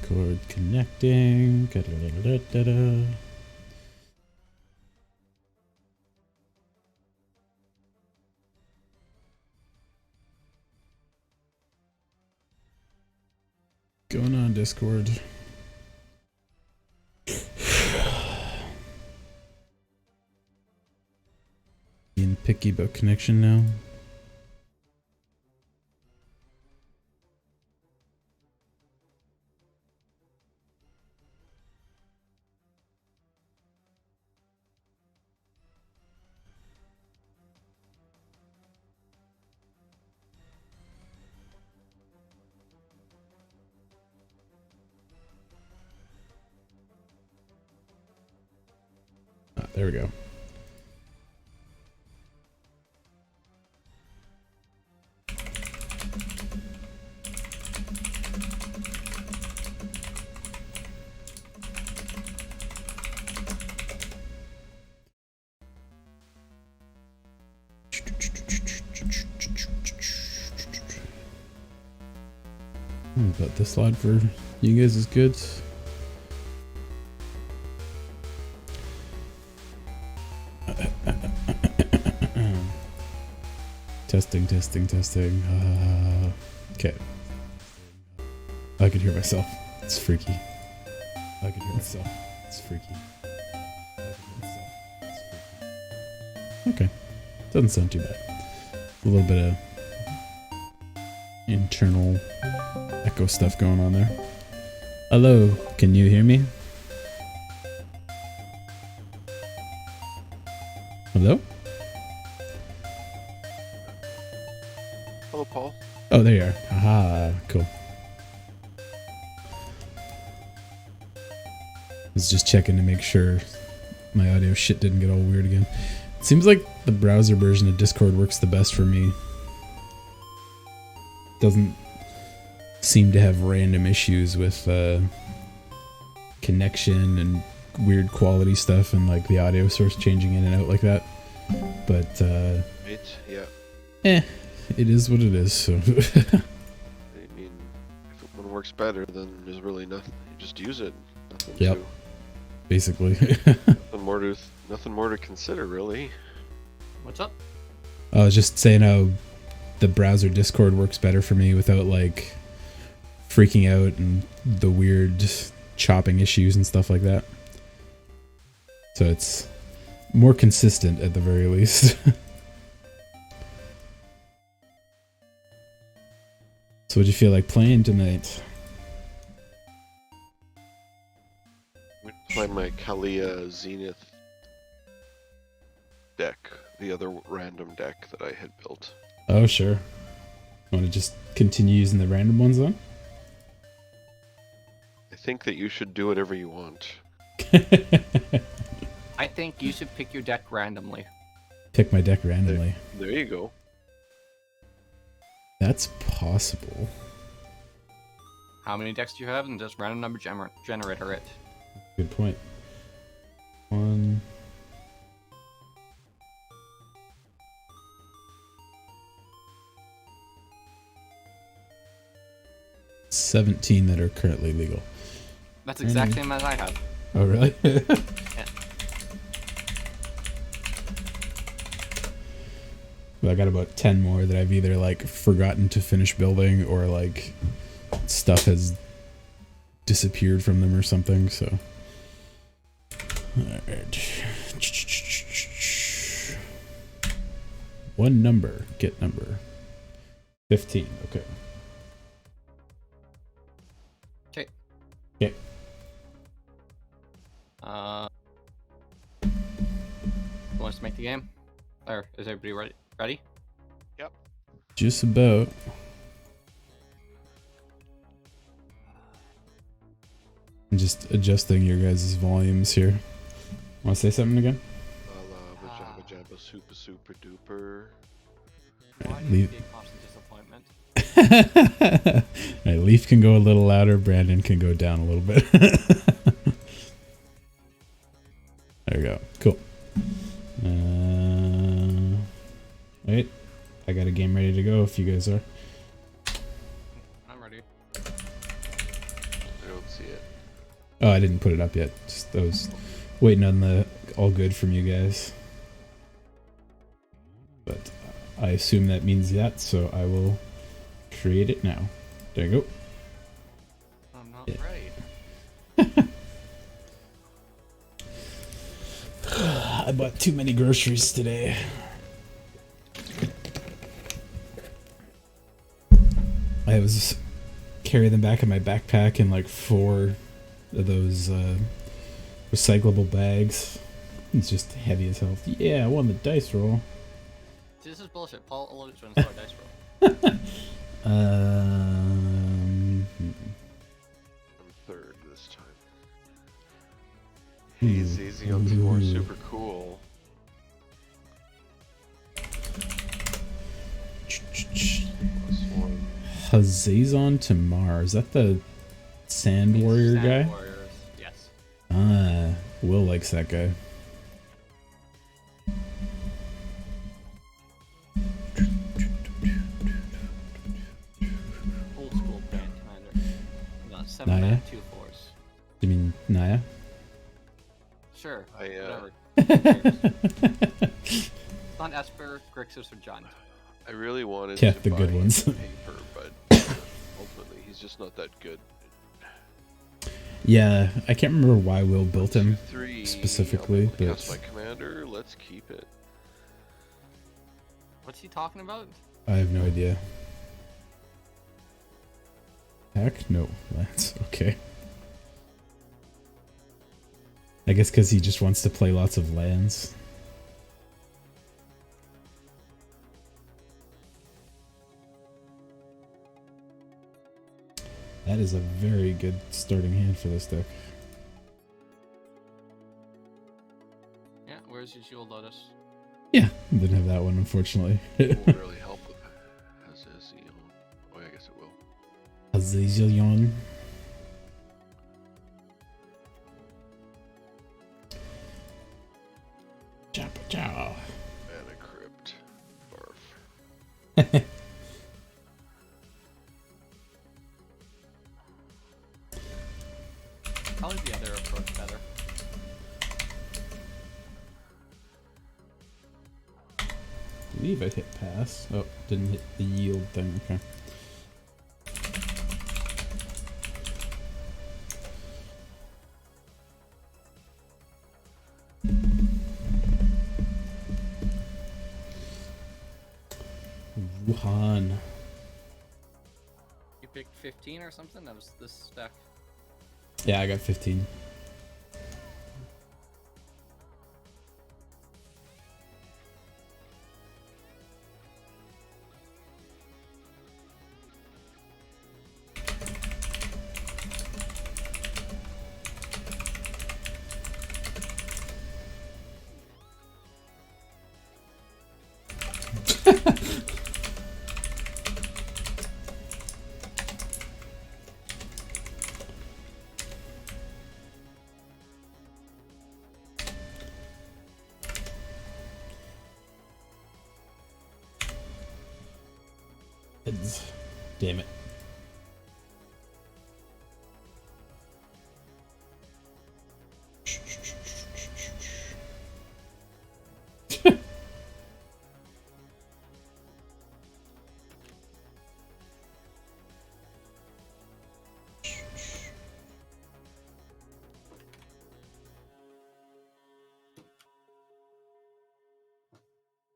Discord connecting. Da-da-da-da-da-da. Going on Discord. Being picky about connection now. There we go. But this slide for you guys is good. Testing. Okay. I can hear myself. It's freaky. I can hear myself. It's freaky. I can hear myself. It's freaky. Okay. Doesn't sound too bad. A little bit of internal echo stuff going on there. Hello, can you hear me? Hello? Hello, Paul. Oh, there you are. Aha, cool. I was just checking to make sure my audio shit didn't get all weird again. It seems like the browser version of Discord works the best for me. Doesn't seem to have random issues with connection and weird quality stuff and like the audio source changing in and out like that. But Right, yeah. It is what it is. So I mean, if one works better, then there's really nothing. You just use it. Nothing Yep. to, basically. nothing more to consider, really. What's up? I was just saying how the browser Discord works better for me without like freaking out and the weird chopping issues and stuff like that. So it's more consistent at the very least. So what'd you feel like playing tonight? I'm gonna play my Kalia Zenith deck, the other random deck that I had built. Oh, sure. Want to just continue using the random ones then? I think that you should do whatever you want. I think you should pick your deck randomly. Pick my deck randomly. There you go. That's possible. How many decks do you have? And just random number generator it. Good point. 1. $17 that are currently legal. That's the exact same as I have. Oh, really? Yeah. I got about 10 more that I've either like forgotten to finish building or like stuff has disappeared from them or something, so. Alright. One number. Get number. 15. Okay. Okay. Okay. Who wants to make the game? Or is everybody ready? Ready? Yep. Just about. I'm just adjusting your guys' volumes here. Want to say something again? Jabba Jabba Super Super Duper. Why Leave. do you get constant disappointment? Alright, Leaf can go a little louder, Brandon can go down a little bit. There we go. Cool. Wait, I got a game ready to go if you guys are. I'm ready. I don't see Oh, I didn't put it up yet. Just I was waiting on the all good from you guys. But I assume that means that, so I will create it now. There you go. I'm not Yeah. right. I bought too many groceries today. I was carrying them back in my backpack in like 4 of those recyclable bags. It's just heavy as hell. Yeah, I won the dice roll. This is bullshit. Paul always wins our dice roll. I'm third this time. Hey, Zazie on score, super cool. +1. Hazazon Tamar. Is that the Sand Warrior Sand guy? Warriors. Yes. Ah, Will likes that guy. Old school brand commander. No, 7 Naya? mana, 2 4s. You mean Naya? Sure. I, Whatever. It's not Esper, Grixis, or Giant. I really wanted Yeah, to the buy good him ones. on paper, but ultimately he's just not that good. Yeah, I can't remember why Will built him 3 specifically, I'll cast but my commander. Let's keep it. What's he talking about? I have no idea. Heck, no, Lance. Okay. I guess because he just wants to play lots of lands. That is a very good starting hand for this deck. Yeah, where's your Shield Lotus? Yeah, didn't have that one, unfortunately. It won't really help with Hazazion. Oh, yeah, I guess it will. Azazilion. Choppa chow. And a crypt. Barf. Probably the other approach better. I believe I hit pass. Oh, didn't hit the yield thing. Okay. Wuhan. You picked 15 or something? That was this stack. Yeah, I got 15. Heads. Damn it.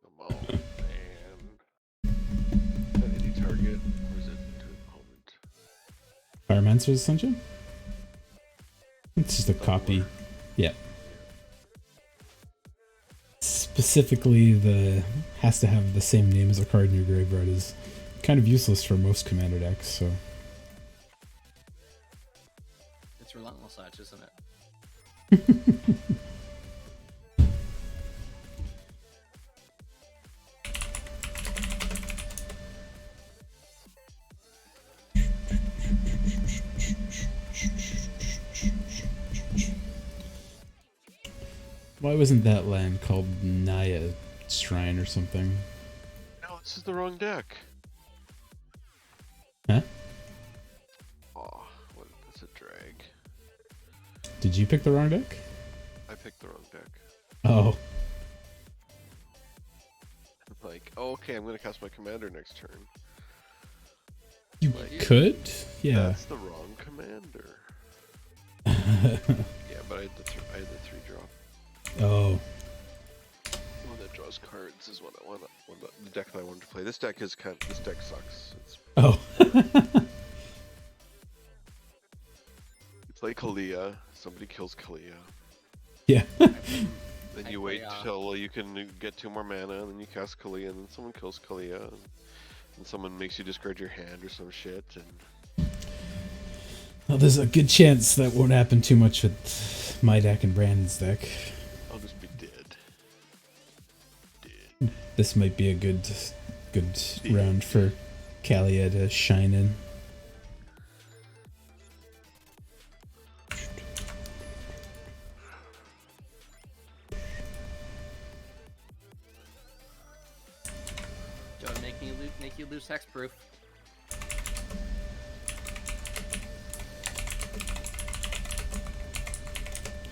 Come on, man. At any target, or is it to opponent? Pyromancer's Ascension? It's just a copy. Yeah. Specifically, the has to have the same name as a card in your graveyard is kind of useless for most commander decks, so. It's Relentless Edge, isn't it? Why wasn't that land called Naya Shrine or something? No, this is the wrong deck. Huh? Oh, what? That's a drag. Did you pick the wrong deck? I picked the wrong deck. Oh. Like, oh, okay, I'm gonna cast my commander next turn. You Like, could? Yeah. That's the wrong commander. Yeah, but I had the 3 drop. Oh. The one that draws cards is what I want. The deck that I wanted to play. This deck is this deck sucks. Oh. It's like Kalia. Somebody kills Kalia. Yeah. Then you wait till you can get 2 more mana, and then you cast Kalia, and then someone kills Kalia, and someone makes you discard your hand or some shit, and Well, there's a good chance that won't happen too much with my deck and Brandon's deck. I'll just be dead. This might be a good round for Kalia to shine in. Don't make you lose hexproof.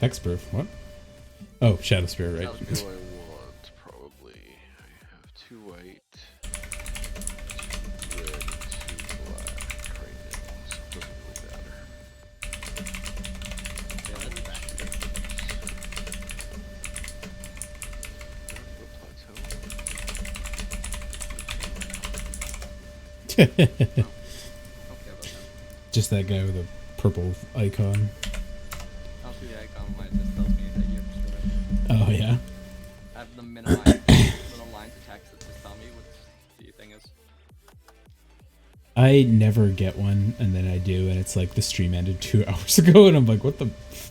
Hexproof, what? Oh, Shadow Spear, right. What do I want? Probably. I have 2 white, 2 red, 2 black right now, so it doesn't really matter. Yeah, that's back. Plateau. Okay, about that. Just that guy with a purple icon. I'll see the icon line. This tells me that you're destroyed. Oh, yeah. I have the minimized little lines of text that just tell me what the thing is. I never get one, and then I do, and it's like the stream ended 2 hours ago, and I'm like, what the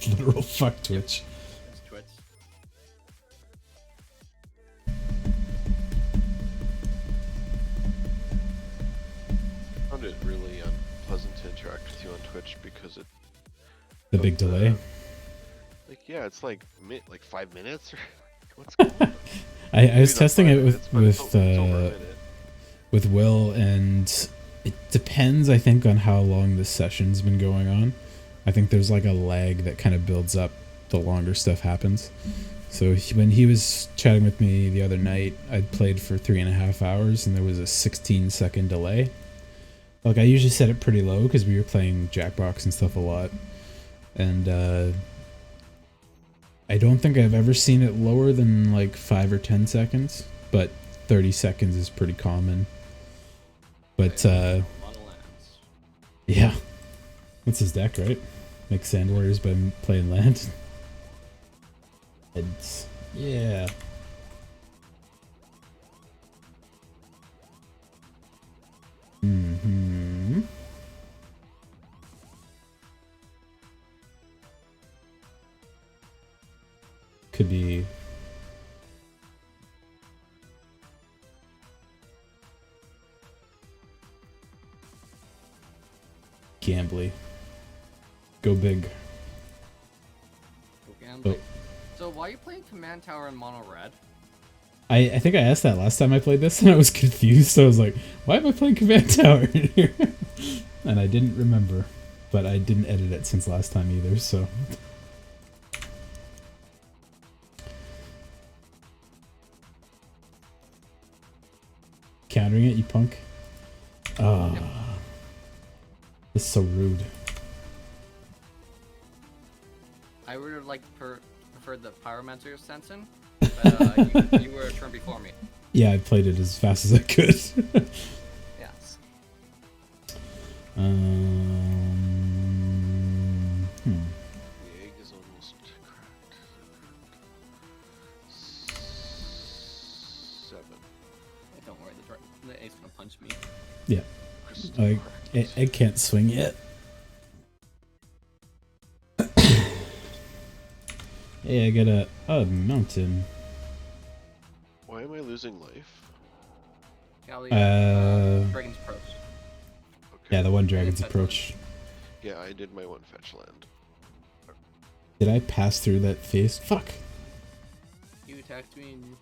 literal fuck, Twitch? It's Twitch. I found it really unpleasant to interact with you on Twitch because it. The big delay. Like, yeah, it's like 5 minutes or what's going on? I was Maybe not testing 5 it minutes, but it's over a minute. with Will, and it depends, I think, on how long the session's been going on. I think there's like a lag that kind of builds up the longer stuff happens. So when he was chatting with me the other night, I'd played for 3.5 hours, and there was a 16-second delay. Like, I usually set it pretty low because we were playing Jackbox and stuff a lot. And I don't think I've ever seen it lower than like 5 or 10 seconds, but 30 seconds is pretty common. But A lot of lands. yeah, that's his deck, right? Make Sand Warriors by playing land. It's, yeah. Mm-hmm. Could be Gambly. Go big. Okay, So why are you playing Command Tower in mono red? I think I asked that last time I played this, and I was confused. So I was like, why am I playing Command Tower in here? And I didn't remember, but I didn't edit it since last time either, so. Countering it, you punk. Ah. Yep. That's so rude. I would have like preferred the Pyromancer Sensen, but you were a turn before me. Yeah, I played it as fast as I could. Yes. The egg is almost cracked. 7. Hey, don't worry, the ace gonna punch me. Yeah. I can't swing yet. Hey, I got a mountain. Why am I losing life? Callie, Dragon's Pros. Okay. Yeah, the one Dragon's Approach. Yeah, I did my 1 fetch land. Did I pass through that phase? Fuck. You attacked me and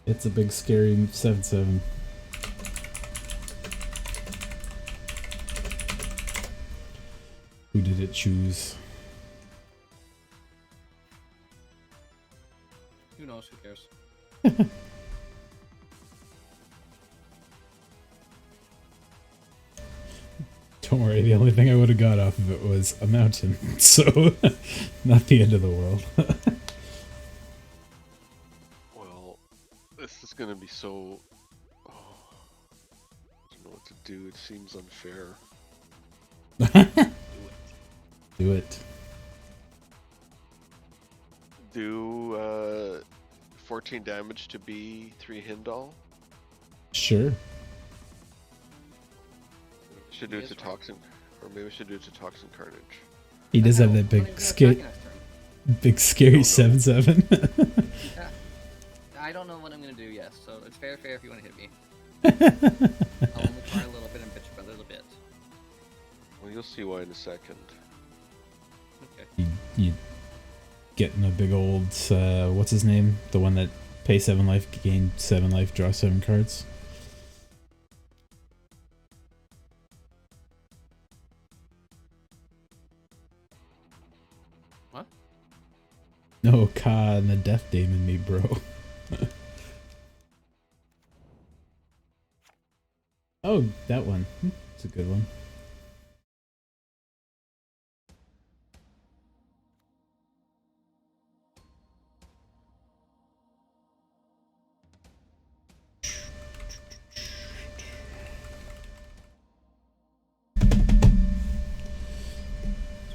It's a big scary 7/7. Who did it choose? Who knows? Who cares? Don't worry, the only thing I would have got off of it was a mountain, so not the end of the world. Well, this is gonna be so. Oh, I don't know what to do. It seems unfair. Do it. Do 14 damage to be 3 Hindal. Sure. Should do it Yes, to right. Toxin, or maybe we should do it to Toxin Carnage. He does have No, that don't even attack next turn. big scary No, no. 7/7. Yeah. I don't know what I'm gonna do yet, so it's fair if you want to hit me. I'll only try a little bit and bitch about a little bit. Well, you'll see why in a second. Okay. you getting a big old what's his name? The one that pay 7 life, gain 7 life, draw 7 cards. What? No, Ka and the Death Demon me, bro. Oh, that one. It's a good one.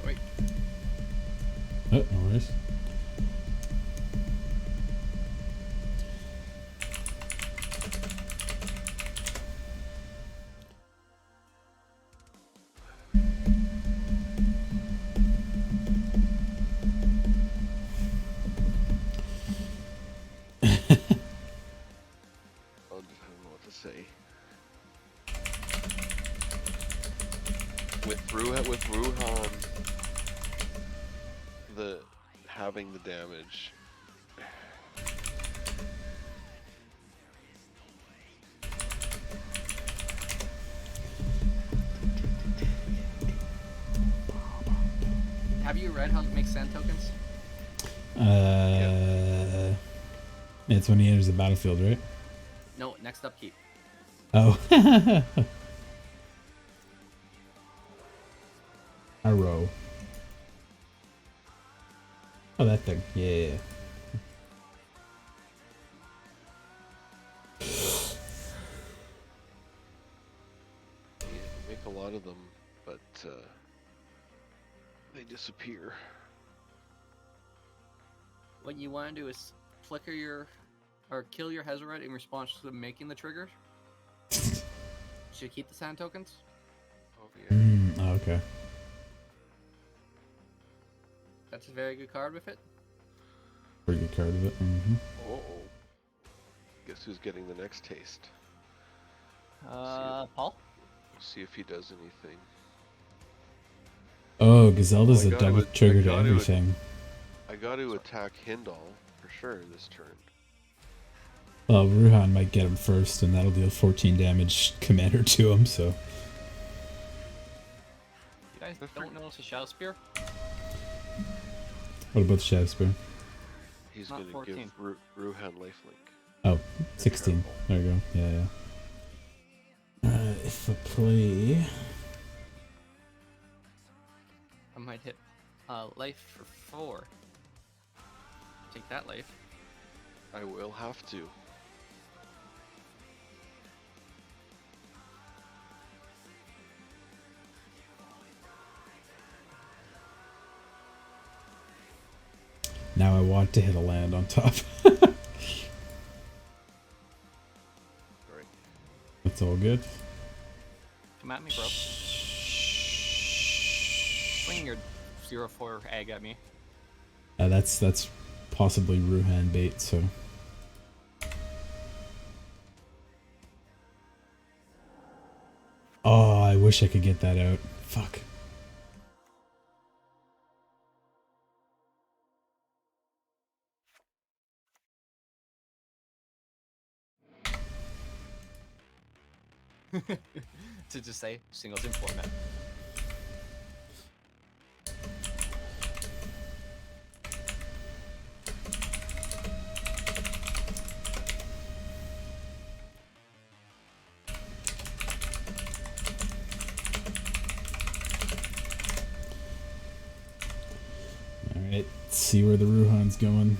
Sweet. Oh, no worries. I don't know what to say. With Ruhan, the having the damage. Have you read how to make sand tokens? It's when he enters the battlefield, right? No, next upkeep. Oh. Arrow. Oh, that thing. Yeah. You make a lot of them, but they disappear. What you want to do is flicker your, or kill your Hezarite in response to making the trigger. Should keep the sand tokens. Oh yeah. Oh, okay. That's a very good card with it. Pretty good card of it. Oh. Guess who's getting the next taste? Paul? We'll see if he does anything. Oh, Gazelda's Oh, I a gotta- double I trigger to gotta- everything. I got to attack Hindal for sure this turn. Well, Ruhan might get him first, and that'll deal 14 damage commander to him, so. You guys don't notice a Shadow Spear? What about the Shadow Spear? He's Not going to 14. give Ruhan lifelink. Oh, 16. There you go. Yeah. If I play... I might hit life for 4. Take that life. I will have to. Now I want to hit a land on top. Alright. It's all good. Come at me, bro. Swing your 0-4 egg at me. That's possibly Ruhan bait, so. Oh, I wish I could get that out. Fuck. To just say singleton format. Let's see where the Ruhan's going.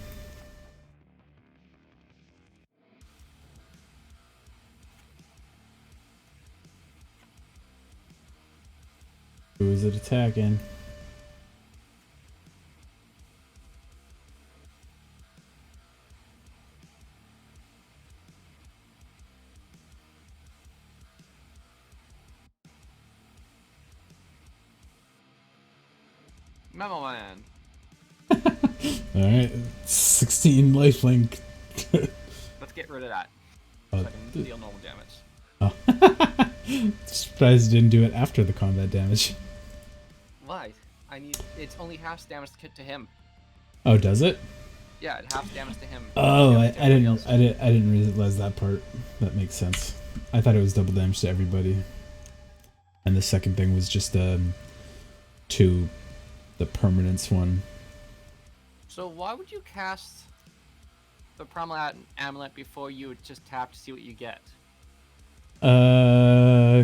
Who is it attacking? Memo Man. Alright, 16 lifelink. Let's get rid of that. Oh, So I can deal normal damage. oh. Surprised it didn't do it after the combat damage. Why? It's only half damage to him. Oh, does it? Yeah, it half damage to him. Oh, I Damage to everybody else. didn't realize that part. That makes sense. I thought it was double damage to everybody. And the second thing was just to the permanence one. So why would you cast the Primal Amulet before you would just tap to see what you get?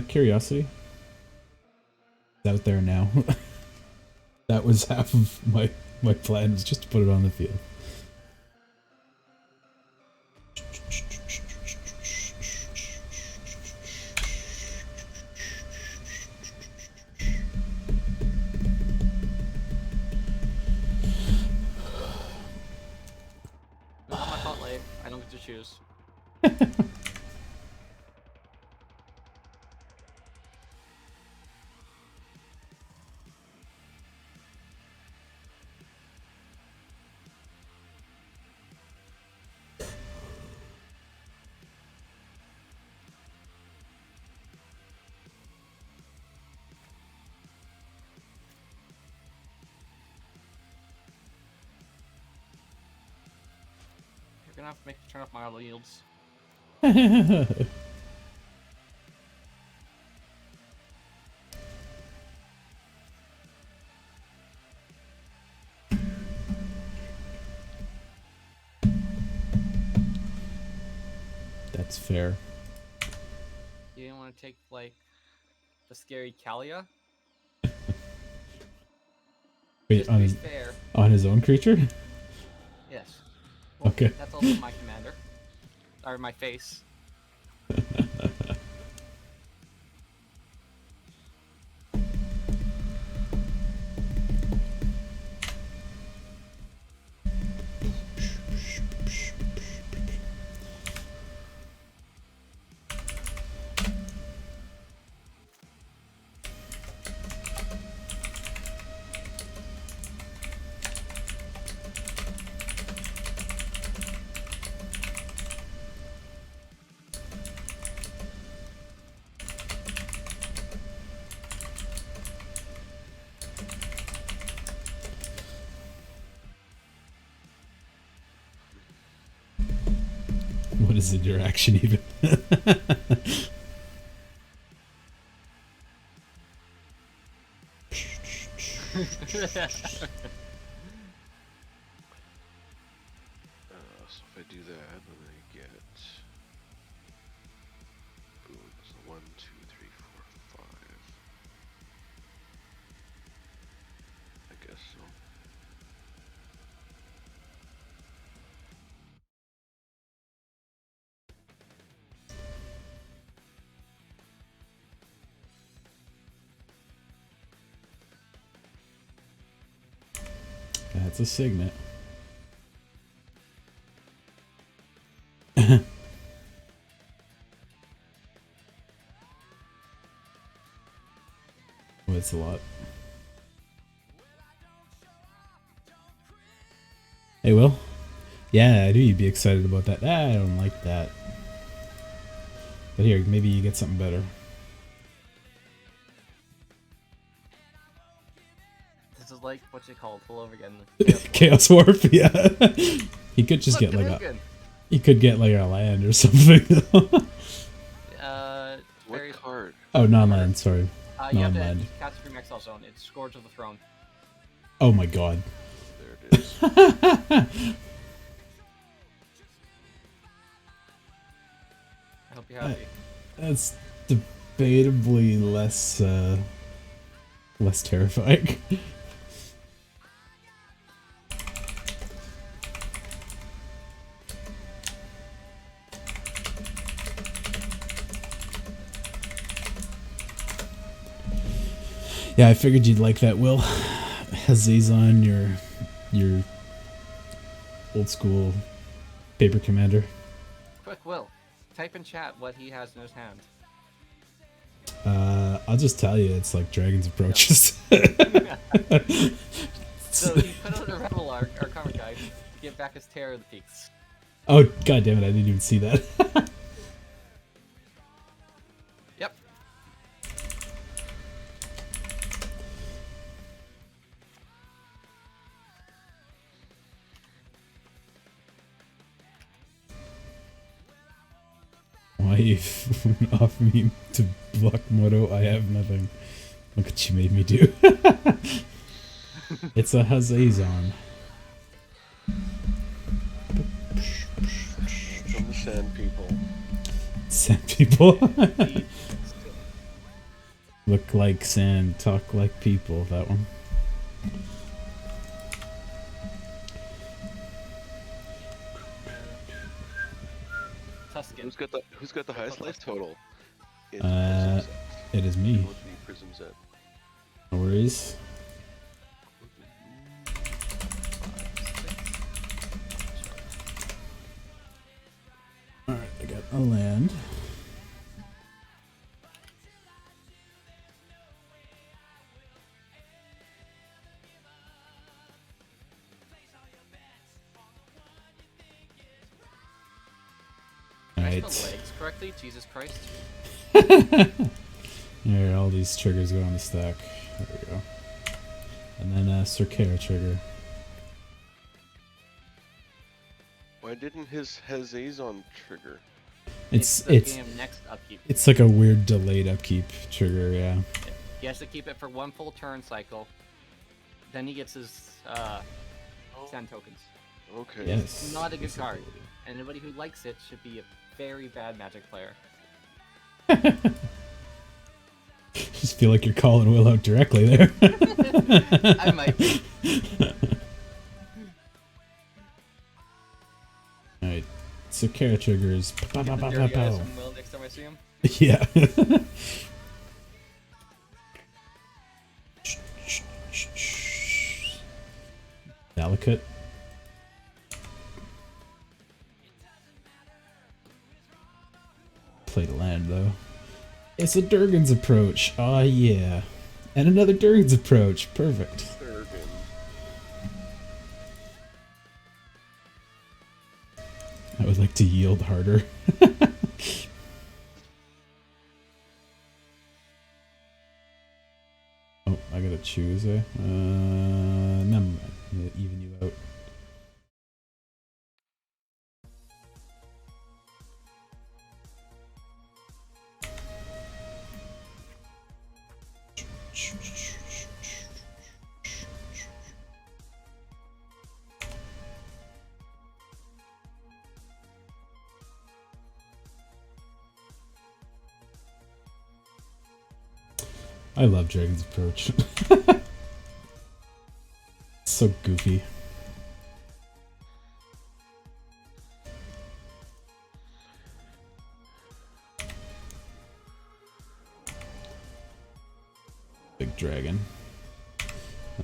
Curiosity. It's out there now. That was half of my plan, was just to put it on the field. It's not my fault, Lave. I don't get to choose. You're gonna have to make me turn off my auto yields. That's fair. You didn't want to take, like, the scary Kalia? Wait, Just to be fair, on his own creature? yes. Well, Okay. That's also my commander. Or my face. What is your action even? So if I do that, then I get boom. So 1, 2, 3, 4, 5. I guess so. That's a signet. Oh, it's a lot. Hey, Will? Yeah, I knew you'd be excited about that. I don't like that. But here, maybe you get something better. This is like, what's it called? Pull over again. Chaos Warp, yeah. He could just Look, get like a... Canadian. He could get like a land or something. Very, What card? Oh, non-land, sorry. you have to Non-land. cast it from Exile Zone. It's Scourge of the Throne. Oh my god. There it is. I hope you're happy. That's debatably less, less terrifying. Yeah, I figured you'd like that, Will. Hazazon, your old school paper commander. Quick, Will. Type in chat what he has in his hand. I'll just tell you, it's like Dragon's Approaches. So he put out a Rebel Arc, or Karma Guide, to get back his Terror of the Peaks. Oh, god damn it, I didn't even see that. Yep. Why you off me to block Moto? I have nothing. Look what you made me do. It's a Hazazon. From the Sand People. Sand people. Look like sand, talk like people. That one. Tuscan. Who's got the highest life total? In It is me. What the Prism's at? No worries. Alright, I got a land. Can I Alright. spell legs correctly? Jesus Christ. Here, all these triggers go on the stack. There we go. And then a Circera trigger. Why didn't his Hazazon trigger? It's the game next upkeep. it's like a weird delayed upkeep trigger, yeah. He has to keep it for one full turn cycle. Then he gets his sand tokens. Okay. Yes. It's not a good card. And anybody who likes it should be a very bad Magic player. Just feel like you're calling Will out directly there. I might be. Alright. Circera triggers. Get the dirty eyes from Will next time I see him. Yeah. Delicate. Played a land though. It's a Durgan's Approach. Oh yeah. And another Durgan's Approach. Perfect. Durgan. I would like to yield harder. Oh, I gotta choose, eh? Never mind. I'm gonna even you out. I love Dragon's Approach. So goofy. Big dragon.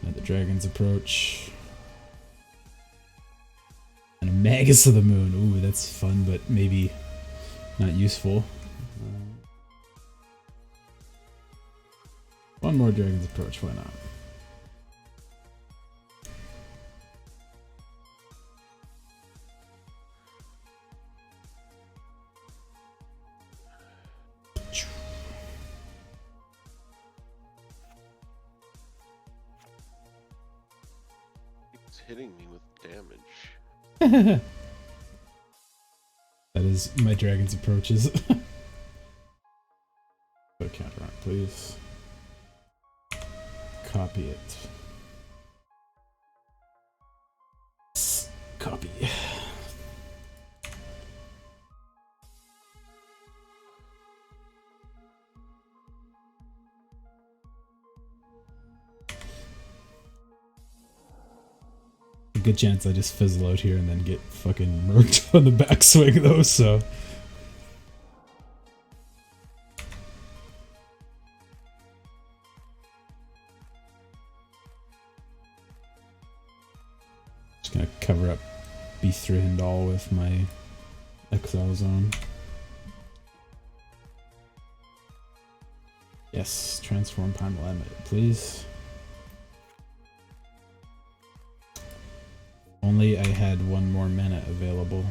Another Dragon's Approach. And a Magus of the Moon. Ooh, that's fun, but maybe not useful. One more Dragon's Approach, why not? It's hitting me with damage. That is my Dragon's Approaches. Put a counter on it, please. Copy it. Copy. A good chance I just fizzle out here and then get fucking murked on the backswing though, so. gonna cover up Beathrihendal with my Exile Zone. Yes, transform Primal please. Only I had one more mana available.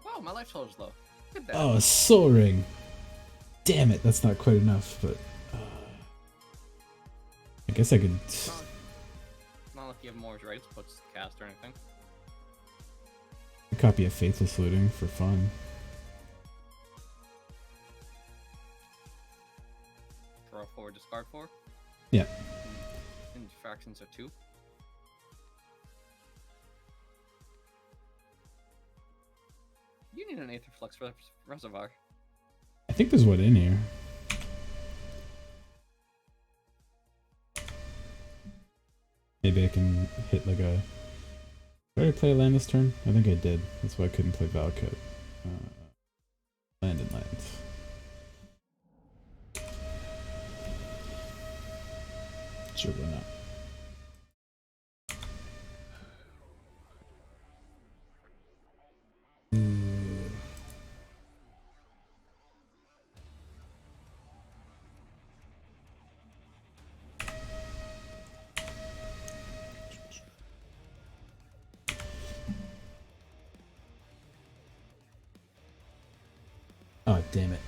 Oh, my life total's low. Look at that. Oh, Soul Ring! Damn it, that's not quite enough, but... I guess I could... Not like you have more rights puts cast or anything. Copy of Faithless Looting for fun. Draw 4, discard 4? Yeah. And fractions are 2. You need an Aetherflux Reservoir. I think there's one in here. Maybe I can hit like a... Did I play a land this turn? I think I did. That's why I couldn't play Valakut. Land and lands. Sure, why not? Oh, damn it.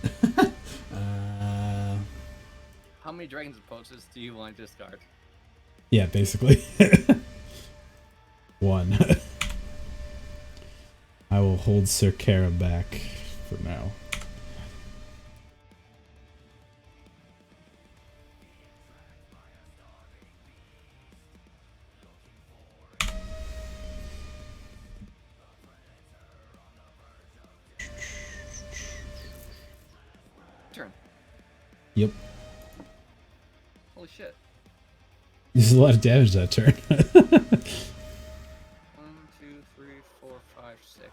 How many Dragon's Poses do you want to discard? Yeah, basically. One. I will hold Serkera back for now. Turn. Yep. Holy shit. There's a lot of damage that turn. 1, 2, 3, 4, 5, 6,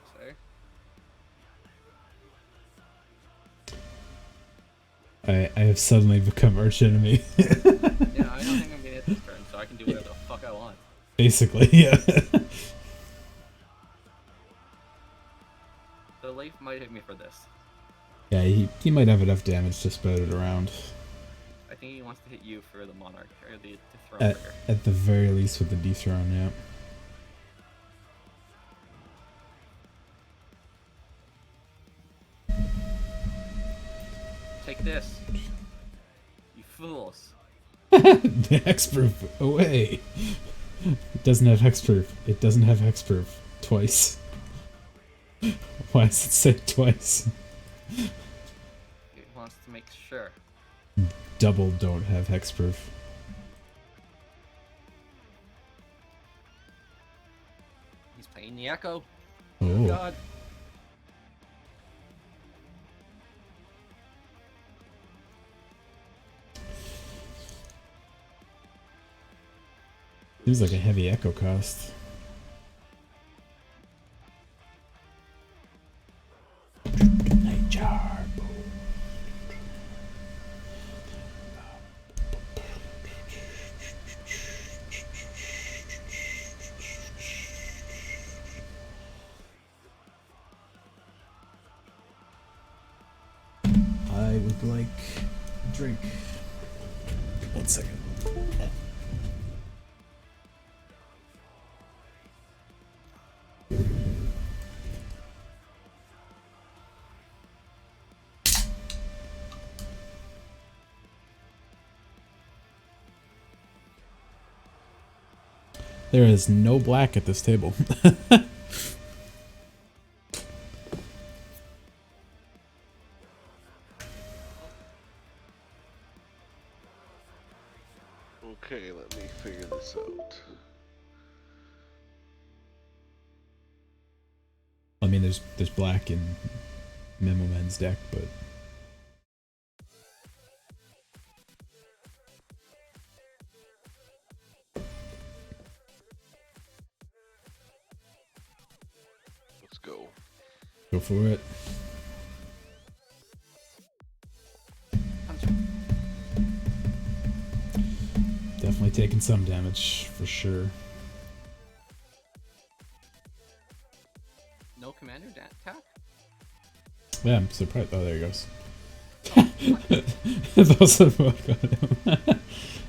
eh? I have suddenly become arch enemy. Yeah, I don't think I'm gonna hit this turn, so I can do whatever the fuck I want. Basically, yeah. The Leaf might hit me for this. Yeah, he might have enough damage to spread it around. I think he wants to hit you for the Monarch, or the Throne Trigger. At the very least with the dethrone, yeah. Take this. You fools. The hexproof, away! It doesn't have hexproof. It doesn't have hexproof. Twice. Why does it say twice? He wants to make sure. Double don't have hexproof. He's playing the Echo. Oh. God. Seems like a heavy echo cost. Nightjar. I would like a drink. 1 second. There is no black at this table. Okay, let me figure this out. I mean, there's black in Memo Men's deck, but go. Go for it. Punch. Definitely taking some damage for sure. No commander attack? Yeah, I'm surprised. Oh, there he goes. Those are both got him.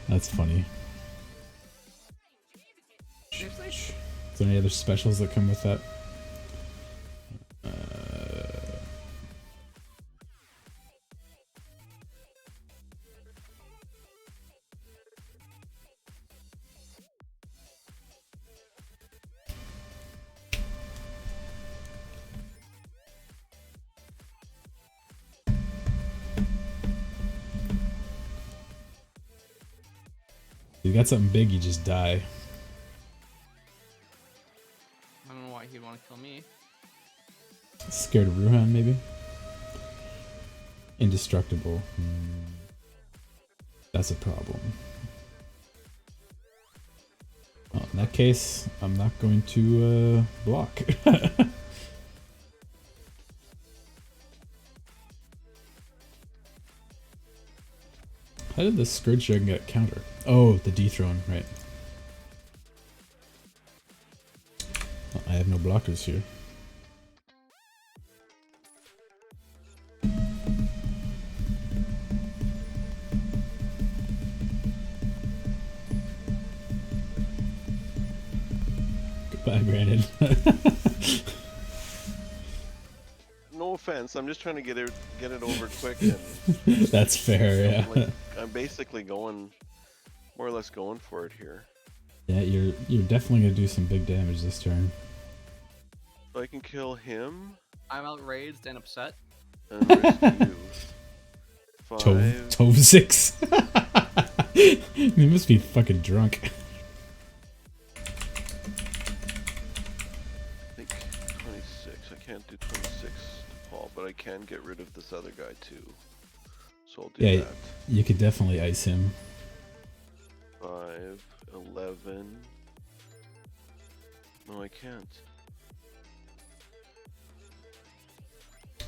That's funny. Seriously? Is there any other specials that come with that? You got something big, you just die. I don't know why he'd want to kill me. Scared of Ruhan, maybe? Indestructible. That's a problem. Well, in that case, I'm not going to block. How did the Scourge Dragon get counter? Oh, the dethrone, right. Well, I have no blockers here. Goodbye, Brandon. No offense, I'm just trying to get it over quick. And That's fair, yeah. I'm basically going, more or less going for it here. Yeah, you're definitely gonna do some big damage this turn. So I can kill him I'm outraged and upset. and risk you. Tove 6. He must be fucking drunk. I think 26. I can't do 26 to Paul, but I can get rid of this other guy too. So I'll do Yeah, that. you could definitely ice him. 5, 11. No, I can't.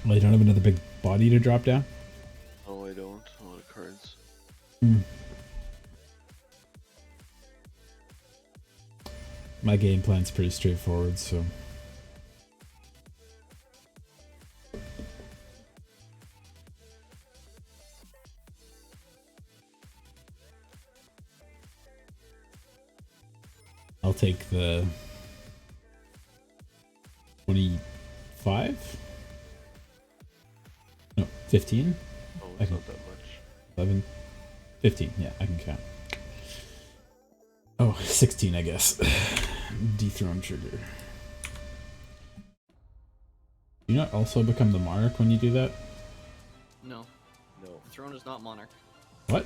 Well, you don't have another big body to drop down? No, I don't. A lot of cards. My game plan's pretty straightforward, so... I'll take the 25? No, 15? Oh, I it's can- not that much. 11? 15, yeah, I can count. Oh, 16, I guess. Dethrone trigger. Do you not also become the monarch when you do that? No, No. the throne is not monarch. What?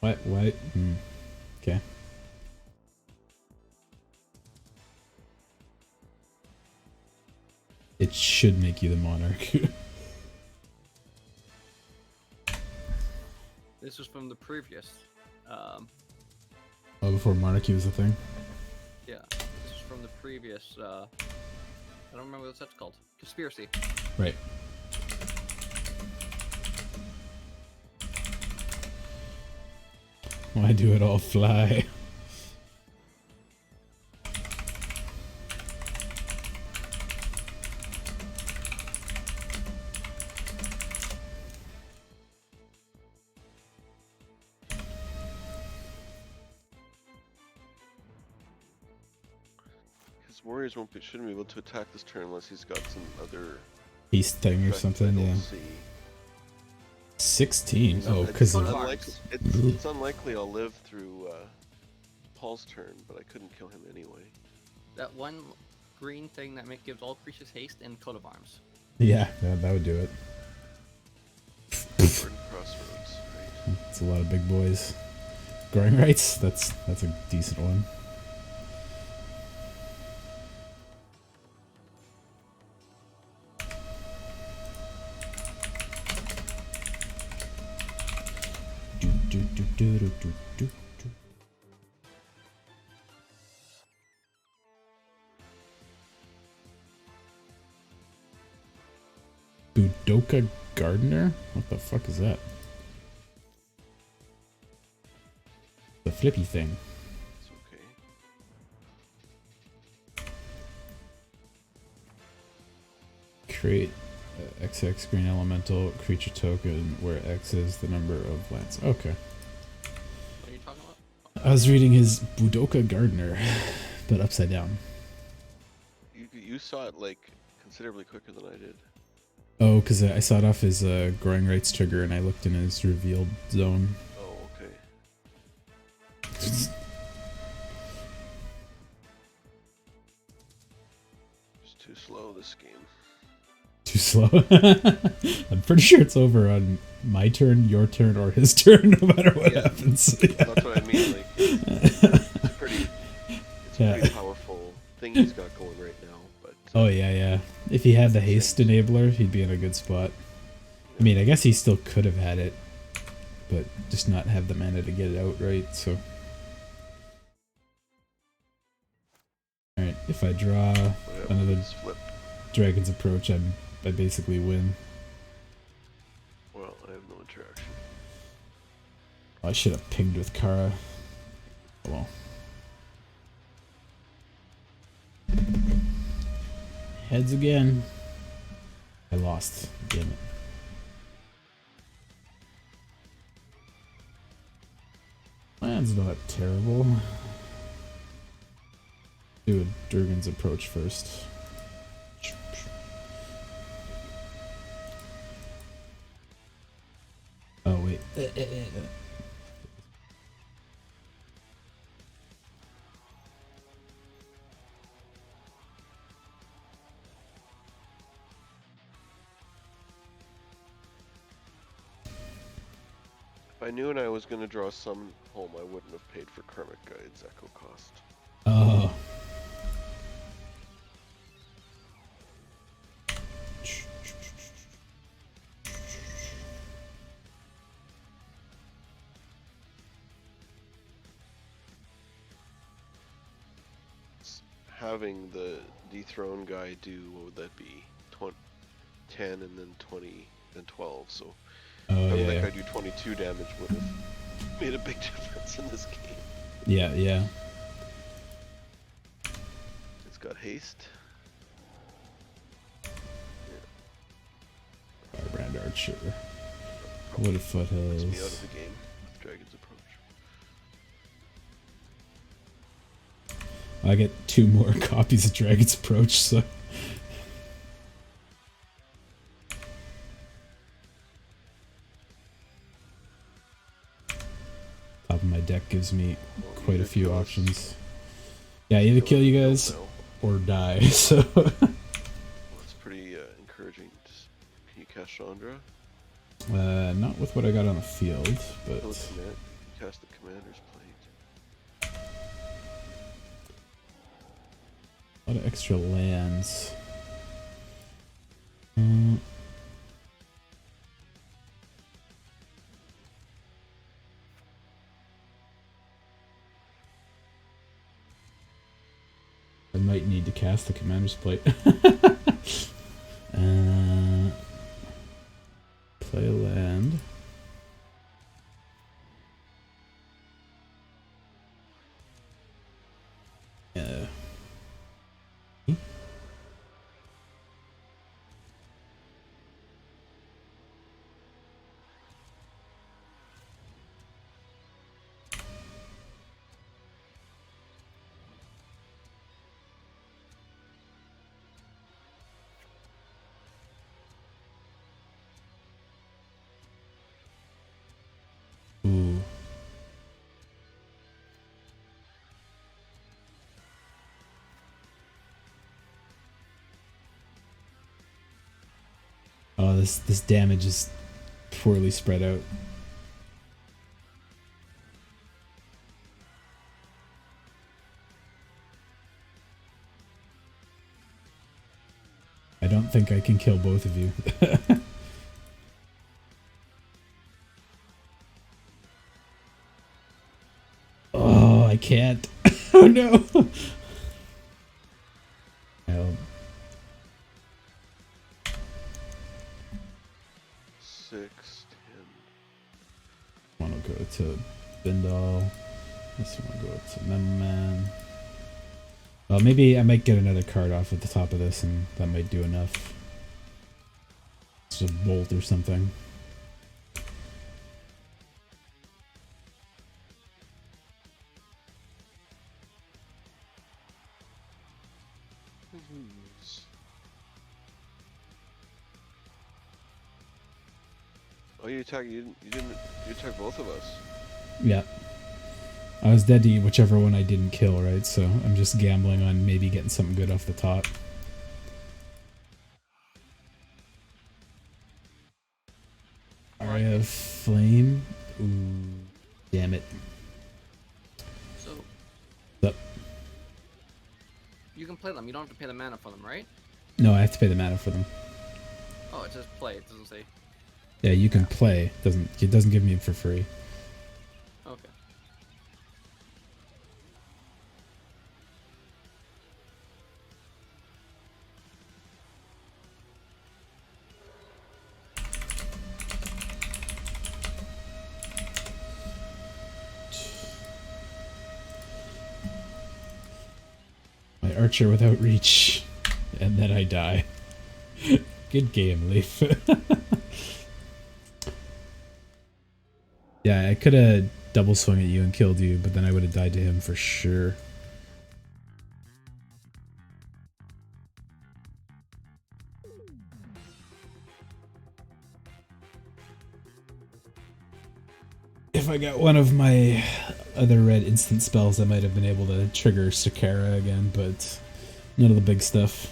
What? What? Okay. It should make you the monarch. This was from the previous. Oh, before monarchy was a thing? Yeah, this was from the previous. I don't remember what that's called. Conspiracy. Right. Why do it all fly? His warriors shouldn't be able to attack this turn unless he's got some other Beast thing or effect I something, don't yeah. see. 16? Oh, It's because of... unlike- it's unlikely I'll live through Paul's turn, but I couldn't kill him anyway. That one green thing that gives all creatures haste and coat of arms. Yeah, that would do it. Burden Crossroads, right? It's a lot of big boys. Growing rights? That's a decent one. Do. Budoka Gardener? What the fuck is that? The flippy thing. It's okay. Create XX green elemental creature token where X is the number of lands. Okay. What are you talking about? I was reading his Budoka Gardener, but upside down. You saw it like considerably quicker than I did. Oh, because I saw it off his growing rights trigger and I looked in his revealed zone. Oh, okay. It's too slow, this game. Too slow. I'm pretty sure it's over on my turn, your turn, or his turn, no matter what happens. Yeah. That's what I mean. Like, it's pretty powerful thing he's got going right now. But oh yeah. If he had the haste enabler, he'd be in a good spot. I mean, I guess he still could have had it, but just not have the mana to get it out right. So, all right. If I draw another Dragon's Approach, I basically win. Well, I have no interaction. I should have pinged with Kara. Oh well. Heads again. I lost. Damn it. Land's not terrible. Do a Dragon's Approach first. Oh wait. If I knew and I was going to draw some home, I wouldn't have paid for Karmic Guide's Echo cost. Oh. Having the dethrone guy do, what would that be? 10 and then 20, then 12. So having that guy do 22 damage would have made a big difference in this game. Yeah. It's got haste. Firebrand Archer. What a foothills. Puts me out of the game. Dragon's Approach. I get 2 more copies of Dragon's Approach, so. Top of my deck gives me quite a few options. Yeah, either kill you guys or die, so. Well, that's pretty encouraging. Can you cast Chandra? Not with what I got on the field, but. Cast the Commander's Plate. A lot of extra lands. I might need to cast the Commander's Plate. Play a land. Yeah. Ooh. Oh, this damage is poorly spread out. I don't think I can kill both of you. Oh, I can't. Oh no. No. 6, One will go to Bindal. This one will go to Memo Man. Well, maybe I might get another card off at the top of this, and that might do enough. It's a bolt or something. Oh, you attack both of us. Yeah. I was dead to eat whichever one I didn't kill, right? So I'm just gambling on maybe getting something good off the top. I have flame. Ooh, damn it. So Up. you can play them. You don't have to pay the mana for them, right? No, I have to pay the mana for them. Oh, it says play. It doesn't say. Yeah, you can play. It doesn't give me it for free. Okay. My archer without reach, and then I die. Good game, Leaf. Yeah, I could have double swung at you and killed you, but then I would have died to him for sure. If I got one of my other red instant spells, I might have been able to trigger Sakara again, but none of the big stuff.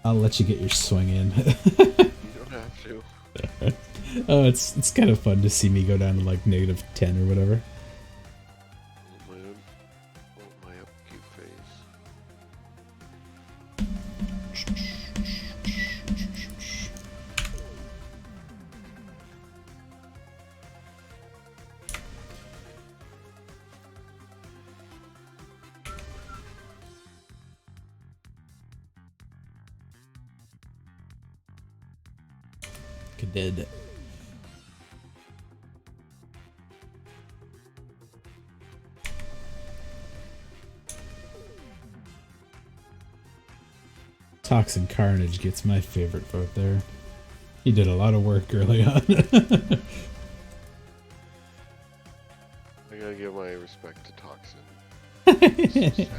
I'll let you get your swing in. You don't have to. Oh, it's kind of fun to see me go down to like -10 or whatever. My upkeep phase. Dead. Toxin Carnage gets my favorite vote there. He did a lot of work early on. I gotta give my respect to Toxin. He died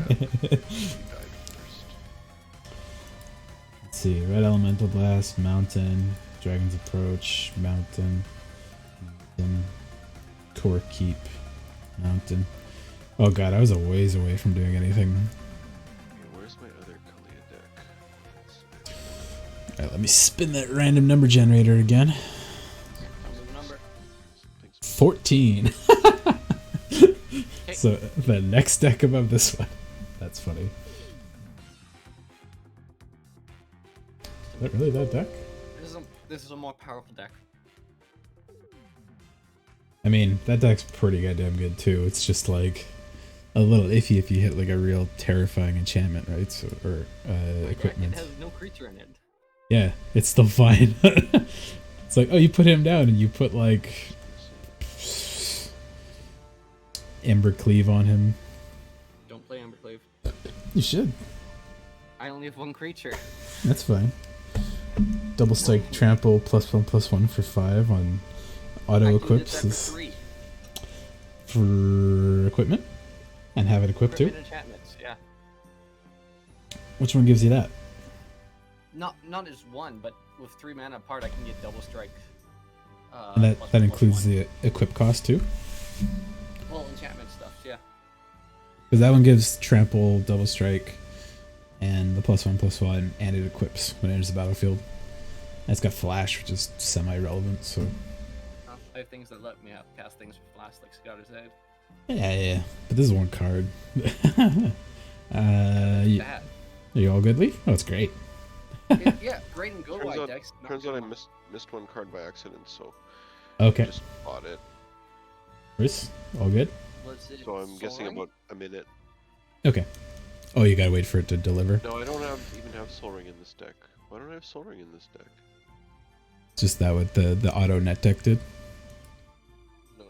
first. Let's see, Red Elemental Blast, Mountain, Dragon's Approach, Mountain, Core Keep, Mountain. Oh god, I was a ways away from doing anything. Okay, where's my other Kalia deck? Alright, let me spin that random number generator again. Tell me the number. 14! Okay. So, the next deck above this one. That's funny. Is that really that deck? This is a more powerful deck. I mean, that deck's pretty goddamn good too. It's just like a little iffy if you hit like a real terrifying enchantment, right? So, or equipment. It has no creature in it. Yeah, it's still fine. It's like, oh, you put him down and you put like Embercleave on him. Don't play Embercleave. You should. I only have one creature. That's fine. Double strike trample +1/+1 for 5 on auto equips is for equipment, and have it equipped too. Enchantments, yeah. Which one gives you that? Not as one, but with 3 mana apart, I can get double strike. And that includes the equip cost too. Well, enchantment stuff, yeah. Because that one gives trample, double strike, and the +1/+1, and it equips when it enters the battlefield. And it's got flash, which is semi-relevant. So I have things that let me cast things with flash, like Scouter's Aid. yeah. But this is one card. Bad. Are you all good, Leaf? Oh, it's great. Yeah, great and go wide decks. Turns out I missed one card by accident, so Okay. I just bought it. Chris, all good? Was it So I'm guessing Sorin? about a minute. Okay. Oh, you gotta wait for it to deliver. No, I don't even have Sol Ring in this deck. Why don't I have Sol Ring in this deck? Just that what the auto net deck did. No.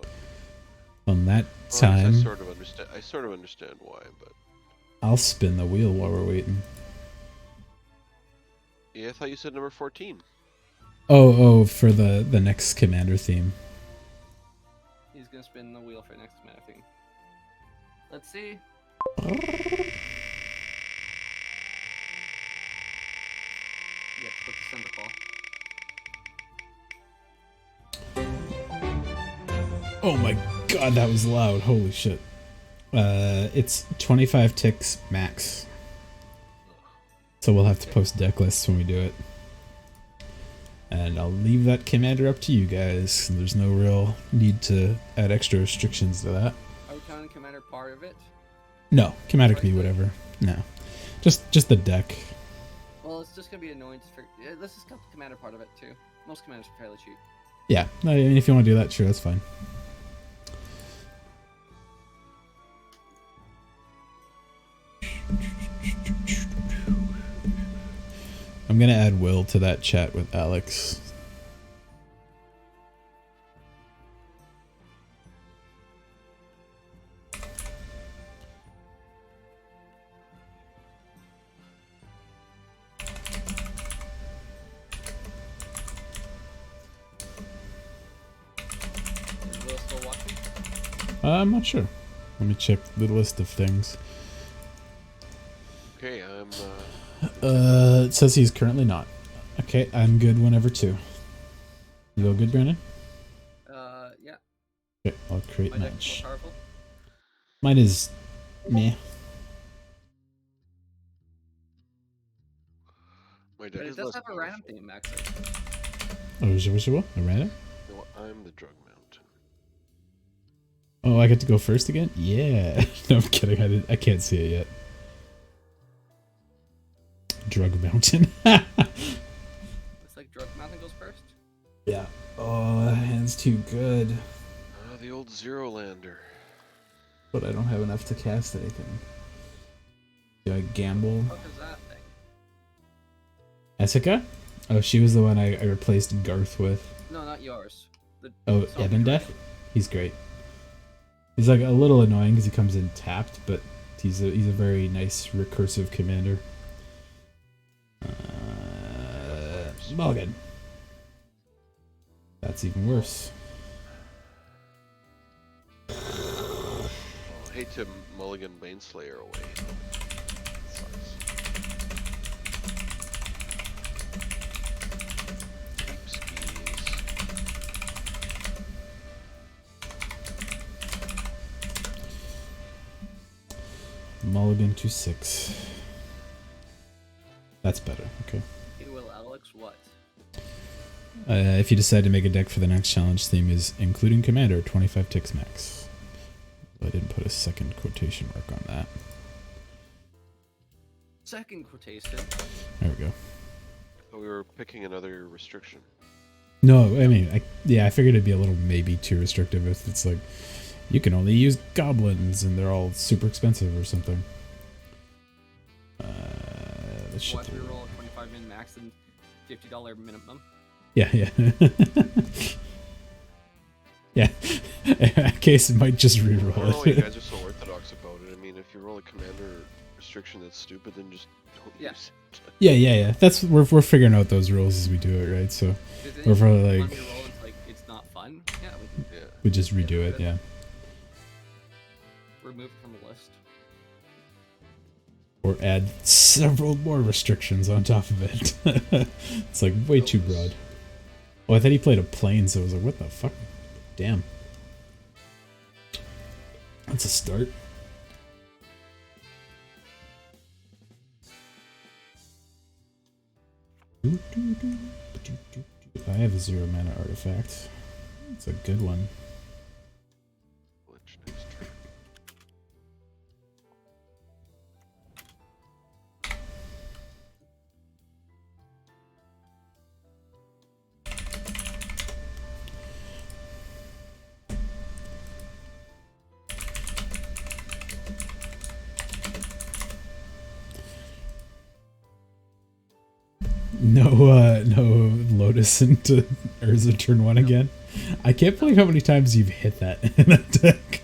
On that I time, sort of understand. I sort of understand why, but I'll spin the wheel while we're waiting. yeah, I thought you said number 14. Oh, for the next commander theme. He's gonna spin the wheel for next mana thing. Let's see. Yep, put the send call. Oh my god, that was loud. Holy shit. It's 25 ticks max. So we'll have to post deck lists when we do it. And I'll leave that commander up to you guys. There's no real need to add extra restrictions to that. Are we counting commander part of it? No, commander can be whatever. No. Just the deck. Well, it's just gonna be annoying to figure. Yeah, let's just count the commander part of it too. Most commanders are fairly cheap. Yeah, I mean, if you want to do that, sure, that's fine. I'm gonna add Will to that chat with Alex. Is Will still watching? I'm not sure. Let me check the list of things. Okay, I'm. It says he's currently not. Okay, I'm good whenever too. You all good, Brandon? Yeah. Okay, I'll create My deck's match. more powerful. Mine is meh. My deck But it is does less have a random powerful. theme, Max. Oh, is it what? A random? No, I'm the Drug Mountain. Oh, I get to go first again? Yeah. No, I'm kidding. I can't see it yet. Drug Mountain. It's like Drug Mountain goes first. Yeah. Oh, that hand's too good. The old Zero Lander. But I don't have enough to cast anything. Do I gamble? What is that thing? Essica? Oh, she was the one I replaced Garth with. No, not yours. The Oh, zombie Ebon dragon. Death? He's great. He's like a little annoying because he comes in tapped, but he's a very nice recursive commander. Mulligan. That's even worse. Oh, I hate to mulligan Baneslayer away. Sucks. Cheap skis. Mulligan to 6. That's better. Okay. Hey, Will Alex, what? If you decide to make a deck for the next challenge, theme is including commander 25 ticks max. I didn't put a second quotation mark on that. Second quotation. There we go. We were picking another restriction. No, I mean, I figured it'd be a little maybe too restrictive if it's like you can only use goblins and they're all super expensive or something. Let's Watch shit me through. roll a 25 min max and $50 minimum. Yeah. Yeah. In case it might just I don't know why reroll you it. guys are so orthodox about it. I mean, if you roll a commander restriction that's stupid, then just don't Yeah. use it. Yeah. That's we're figuring out those rules as we do it, right? So we're probably like When we roll, it's like it's not fun. Yeah, Yeah. we just redo it. Yeah. remove it from the list. Or add several more restrictions on top of it. It's like way too broad. Oh, I thought he played a plane, so I was like, what the fuck? Damn. That's a start. I have a 0 mana artifact. It's a good one. Glitch next turn. no Lotus into Urza turn 1 again. I can't believe how many times you've hit that in a deck.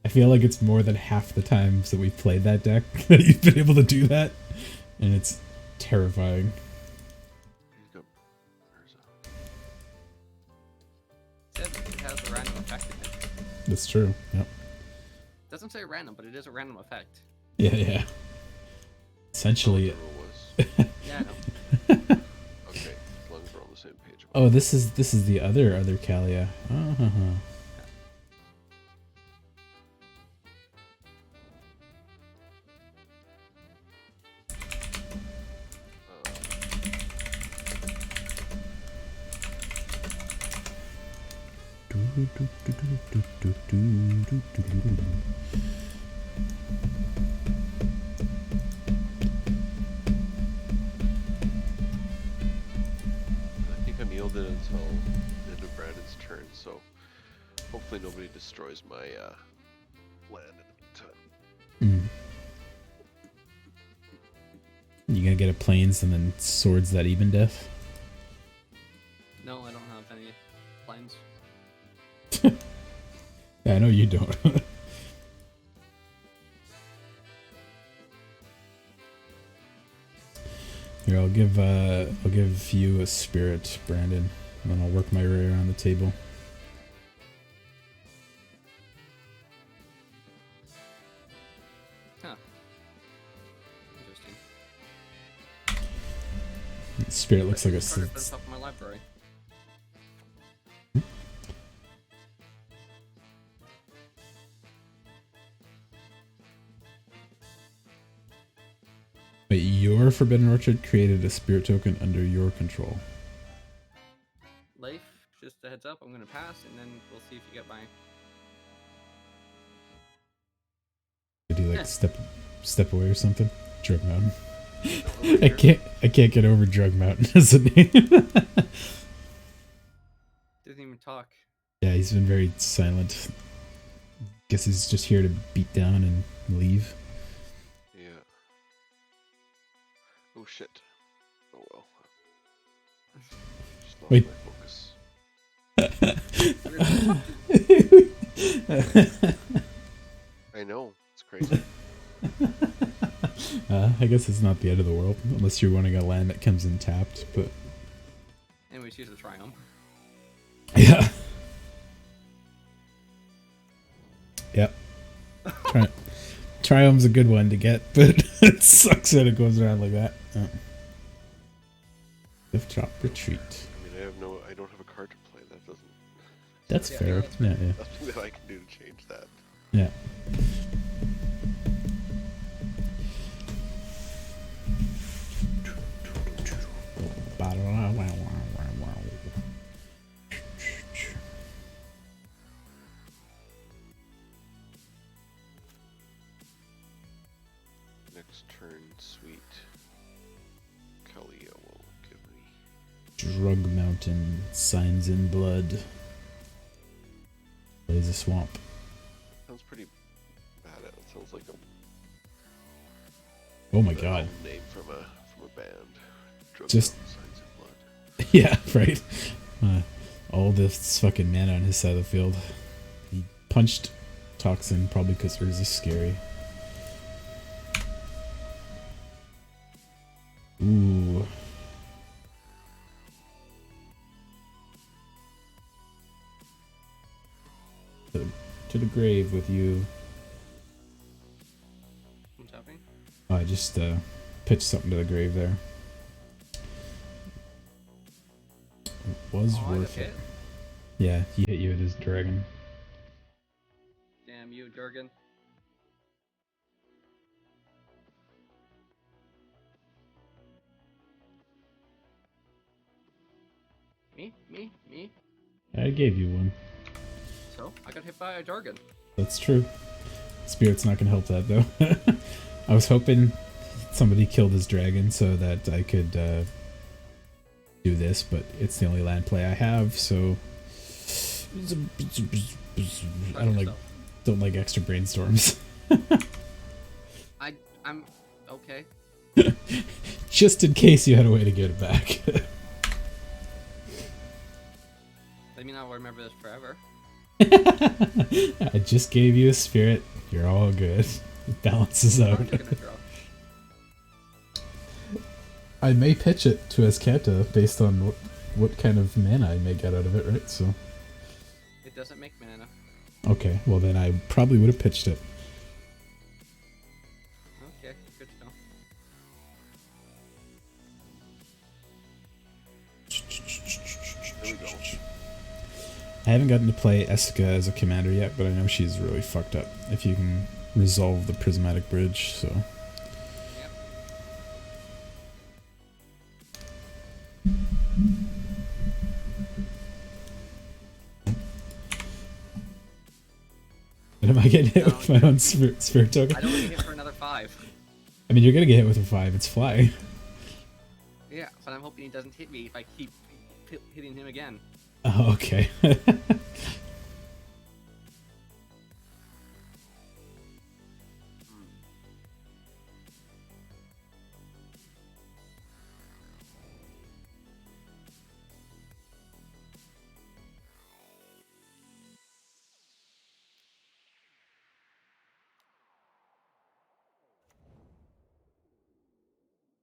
I feel like it's more than half the times that we've played that deck that you've been able to do that, and it's terrifying. It has a random effect in it. That's true. Yep. It doesn't say random, but it is a random effect. Yeah. Essentially. Yeah, I know. Okay, as long as we're on the same page. Oh, this is the other Kalia. I think I'm yielded until the end of Brandon's turn, so hopefully nobody destroys my land at any time. You gonna get a plains and then swords that even death? No, I don't have any planes. Yeah, I know you don't. Here, I'll give you a spirit, Brandon, and then I'll work my way around the table. Huh. Interesting. Spirit looks like a. Card at the top of my library. Wait, your Forbidden Orchard created a spirit token under your control. Leif, just a heads up, I'm gonna pass, and then we'll see if you get my. Did you like step away or something? Drug Mountain. I can't get over Drug Mountain as a name. Didn't even talk. Yeah, he's been very silent. Guess he's just here to beat down and leave. Yeah. Oh shit. Oh well. Just lost Wait. my focus. I know. It's crazy. I guess it's not the end of the world, unless you're wanting a land that comes in tapped, but... Anyways, use the Triumph. Yeah. Yep. Triumph's a good one to get, but it sucks that it goes around like that. Cliff Chop Retreat. I mean, I don't have a card to play. That doesn't... That's Yeah, fair. that's Yeah. Nothing that I can do to change that. Yeah. Next turn, sweet Kalia will give me... Drug Mountain, Signs in Blood. Plays a swamp. Sounds pretty bad. It sounds like a... Oh my god. Name from a band. Drug Just- Mountain, Signs in Blood. Yeah, right. All this fucking mana on his side of the field. He punched Toxin probably because Urza's scary. Ooh. To the grave with you. What's happening? I just pitched something to the grave there. It was worth it. Yeah, he hit you with his dragon. Damn you, Durgan. Me? I gave you one. So, I got hit by a Durgan. That's true. Spirit's not gonna help that though. I was hoping somebody killed his dragon so that I could do this, but it's the only land play I have, so I don't like extra brainstorms. I'm okay. Just in case you had a way to get it back. Let me not remember this forever. I just gave you a spirit. You're all good. It balances out. I may pitch it to Escanta based on what kind of mana I may get out of it, right? So. It doesn't make mana. Okay, well then I probably would have pitched it. Okay, good to know. There we go. I haven't gotten to play Eska as a commander yet, but I know she's really fucked up if you can resolve the prismatic bridge, so. Yep. But am I getting hit with my own spirit token? I don't want to hit for another 5. I mean, you're gonna get hit with a 5, it's fly. Yeah, but I'm hoping he doesn't hit me if I keep hitting him again. Oh, okay.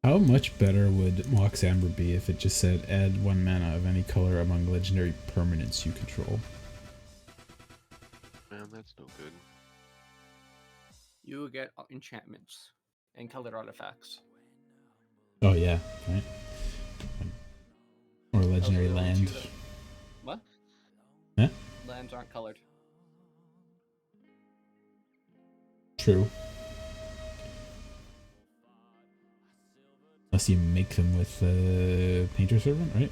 How much better would Mox Amber be if it just said add 1 mana of any color among legendary permanents you control? Man, that's no good. You will get enchantments and colored artifacts. Oh yeah, right. Or legendary Those are the only land. two that- What? Huh? Lands aren't colored. True. Unless you make them with Painter Servant, right?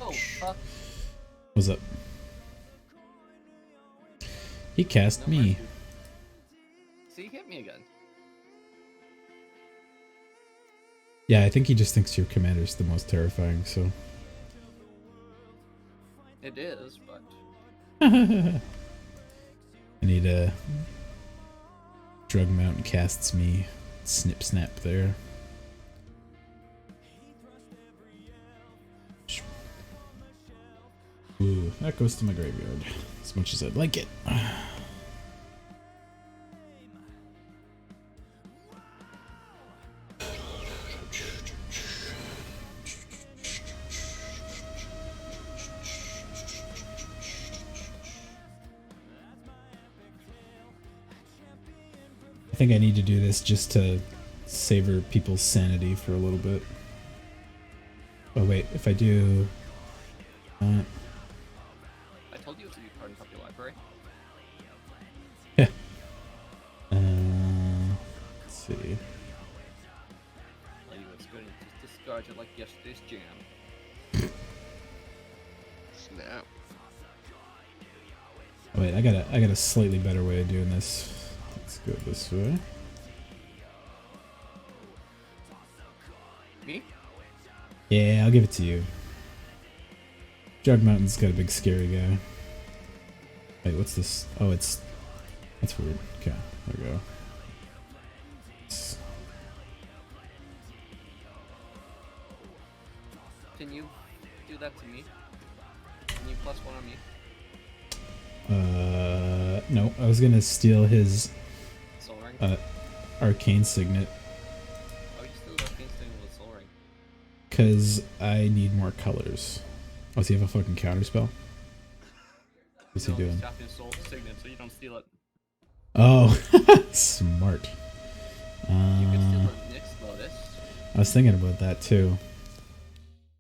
Oh, fuck. What's up? He cast No me. mercy. See, he hit me again. Yeah, I think he just thinks your commander's the most terrifying, so. It is, but... I need a Drug Mountain casts me. Snip snap there. Ooh, that goes to my graveyard. As much as I'd like it. I think I need to do this just to savor people's sanity for a little bit. Oh wait, if I do... I told you it was a card in Puppy Library. Yeah. Let's see. Tell you it's good and just discard it like yesterday's jam. Snap. Oh wait, I got a slightly better way of doing this. Let's go this way. Me? Yeah, I'll give it to you. Drug Mountain's got a big scary guy. Wait, what's this? Oh, that's weird. Okay, there we go. Can you do that to me? Can you +1 on me? No, I was gonna steal his Soul Ring? arcane signet Oh, you still have things doing with Soul Ring. because I need more colors. Oh, does he have a fucking counter spell? What's he doing? Tap his Soul Signet so you don't steal it. Oh, smart. You can steal the Nyx Lotus. I was thinking about that too.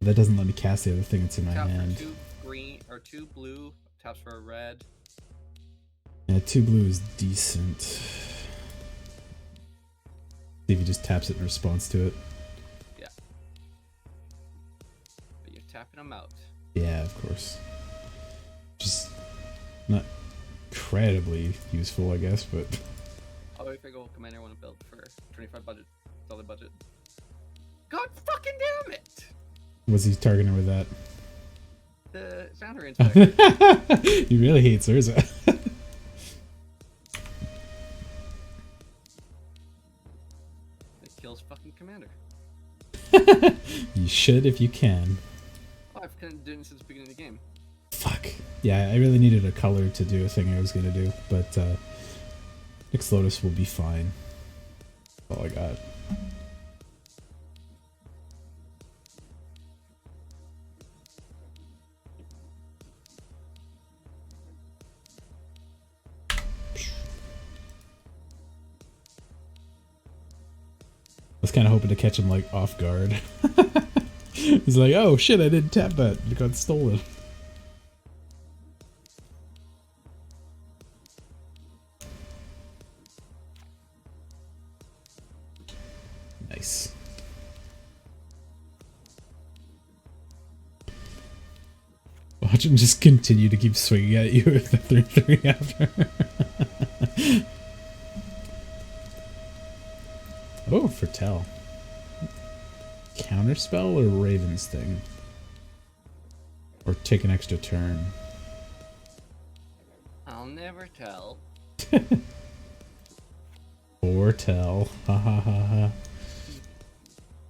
That doesn't let me cast the other thing that's in my Tap hand. for 2 green or 2 blue. Taps for a red. Yeah, 2 blue is decent. See if he just taps it in response to it. Yeah. But you're tapping him out. Yeah, of course. Just not incredibly useful, I guess, but... I'll wait for a gold commander I want to build for $25 budget. God fucking damn it! Was he targeting with that? The Founder Inspector. He really hates Urza. It kills fucking commander. You should if you can. Oh, I've been doing it since the beginning of the game. Fuck. Yeah, I really needed a color to do a thing I was gonna do, but Nyx Lotus will be fine. That's all I got. I was kind of hoping to catch him like off guard. He's like, oh shit, I didn't tap that. It got stolen. Nice. Watch him just continue to keep swinging at you with the 3-3 after. Oh, Foretell. Counterspell or Raven's Sting? Or take an extra turn? I'll never tell. Foretell. Ha ha ha ha.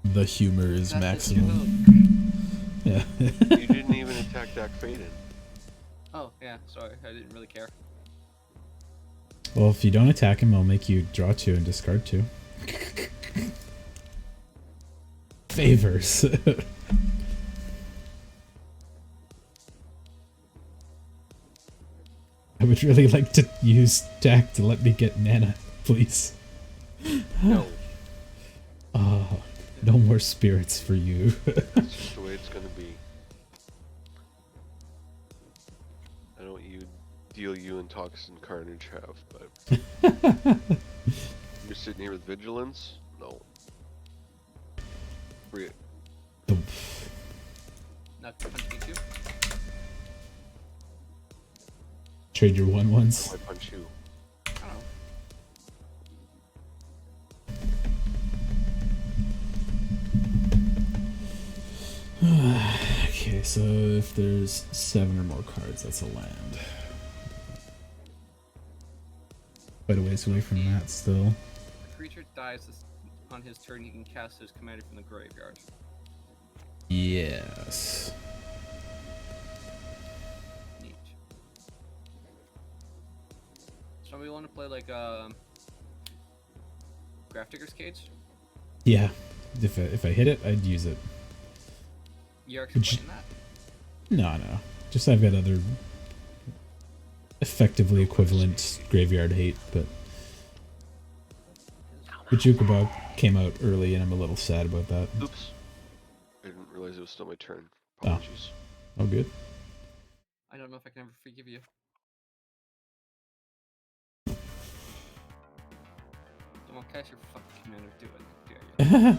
The humor is That's maximum. Yeah. You didn't even attack Dak Faden. Oh, yeah, sorry. I didn't really care. Well, if you don't attack him, I'll make you draw 2 and discard 2. Favors. I would really like to use Dak to let me get mana, please. No. Oh, no more spirits for you. That's just the way it's gonna be. I know what you and Toxin Carnage have, but... You're sitting here with Vigilance? No. Free it. Not punch me too. Trade your 1/1s. Why punch you? I don't know. Okay, so if there's 7 or more cards, that's a land. Quite a ways away from that still. A creature dies on his turn, he can cast his commander from the graveyard. Yes. Neat. So we want to play like Grafdigger's Cage? Yeah. If I hit it, I'd use it. You're explaining that? No. Just I've got other effectively equivalent graveyard hate, but Bojuka came out early and I'm a little sad about that. Oops. I didn't realize it was still my turn. Apologies. Oh good. I don't know if I can ever forgive you. Don't want to catch your fucking commander do it, dare you?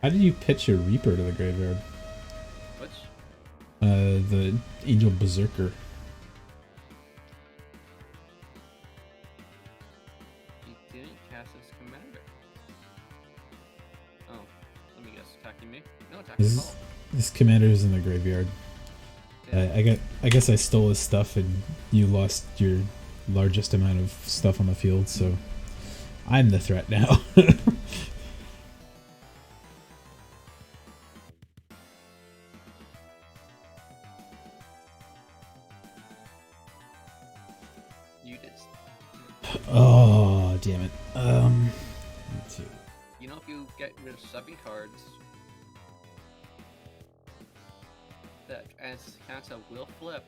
How did you pitch your Reaper to the graveyard? Which? The Angel Berserker. He didn't cast his commander. Oh, let me guess. Attacking me? No, attacking Paul. This commander's in the graveyard. Yeah. I guess I stole his stuff and you lost your largest amount of stuff on the field, so I'm the threat now. You did. Oh, damn it. Let's see. You know, if you get rid of subbing cards, that as counts a will flip.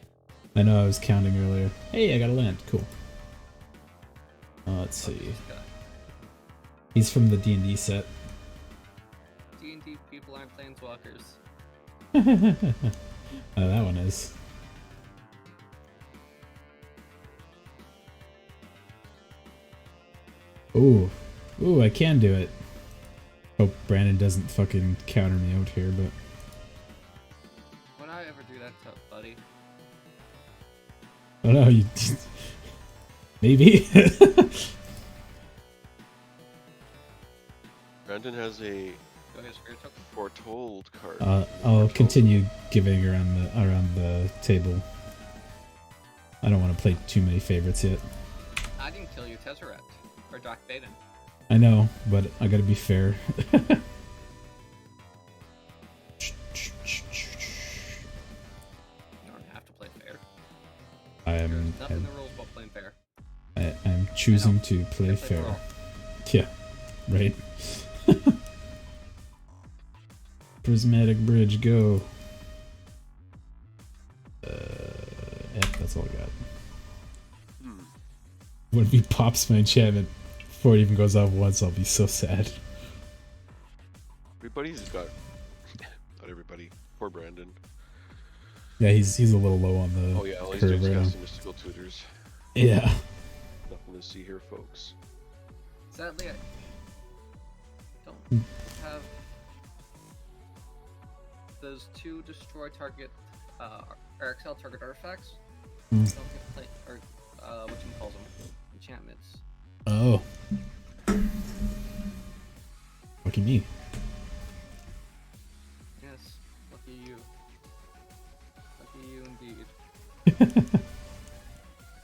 I know I was counting earlier. Hey, I got a land. Cool. Let's see. He's from the D&D set. D&D people aren't planeswalkers. Oh, that one is. Ooh. Ooh, I can do it. Hope Brandon doesn't fucking counter me out here, but... Would I ever do that to buddy? Oh no, you... Maybe? Brandon has a Go get a spirit token. foretold card. I'll Foretold. continue giving around the table. I don't want to play too many favorites yet. I didn't kill you, Tezzeret. Or Doc Baden. I know, but I gotta be fair. You don't have to play fair. I'm There's nothing in the rules about playing fair. I'm choosing to play Play fair. for all. Yeah, right. Prismatic Bridge, go. Yep, that's all I got. When he pops my enchantment before it even goes off once, I'll be so sad. Everybody's got. Not everybody. Poor Brandon. Yeah, he's a little low on the Oh yeah, all he's curve doing is right now. casting Mystical Tutors. Yeah. Nothing to see here, folks. Sadly, I don't have those two destroy target or excel target artifacts. Hmm. Don't get to play or what you calls them enchantments. Oh. Lucky me. Yes, lucky you. Lucky you indeed.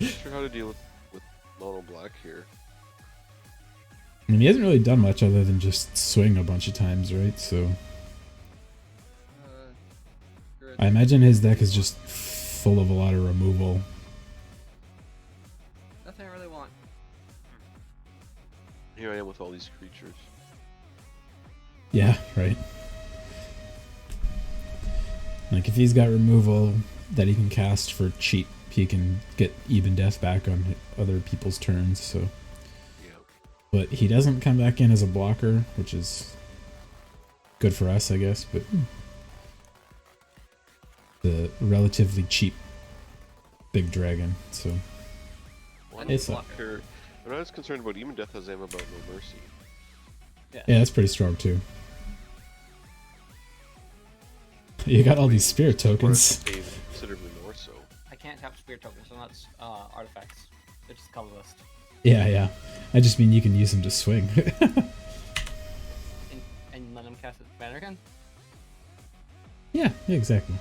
Not sure how to deal with mono black here. I mean, he hasn't really done much other than just swing a bunch of times, right? So Good. I imagine his deck is just full of a lot of removal. Nothing I really want. Here I am with all these creatures. Yeah, right. Like, if he's got removal that he can cast for cheap, he can get even death back on other people's turns, so... Yeah. But he doesn't come back in as a blocker, which is good for us, I guess, but... The relatively cheap big dragon, so... One It's blocker. I'm not as concerned about even death as I am about no mercy. Yeah, that's pretty strong, too. You got all these spirit tokens. Save considerably more so. I can't tap spirit tokens, so that's artifacts. They're just colorless. Yeah. I just mean you can use them to swing. And let them cast it banner again? Yeah, exactly.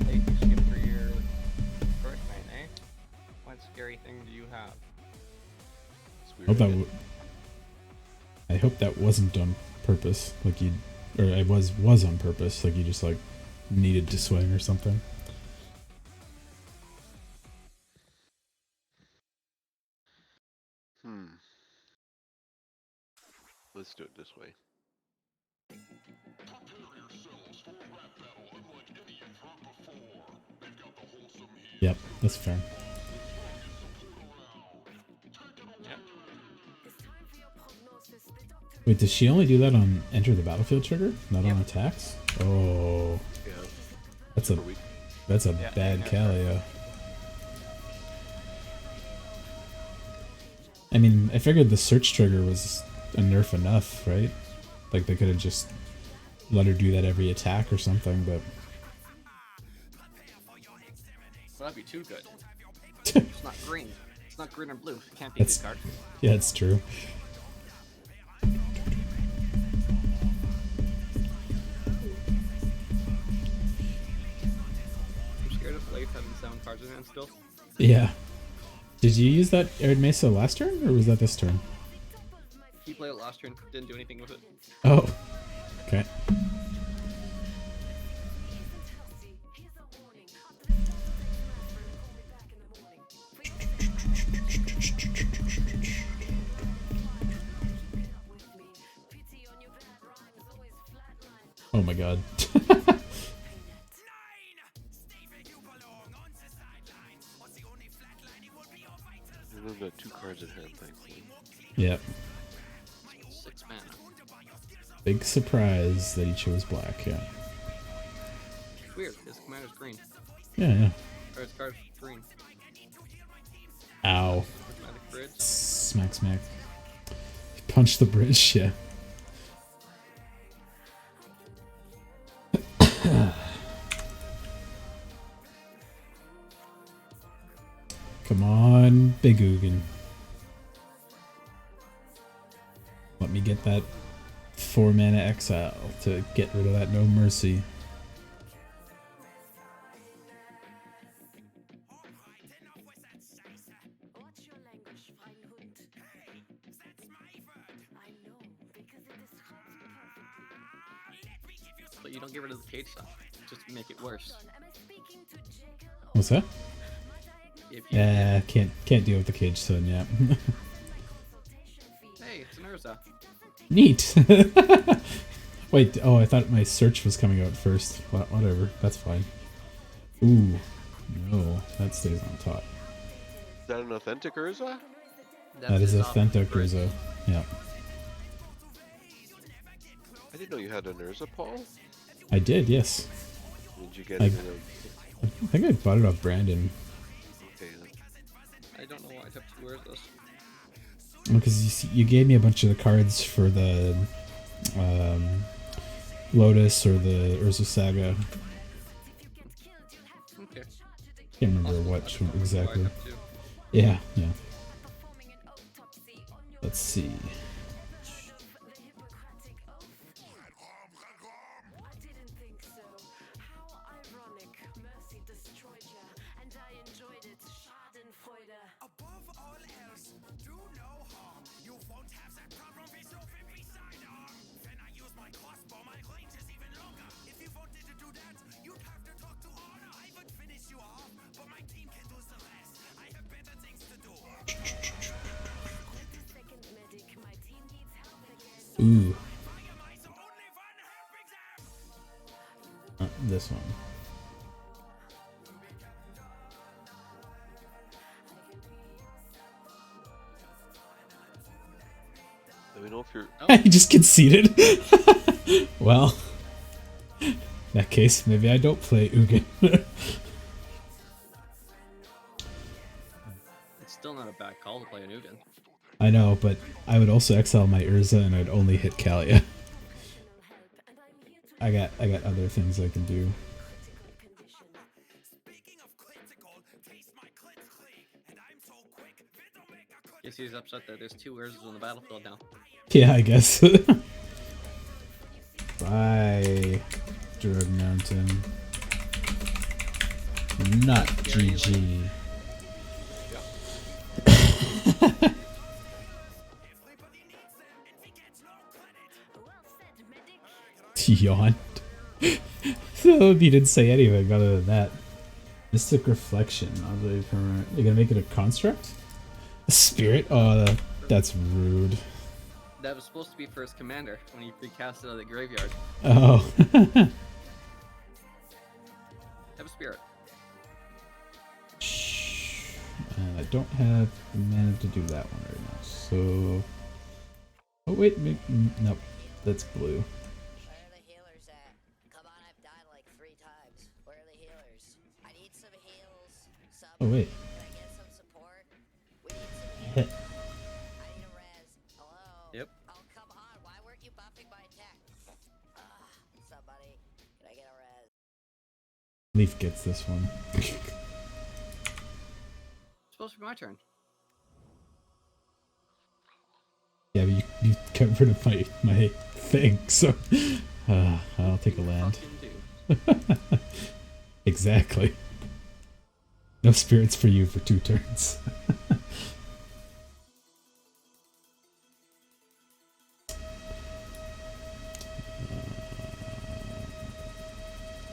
Hey, you skip for your first main, eh? What scary thing do you have? It's Hope weird. that I hope that wasn't on purpose. Like you, or it was on purpose. Like you just like needed to swing or something. Let's do it this way. Yep, that's fair. Yep. Wait, does she only do that on enter the battlefield trigger, not on attacks? Oh, Yeah. that's a For weak. Yeah, bad yeah. Calio. I mean, I figured the search trigger was a nerf enough, right? Like they could have just let her do that every attack or something, but Well, that'd be too good. It's not green. It's not green or blue. It can't be a That's- good card. yeah, it's true. I'm scared of Blade having 7 cards in hand still. Yeah. Did you use that Arid Mesa last turn, or was that this turn? He played it last turn, didn't do anything with it. Oh, okay. Oh my god. I've got 2 cards in hand, thankfully. Yep. 6 mana. Big surprise that he chose black, yeah. It's weird, his commander's green. Yeah. Or his card's green. Ow. Prismatic Bridge. Smack, smack. Punch the bridge, yeah. Come on, Big Ugin. Let me get that 4-mana exile to get rid of that No Mercy. But you don't get rid of the cage stuff. Just make it worse. What's that? Yeah, can't deal with the cage son, yeah. Hey, it's an Urza. Neat. Wait, oh, I thought my search was coming out first. Whatever, that's fine. Ooh, no, that stays on top. Is that an authentic Urza? That is authentic Urza. Yeah. I didn't know you had an Urza, Paul. I did, yes. Did you get it in I think I bought it off Brandon. Okay, I don't know why I have two Urzas. Because you gave me a bunch of the cards for the Lotus or the Urza Saga. Okay. Can't remember which one exactly. Yeah. Let's see. Ooh. This one. let me know if you're... I just conceded. Well, in that case, maybe I don't play Ugin. It's still not a bad call to play an Ugin. I know, but I would also exile my Urza and I'd only hit Kalia. I got other things I can do. Guess he's upset that there's two Urzas on the battlefield now. Yeah, I guess. Bye, Drug Mountain. Not GG. Yawned. So you didn't say anything other than that. Mystic Reflection. You're gonna make it a construct? A spirit? Oh, that's rude. That was supposed to be for his commander when he recast it out of the graveyard. Oh. Have a spirit. I don't have the mana to do that one right now, so... Oh wait, nope, that's blue. Where are the healers at? Come on, I've died like 3 times. Where are the healers? I need some heals. Oh wait. Can I get some support? We need some Hit. heals. I need a res. Hello? Yep. Oh, come on. Why weren't you buffing my attack? Somebody. Can I get a res? Leaf gets this one. It's supposed to be my turn. Yeah, but you got rid of my thing, so I'll take a land. Fucking do. Exactly. No spirits for you for 2 turns.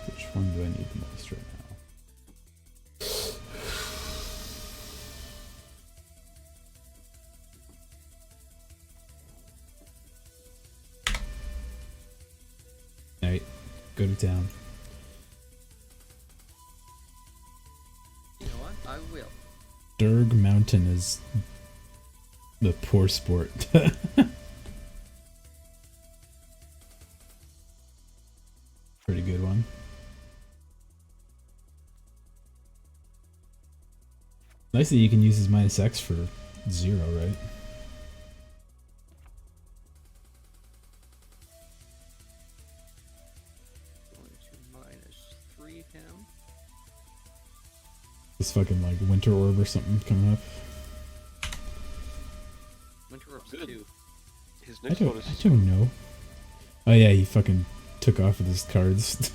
Which one do I need the most right now? Alright, go to town. You know what? I will. Durg Mountain is the poor sport. pretty good one. Nice that you can use his -X for 0, right? -3 him. This fucking like Winter Orb or something coming up. Winter Orb's Good. 2. His I next don't, bonus I is don't know. Oh yeah, he fucking took off with his cards.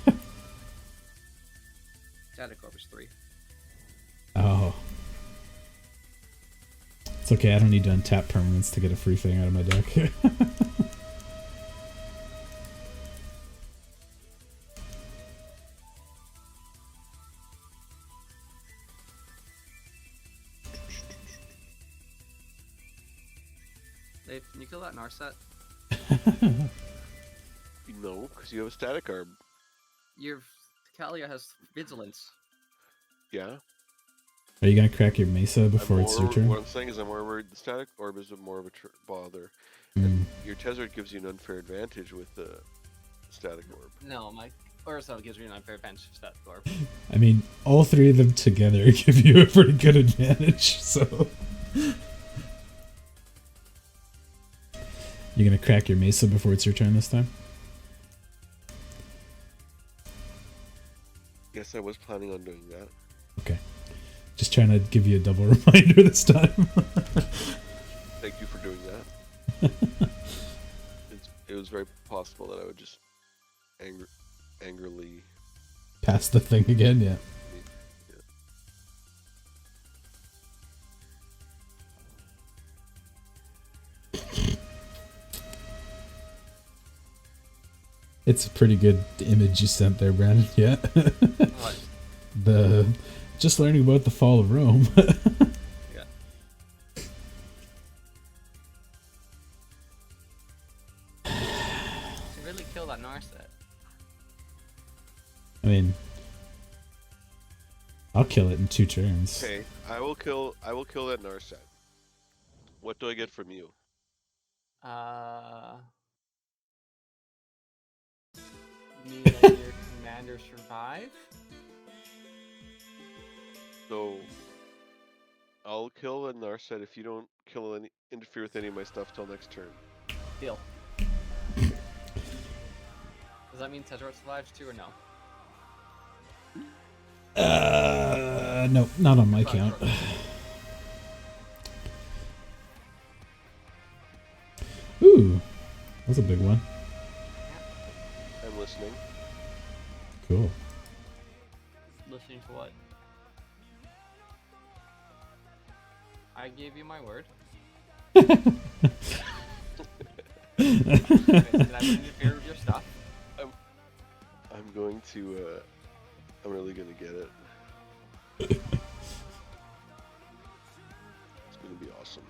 Static Orb is 3. Oh. It's okay, I don't need to untap permanents to get a free thing out of my deck. Dave, can you kill that Narset? no, because you have a static arb. Your Talia has Vigilance. Yeah. Are you gonna crack your Mesa before it's your turn? What I'm saying is I'm more worried the static orb is more of a bother. Mm. And your Tezzeret gives you an unfair advantage with the static orb. No, my Ursa gives me an unfair advantage with Static Orb. I mean, all three of them together give you a pretty good advantage, so... You gonna crack your Mesa before it's your turn this time? Yes, I was planning on doing that. Okay. Just trying to give you a double reminder this time. Thank you for doing that. It was very possible that I would just angrily... Pass the thing again, yeah. It's a pretty good image you sent there, Brandon. Yeah. What? The just learning about the fall of Rome. Yeah. To really kill that Narset. I mean, I'll kill it in 2 turns. Okay, I will kill that Narset. What do I get from you? You let your commander survive? So I'll kill the Narset if you don't interfere with any of my stuff till next turn. Deal. Does that mean Tezzeret survives too or no? No, not on my count. Ooh, that's a big one. I'm listening. Cool. Listening to what? I gave you my word. Did I interfere with your stuff? I'm going to. I'm really gonna get it. It's gonna be awesome.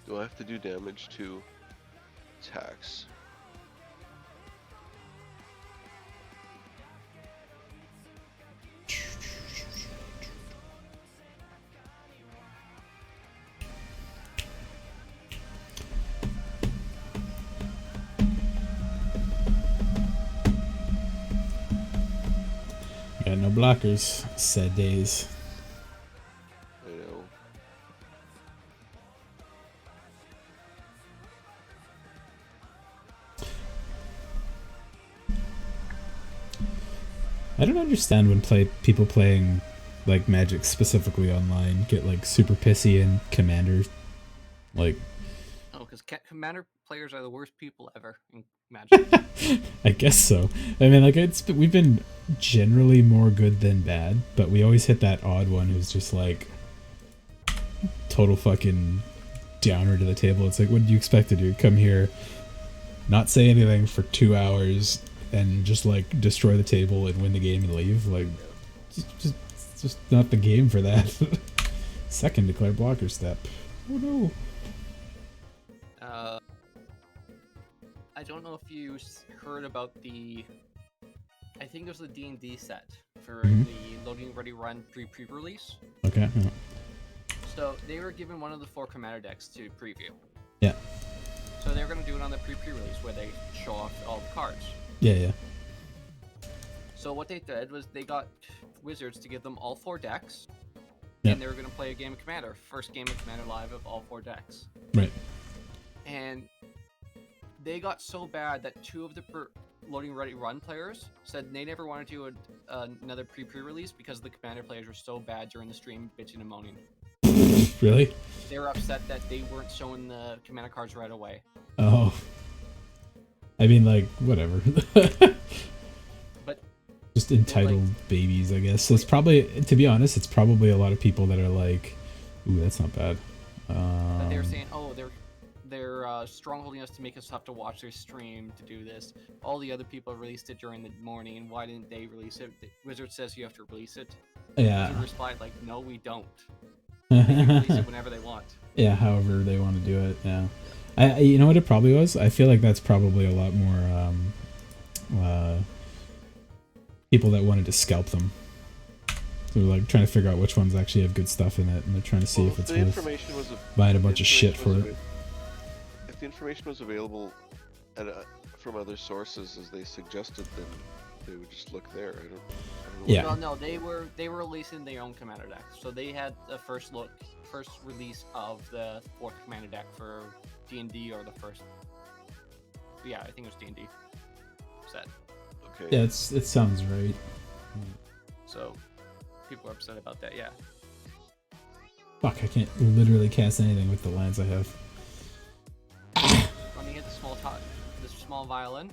Do I have to do damage to attacks? Got no blockers. Sad days. I know. I don't understand when people playing like Magic specifically online get like super pissy and Commander like. Oh, because Commander players are the worst people ever in Magic. I guess so. I mean, like we've been generally more good than bad, but we always hit that odd one who's just like total fucking downer to the table. It's like, what do you expect to do? Come here, not say anything for 2 hours, and just like destroy the table and win the game and leave? Like, just not the game for that. Second, declare blocker step. Oh no. I don't know if you heard about the. I think there's a D&D set for the Loading Ready Run pre-release. Okay. Yeah. So they were given one of the 4 commander decks to preview. Yeah. So they're gonna do it on the pre-release where they show off all the cards. Yeah. So what they did was they got Wizards to give them all 4 decks, Yep. and they were going to play a game of Commander, first game of Commander Live of all 4 decks. Right. And they got so bad that 2 of the Loading Ready Run players said they never wanted to do another pre-release because the Commander players were so bad during the stream, bitching and moaning. Really? They were upset that they weren't showing the Commander cards right away. Oh. I mean, like, whatever. But just entitled babies, I guess. So it's probably, to be honest, it's probably a lot of people that are like, ooh, that's not bad. But they were saying, oh, they're strongholding us to make us have to watch their stream to do this. All the other people released it during the morning, and why didn't they release it? The Wizard says you have to release it. Yeah. Wizard replied like, no, we don't. They can release it whenever they want. Yeah, however they want to do it. Yeah. You know what it probably was? I feel like that's probably a lot more people that wanted to scalp them. So like trying to figure out which ones actually have good stuff in it, and they're trying to see if it's worth buying a bunch of shit for it. If the information was available from other sources as they suggested, then they would just look there. I don't know. Yeah. Well, no, they were releasing their own Commander deck. So they had the first release of the 4th Commander deck for D&D, or the first. Yeah, I think it was D&D set. Okay. Yeah, it sounds right. So people are upset about that. Yeah. Fuck, I can't literally cast anything with the lands I have. Let me hit the small violin.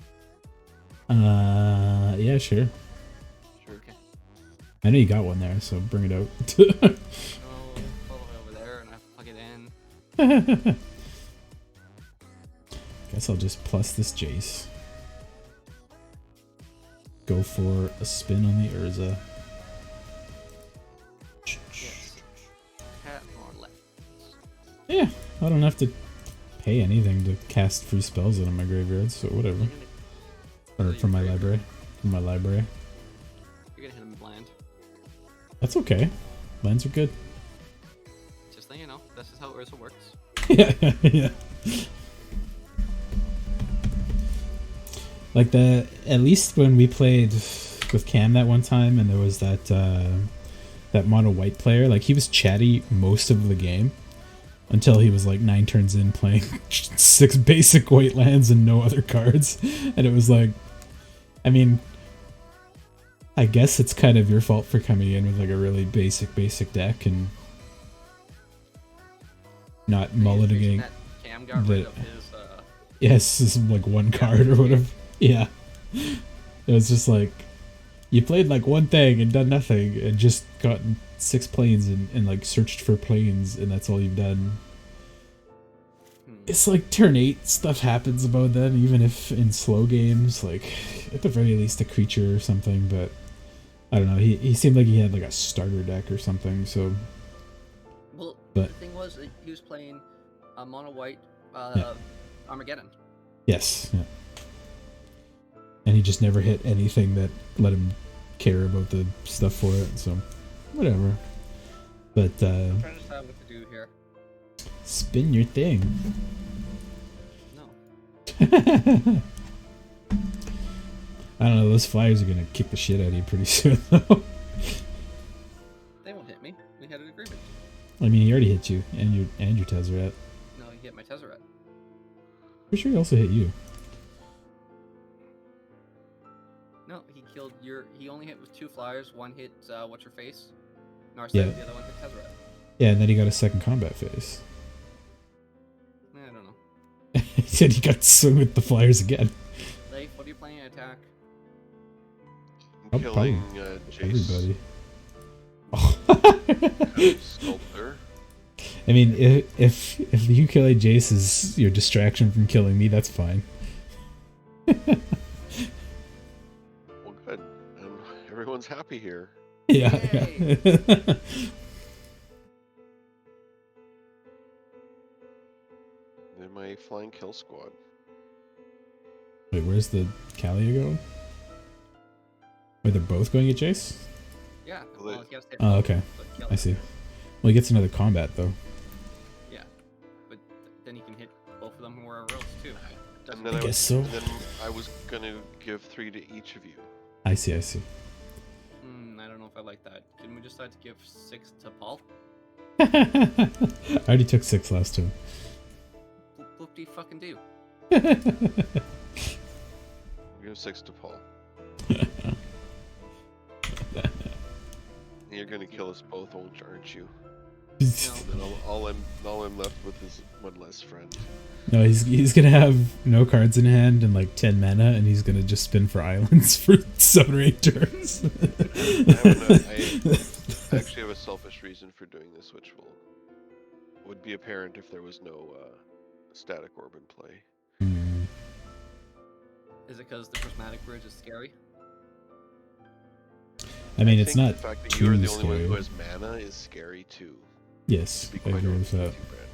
Yeah, sure. Sure. Okay. I know you got one there, so bring it out. Oh, all the way over there, and I have to plug it in. Guess I'll just plus this Jace. Go for a spin on the Urza. Yes. Cat or left. Yeah, I don't have to pay anything to cast free spells out of my graveyard, so whatever. Or from my library. From my library. You're gonna hit him blind. That's okay. Lands are good. Just so you know, this is how Urza works. Yeah, yeah. Like at least when we played with Cam that one time, and there was that mono white player, like he was chatty most of the game until he was like 9 turns in playing 6 basic white lands and no other cards, and it was like, I mean, I guess it's kind of your fault for coming in with like a really basic deck and not mulliganing. Cam got rid of his. Yes, this is like one card or whatever. Yeah, it was just like you played like one thing and done nothing, and just gotten 6 planes and like searched for planes, and that's all you've done. It's like turn 8 stuff happens about then, even if in slow games, like at the very least a creature or something. But I don't know. He seemed like he had like a starter deck or something. So. Well, but, the thing was, he was playing mono white Armageddon. Yes. Yeah. And he just never hit anything that let him care about the stuff for it. So, whatever. But I'm trying to decide what to do here. Spin your thing. No. I don't know. Those flyers are gonna kick the shit out of you pretty soon, though. They won't hit me. We had an agreement. I mean, he already hit you, and your Tezzeret. No, he hit my Tezzeret. Pretty sure he also hit you. No, he killed your. He only hit with 2 flyers. One hit what's her face, Narset. Yeah. The other one hit Tezzeret. Yeah, and then he got a second combat phase. I don't know. He said he got swung with the flyers again. Leif, what are you planning to attack? I'm killing Everybody. Jace. Sculptor. I mean, if you killing Jace is your distraction from killing me, that's fine. Well, good. Everyone's happy here. Yeah. Yay. They're my flying kill squad. Wait, where's the Kalia going? Wait, they're both going at Jace? Yeah. Well, he has to hit Oh, both, okay. but kill I him. see. Well, he gets another combat, though. Yeah, but then he can hit both of them wherever else too. And then I I guess so. And then I was gonna give 3 to each of you. I see, I see. I don't know if I like that. Didn't we decide to give 6 to Paul? I already took 6 last time. What do you fucking do? Give 6 to Paul. You're gonna kill us both, aren't you? No. And then all I'm left with is one less friend. No, he's gonna have no cards in hand and like 10 mana, and he's gonna just spin for islands for 7 or 8 turns. I actually have a selfish reason for doing this, which would be apparent if there was no static orb in play. Is it because the prismatic bridge is scary? I mean, it's not the fact that too you're the only one scary. who has mana is scary too. Yes, To be I quite agree honest with with that. you, Brad.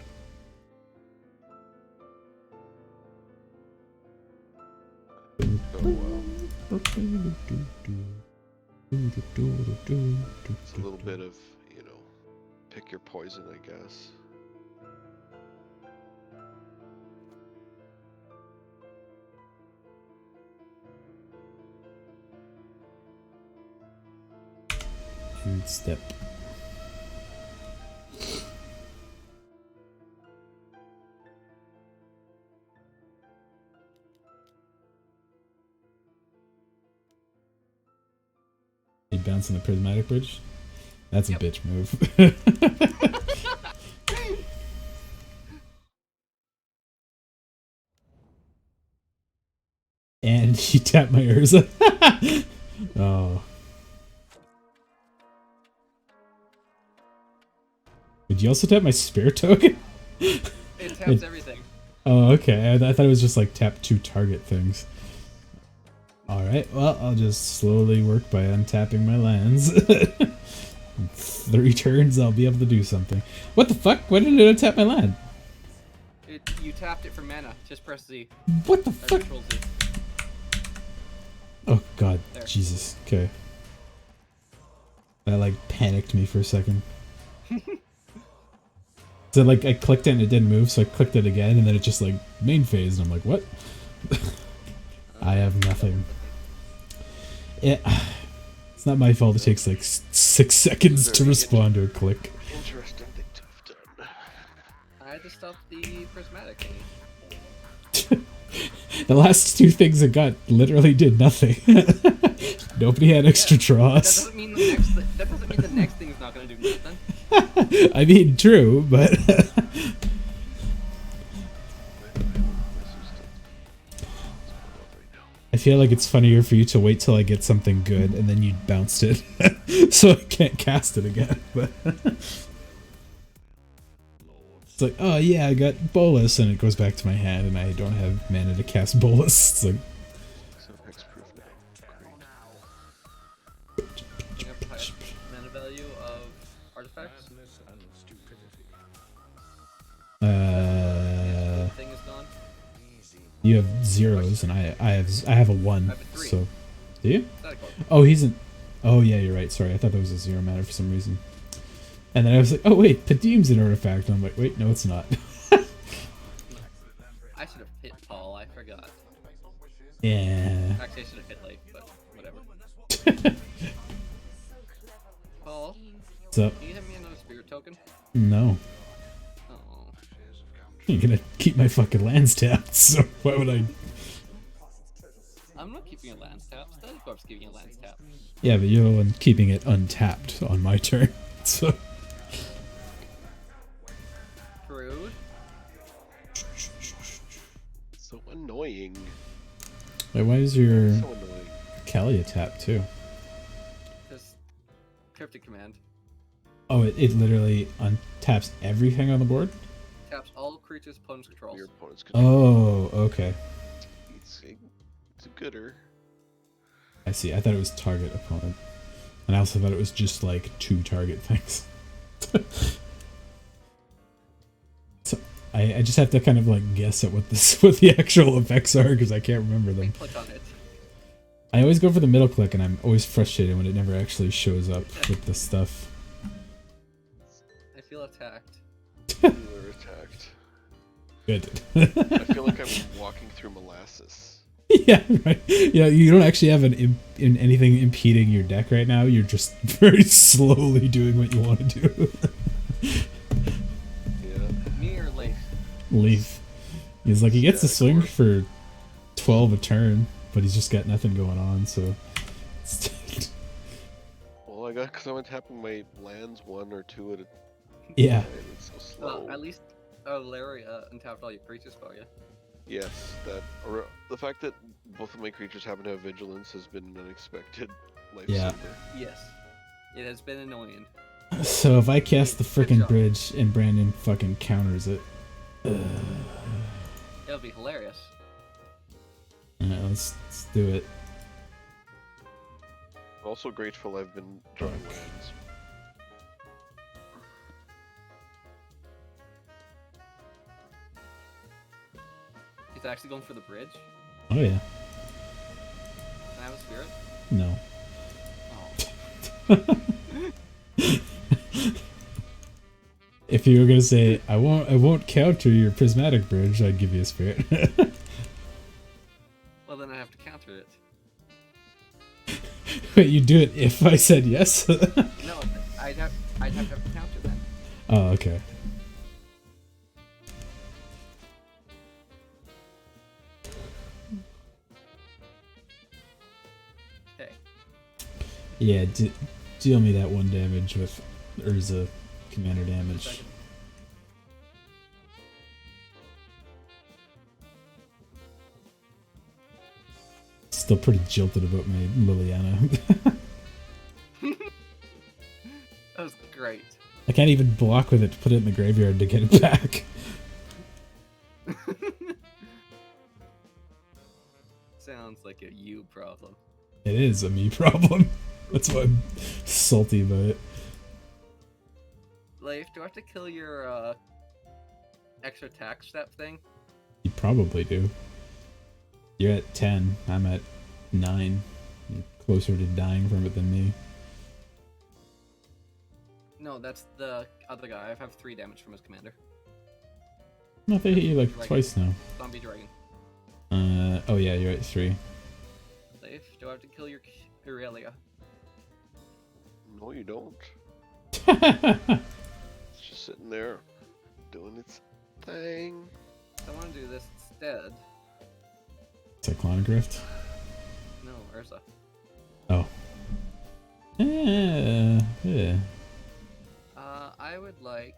So, it's a little bit of, pick your poison, I guess. End step. You bounce on the prismatic bridge? That's a bitch move. And you tap my Urza. Oh. Did you also tap my spirit token? It taps everything. Oh, okay. I thought it was just like tap 2 target things. Alright, well, I'll just slowly work by untapping my lands. 3 turns, I'll be able to do something. What the fuck? Why didn't it untap my land? You tapped it for mana. Just press Z. What the Or fuck? Control Z. Oh god, There. Jesus. Okay. That like panicked me for a second. So like I clicked it and it didn't move, so I clicked it again and then it just like main phased and I'm like, what? I have nothing. It's not my fault it takes like 6 seconds to Very respond to a click. Interesting thing to have done. I had to stop the prismatic thingy. The last 2 things it got literally did nothing. Nobody had extra That draws. doesn't mean the next thing is not gonna do nothing. I mean, true, but I feel like it's funnier for you to wait till I get something good and then you bounced it, so I can't cast it again. But it's like, oh yeah, I got Bolus, and it goes back to my hand, and I don't have mana to cast Bolus. It's like, So hexproof now. You have the highest mana value of artifacts. Thing is gone. you have 0s, and I have a 1. I have a 3. So, do you? Static orb. Oh, he's an. Oh yeah, you're right. Sorry, I thought that was a 0 mana for some reason. And then I was like, oh wait, Padim's an artifact. And I'm like, wait, no, it's not. I should have hit Paul. I forgot. Yeah. Actually, I should have hit Lake, but whatever. Paul, What's up? can you hit me another spirit token? No. Oh. You're gonna keep my fucking lands tapped, so why would I? I'm not keeping a lands tap. Static Orb's keeping a lands tap. Yeah, but you're the one keeping it untapped on my turn, so. Rude. So annoying. Wait, why is your So annoying. Kalia tapped too? Just cryptic command. Oh, it literally untaps everything on the board? Taps all creatures opponents controls. Your opponent's Oh, okay. It's a gooder. I see. I thought it was target opponent. And I also thought it was just like 2 target things. So I just have to kind of like guess at what the actual effects are because I can't remember them. Click on it. I always go for the middle click and I'm always frustrated when it never actually shows up with the stuff. I feel attacked. You were attacked. Good. I feel like I'm walking through molasses. Yeah, right. Yeah, you don't actually have in anything impeding your deck right now. You're just very slowly doing what you want to do. Yeah. Me or Leaf? Leaf. He's like, he gets to Static swing orb. for 12 a turn, but he's just got nothing going on, so... Well, I got because I'm tapping my lands 1 or 2 at a Yeah. time. It's so slow. Well, at least Larry untapped all your creatures for you. Yes, that or the fact that both of my creatures happen to have vigilance has been an unexpected lifesaver. Yeah. Yes. It has been annoying. So if I cast the Good frickin' job. bridge and Brandon fucking counters it... It'll be hilarious. Alright, let's do it. Also grateful I've been drawing lands. He's actually going for the bridge. Oh yeah. Can I have a spirit? No. Oh. If you were gonna say, I won't counter your prismatic bridge, I'd give you a spirit. Well, then I have to counter it. Wait, you do it if I said yes? No, I'd have to counter then. Oh, okay. Okay. Yeah, deal me that 1 damage with Urza commander damage. Still pretty jilted about my Liliana. That was great. I can't even block with it to put it in the graveyard to get it back. Sounds like a you problem. It is a me problem. That's why I'm salty about it. Leif, do I have to kill your extra attack step thing? You probably do. You're at 10. I'm at 9. You're closer to dying from it than me. No, that's the other guy. I have 3 damage from his commander. No, they hit you like Dragon. twice now. Zombie dragon. Oh yeah, you're at 3. Leif, do I have to kill your Aurelia? No, you don't. It's just sitting there, doing its thing. I want to do this instead. Cyclonic Rift? No, Urza. Oh. Yeah. I would like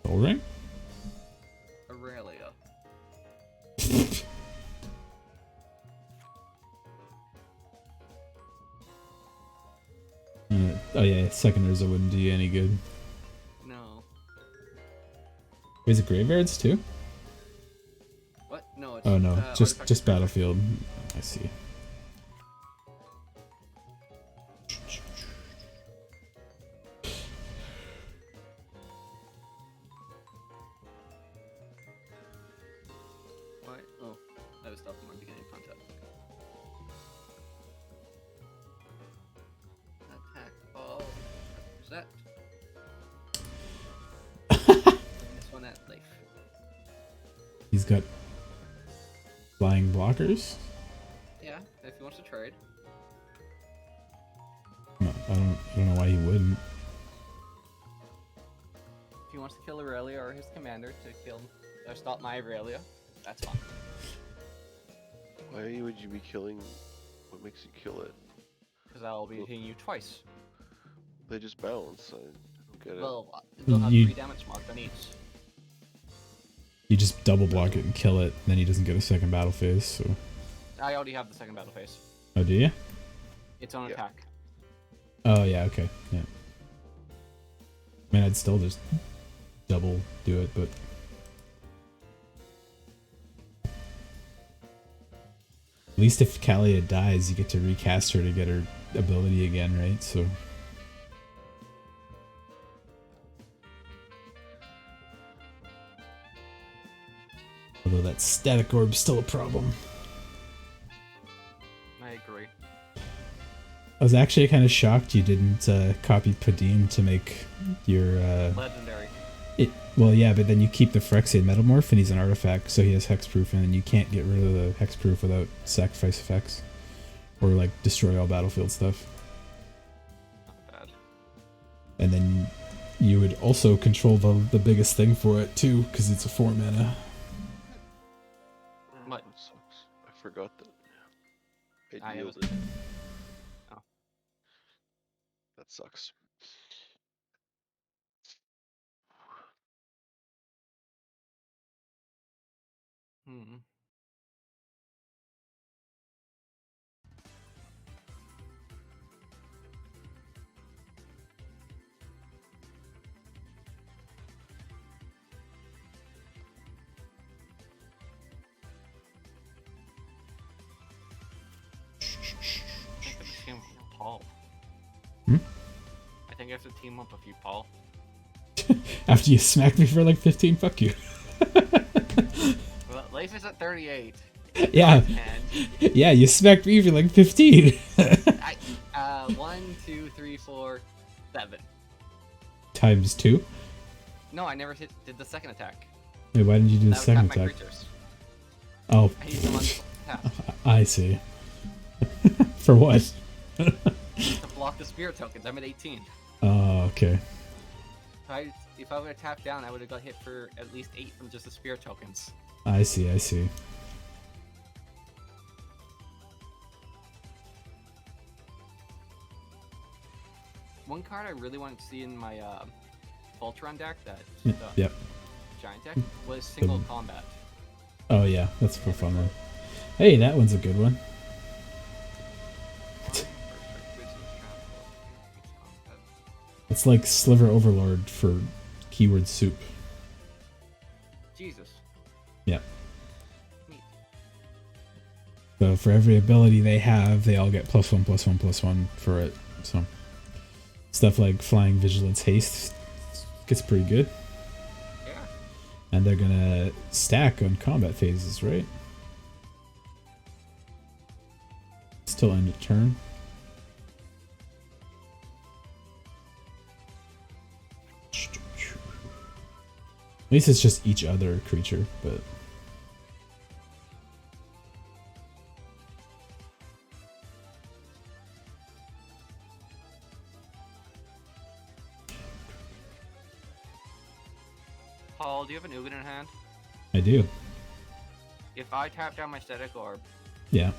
Soul Ring? Aurelia. Oh yeah, second Urza wouldn't do you any good. No. Is it graveyards too? What? No, it's Oh no, just artifact- battlefield. I see. What? Oh, that was stopped in my beginning contact. Attack all. Set. This one at Leif. He's got flying blockers? Yeah, if he wants to trade. No, I don't know why he wouldn't. If he wants to kill Aurelia or his commander to kill or stop my Aurelia, that's fine. Why would you be killing? What makes you kill it? Because I'll be hitting you twice. They just bounce. I don't get it. Well, they'll have You- 3 damage marked on each. You just double block it and kill it, and then he doesn't get a second battle phase, so... I already have the second battle phase. Oh, do you? It's on Yeah. attack. Oh, yeah, okay, yeah. I mean, I'd still just double do it, but... At least if Kalia dies, you get to recast her to get her ability again, right? So... Although that static orb's still a problem. I agree. I was actually kind of shocked you didn't copy Padim to make your... Legendary. Well, yeah, but then you keep the Phyrexian Metamorph, and he's an artifact, so he has hexproof, and you can't get rid of the hexproof without sacrifice effects. Or, like, destroy all battlefield stuff. Not bad. And then you would also control the biggest thing for it, too, because it's a 4 mana. What? That sucks. I forgot that. It I was- yielded. Oh. That sucks. Hmm. I think I have to team up Paul. Hmm? I think I have to team up with you, Paul. After you smacked me for like 15, fuck you. Well, Lace is at 38. Yeah. And Yeah, you smacked me for like 15. 1, 2, 3, 4, 7. Times 2? No, I never did the second attack. Wait, why didn't you do the That would second tap my attack? creatures. Oh, I used them on tap I see. For what? to block the spirit tokens. I'm at 18. Oh, okay. If I would have tapped down, I would have got hit for at least 8 from just the spirit tokens. I see, I see. One card I really wanted to see in my Voltron deck, that Yep. giant deck, was single combat. Oh yeah, that's for fun one. Hey, that one's a good one. It's like Sliver Overlord for keyword soup. Jesus. Yeah. Neat. So for every ability they have, they all get +1/+1/+1 for it. So stuff like Flying Vigilance Haste gets pretty good. Yeah. And they're gonna stack on combat phases, right? Still end of turn. At least it's just each other creature, but Paul, do you have an Ugin in hand? I do. If I tap down my static orb, Yeah.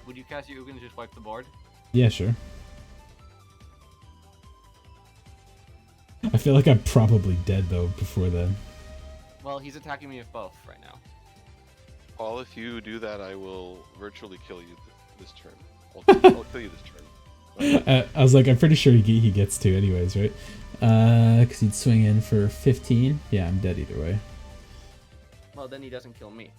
would you cast your Ugin and just wipe the board? Yeah, sure. I feel like I'm probably dead though before then. Well, he's attacking me with both right now. Paul, if you do that, I will virtually kill you this turn. I'll kill you this turn. I was like, I'm pretty sure he gets to anyways, right? Because he'd swing in for 15. Yeah, I'm dead either way. Well, then he doesn't kill me.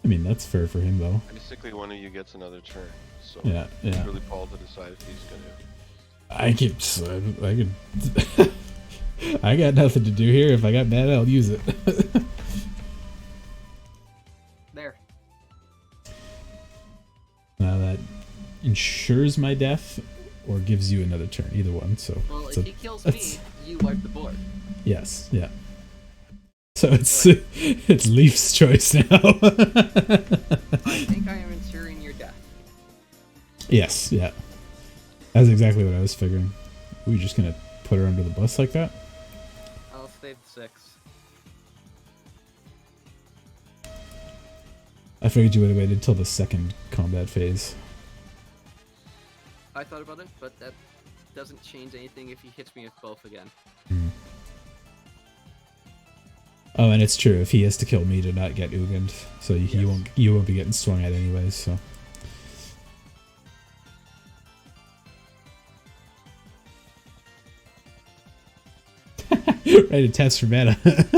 I mean, that's fair for him though. Basically, one of you gets another turn. So Yeah, it's yeah. really Paul to decide if he's gonna. I could. I got nothing to do here. If I got mana, I'll use it. There. Now that ensures my death or gives you another turn. Either one. So Well, it's if a- he kills that's- me, you wipe the board. yes, yeah. So it's it's Leaf's choice now. I think I am ensuring your death. Yes, yeah. That's exactly what I was figuring. We're just gonna put her under the bus like that? I'll save the 6. I figured you would have waited until the second combat phase. I thought about it, but that doesn't change anything if he hits me with both again. Oh, and it's true. If he has to kill me to not get Ugin, so you Yes. won't be getting swung at anyways. So right, a test for mana. It's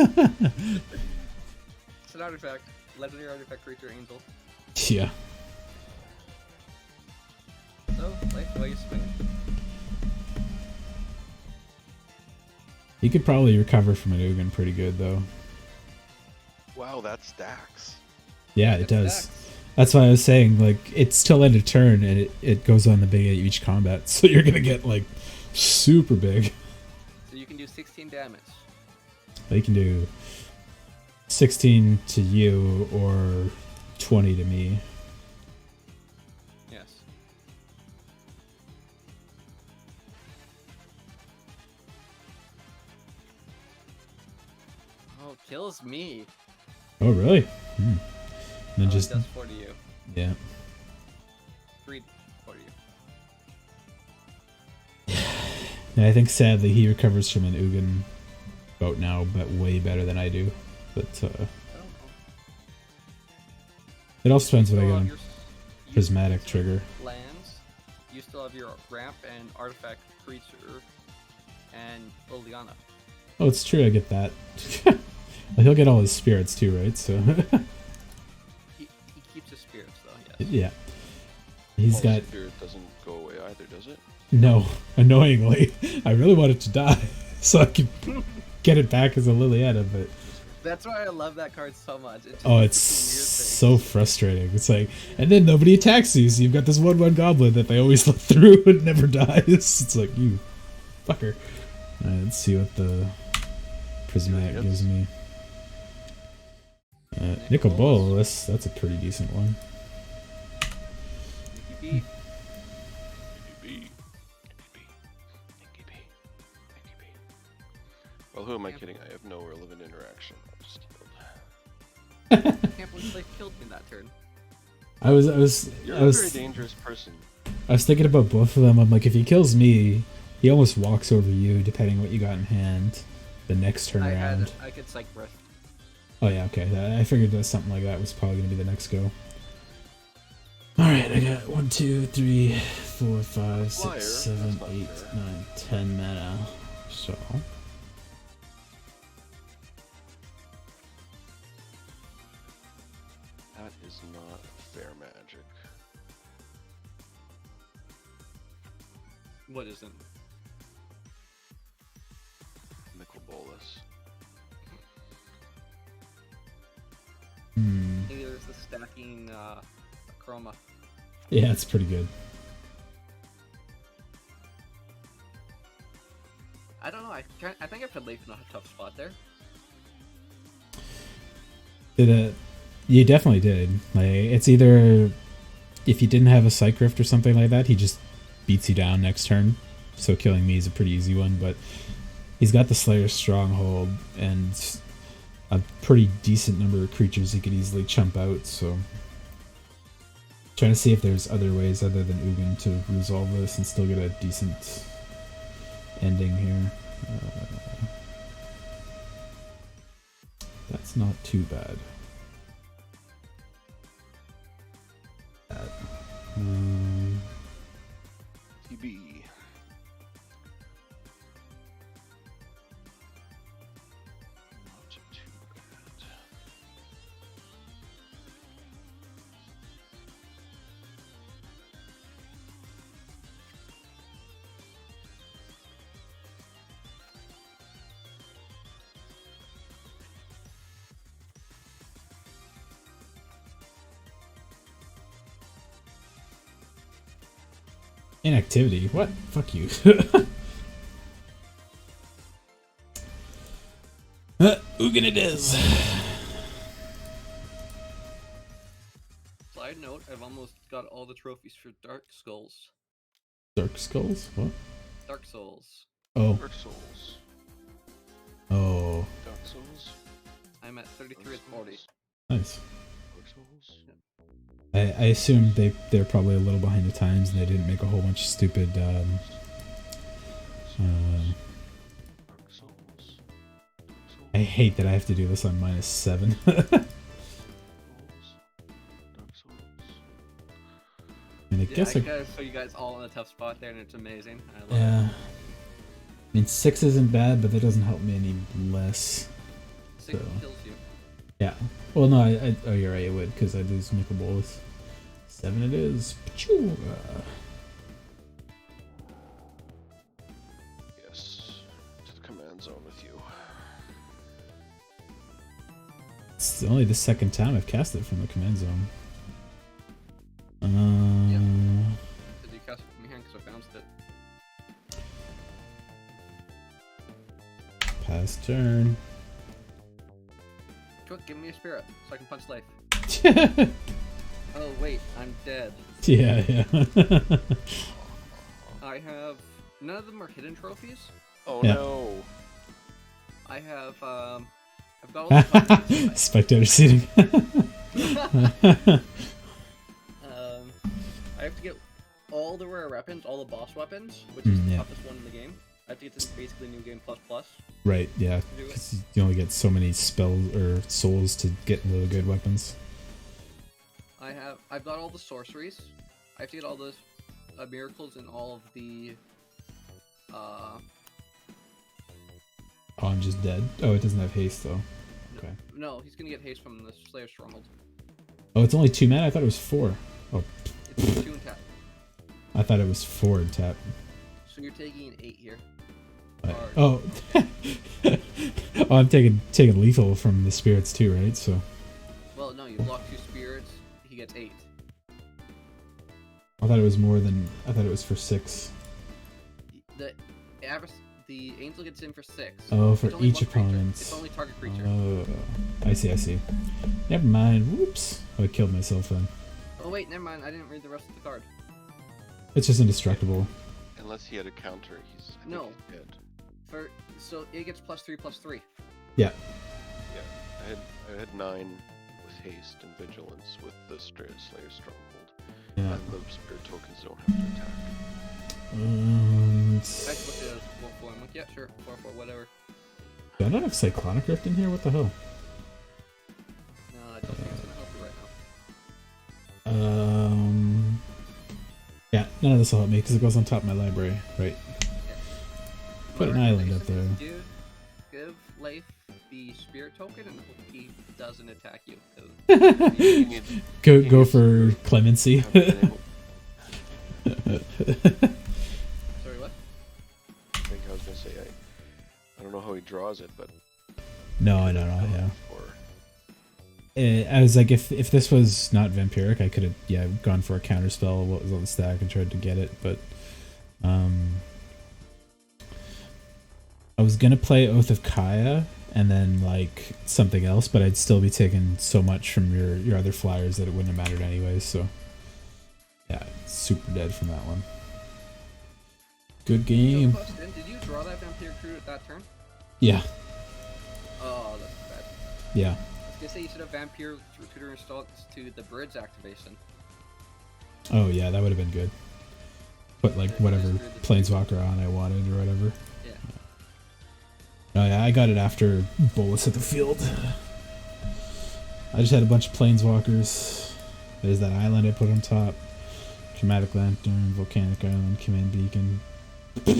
an artifact. Legendary artifact creature angel. Yeah. So, life the way you swing it. He could probably recover from an Ugin pretty good though. Wow, that stacks. Yeah, it It does. stacks. That's why I was saying, like, it's till end of turn and it goes on the big at each combat, so you're gonna get like super big. So you can do 16 damage. They can do 16 to you or 20 to me. Yes. Oh, kills me. Oh, really? And then Oh, just it does 4 to you. yeah. 3 for you. Yeah, I think sadly he recovers from an Ugin bout now, but way better than I do. But I don't know. it also depends what I Still get have on your prismatic trigger. lands. You still have your ramp and artifact creature and Liliana. Oh, it's true. I get that. Well, he'll get all his spirits too, right? So He keeps his spirits though. Yes. yeah, he's got Spirit doesn't go away either, does it? no. Annoyingly, I really want it to die so I can get it back as a Liliana, but That's why I love that card so much. It just oh, does it's some weird so frustrating. It's like, and then nobody attacks you, so you've got this 1/1 goblin that they always let through and never dies. It's like, you fucker. Alright, let's see what the prismatic gives me. Nickel Bowl, that's a pretty decent one. things. Well, who am I kidding? I have no relevant interaction. I'm just killed. I can't believe they killed me that turn. I was You're I a was very dangerous person. I was thinking about both of them. I'm like, if he kills me, he almost walks over you, depending what you got in hand. The next turn around. I could psych breath. Oh yeah, okay. I figured that something like that was probably gonna be the next go. All right, I got 1, 2, 3, 4, 5, Flyer, 6, 7, that's not 8, fair. 9, 10 mana. So That is not fair magic. What isn't? Nicol Bolas. I think there's the stacking chroma. yeah, it's pretty good. I don't know. I think I put Leif in a tough spot there. You definitely did. Like, it's either if you didn't have a Psych Rift or something like that, he just beats you down next turn. So killing me is a pretty easy one, but he's got the Slayer's Stronghold and a pretty decent number of creatures he could easily chump out, so trying to see if there's other ways other than Ugin to resolve this and still get a decent ending here. That's not too bad. TB. Not too bad. Inactivity? What? Fuck you. Ugin it is. Side note: I've almost got all the trophies for Dark Skulls. Dark Skulls? What? Dark Souls. Oh. Dark Souls. Oh. Dark Souls. I'm at 33 at 40. Nice. Dark Souls. I assumed they're probably a little behind the times and they didn't make a whole bunch of stupid Dark Souls. I hate that I have to do this on -7. Dark Souls. And I Yeah, guess I gotta put you guys all in a tough spot there, and it's amazing. I love it. yeah. I mean 6 isn't bad, but that doesn't help me any less. 6 so. kills you. Yeah. Well, no, oh, you're right, it would, because I lose Nicol Bolas. 7 it is. Pachoo! Yes. To the command zone with you. It's only the second time I've cast it from the command zone. Did you cast it from your hand because I bounced it? Pass turn. Give me a spirit so I can punch life. Oh wait, I'm dead. Yeah. I have none of them are hidden trophies. Oh Yeah. no. I have I've got all the trophies. Spectator seating. I have to get all the rare weapons, all the boss weapons, which is the Yeah. toughest one in the game. I have to get this basically new game plus. Right, yeah. Do it. 'Cause you only get so many spells or souls to get really good weapons. I've got all the sorceries. I have to get all the miracles and all of the Oh, I'm just dead. Oh, it doesn't have haste though. Okay. no, he's gonna get haste from the Slayer Stronghold. Oh, it's only 2 mana? I thought it was 4. Oh, It's 2 and tap. I thought it was 4 in tap. So you're taking an 8 here. Oh. Oh, I'm taking lethal from the spirits too, right? So Well, no, you block 2 spirits, he gets 8. I thought it was more than I thought it was for 6. The angel gets in for 6. Oh, for It's only each one creature. opponent. It's only target creature. Oh, I see. Never mind. Whoops. I killed myself then. Oh wait, never mind. I didn't read the rest of the card. It's just indestructible. Unless he had a counter, I think No. he's dead. So it gets +3/+3. Yeah. Yeah, I had 9 with haste and vigilance with the Slayer Stronghold, Yeah. and the spirit tokens don't have to attack. I just looked at it as 4/4. I'm like, yeah, sure, 4/4, whatever. Do I not have Cyclonic Rift in here? What the hell? No, I don't think it's gonna help you right now. Yeah, none of this will help me because it goes on top of my library, right? Put an My island up recommendation there. is Give Leif the spirit token and hope he doesn't attack you. 'cause He needs- Go he go needs for to clemency. have been able- Sorry, what? I think I was gonna say I don't know how he draws it, but No, I don't know. Yeah. Or I was like, if this was not vampiric, I could have gone for a counter spell. What was on the stack and tried to get it, but I was gonna play Oath of Kaya and then like something else, but I'd still be taking so much from your other flyers that it wouldn't have mattered anyways. So yeah, super dead from that one. Good game. So, Austin, did you draw that vampire recruit at that turn? Yeah, Oh, that's bad. yeah. I was gonna say you should have vampire recruiter installed to the bridge activation. Oh yeah, that would have been good. Put like whatever planeswalker on I wanted or whatever. Yeah. Oh yeah, I got it after Bolus at the field. I just had a bunch of planeswalkers. There's that island I put on top. Dramatic Lantern, Volcanic Island, Command Beacon. I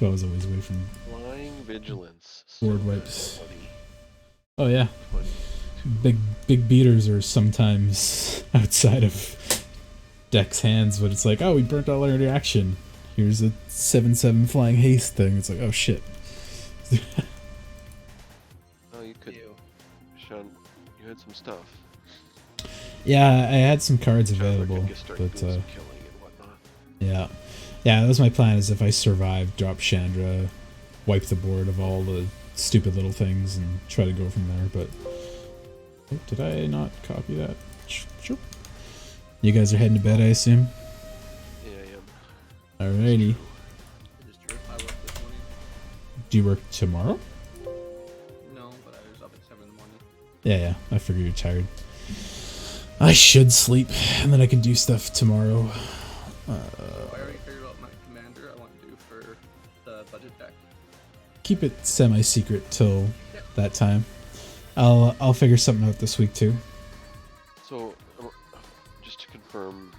was always away from flying vigilance. Board still wipes. at 20, Oh yeah. 22. Big beaters are sometimes outside of Deck's hands, but it's like, oh, we burnt all our interaction. Here's a 7/7 flying haste thing. It's like, oh shit. Oh, you could, Ew. Sean. You had some stuff. Yeah, I had some cards Chandler available, could get started but doing some killing and whatnot. yeah, that was my plan. Is if I survive, drop Chandra, wipe the board of all the stupid little things, and try to go from there. But oh, did I not copy that? Sure. You guys are heading to bed, I assume. Yeah, I am. Alrighty. It is true. I worked this morning. Do you work tomorrow? No, but I was up at 7 in the morning. Yeah. I figure you're tired. I should sleep, and then I can do stuff tomorrow. I already figured out my commander I want to do for the budget deck. Keep it semi-secret till that time. I'll figure something out this week too. So, just to confirm,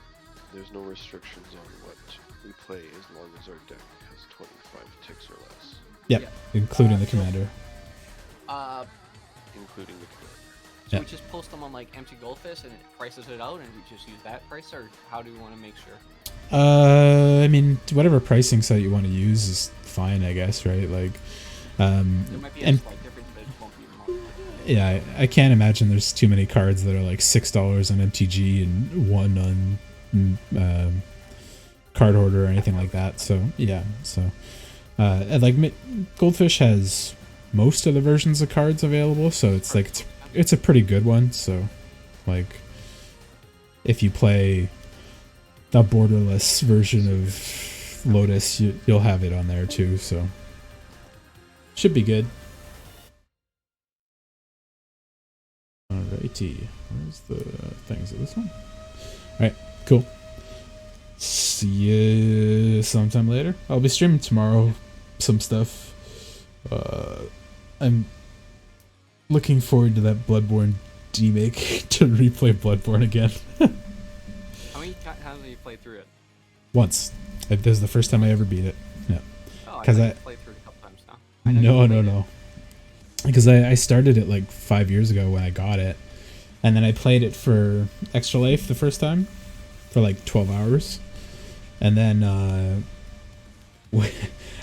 there's no restrictions on what we play as long as our deck has 25 ticks or less, Yep, Yeah. including the commander. including the commander. So Yeah. we just post them on like empty Goldfish and it prices it out and we just use that price, or how do we want to make sure? I mean, whatever pricing site you want to use is fine, I guess, right? Like, There might be a and slight difference, but it won't be much. yeah, I can't imagine there's too many cards that are like $6 on MTG and 1 on Card Hoarder or anything like that. So yeah, and like Goldfish has most of the versions of cards available, so it's like I'm it's a pretty good one. So, like, if you play the borderless version of Lotus, you'll have it on there too. So, should be good. Alrighty, where's the things of this one? Alright, cool. See you sometime later. I'll be streaming tomorrow some stuff. I'm looking forward to that Bloodborne remake to replay Bloodborne again. How many times have you played through it? Once. This is the first time I ever beat it. Yeah. Oh, Because I played through it a couple times now. No. Because I started it like 5 years ago when I got it. And then I played it for Extra Life the first time for like 12 hours. And then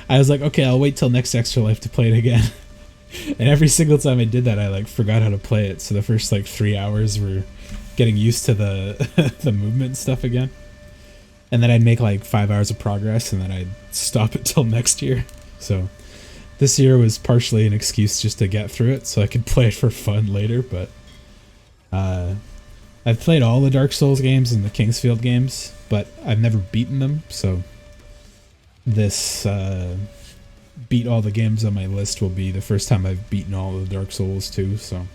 I was like, okay, I'll wait till next Extra Life to play it again. And every single time I did that, I like forgot how to play it. So the first like 3 hours were getting used to the the movement stuff again. And then I'd make like 5 hours of progress, and then I'd stop it till next year. So this year was partially an excuse just to get through it so I could play it for fun later. But I've played all the Dark Souls games and the Kingsfield games, but I've never beaten them. So this beat all the games on my list will be the first time I've beaten all the Dark Souls too. So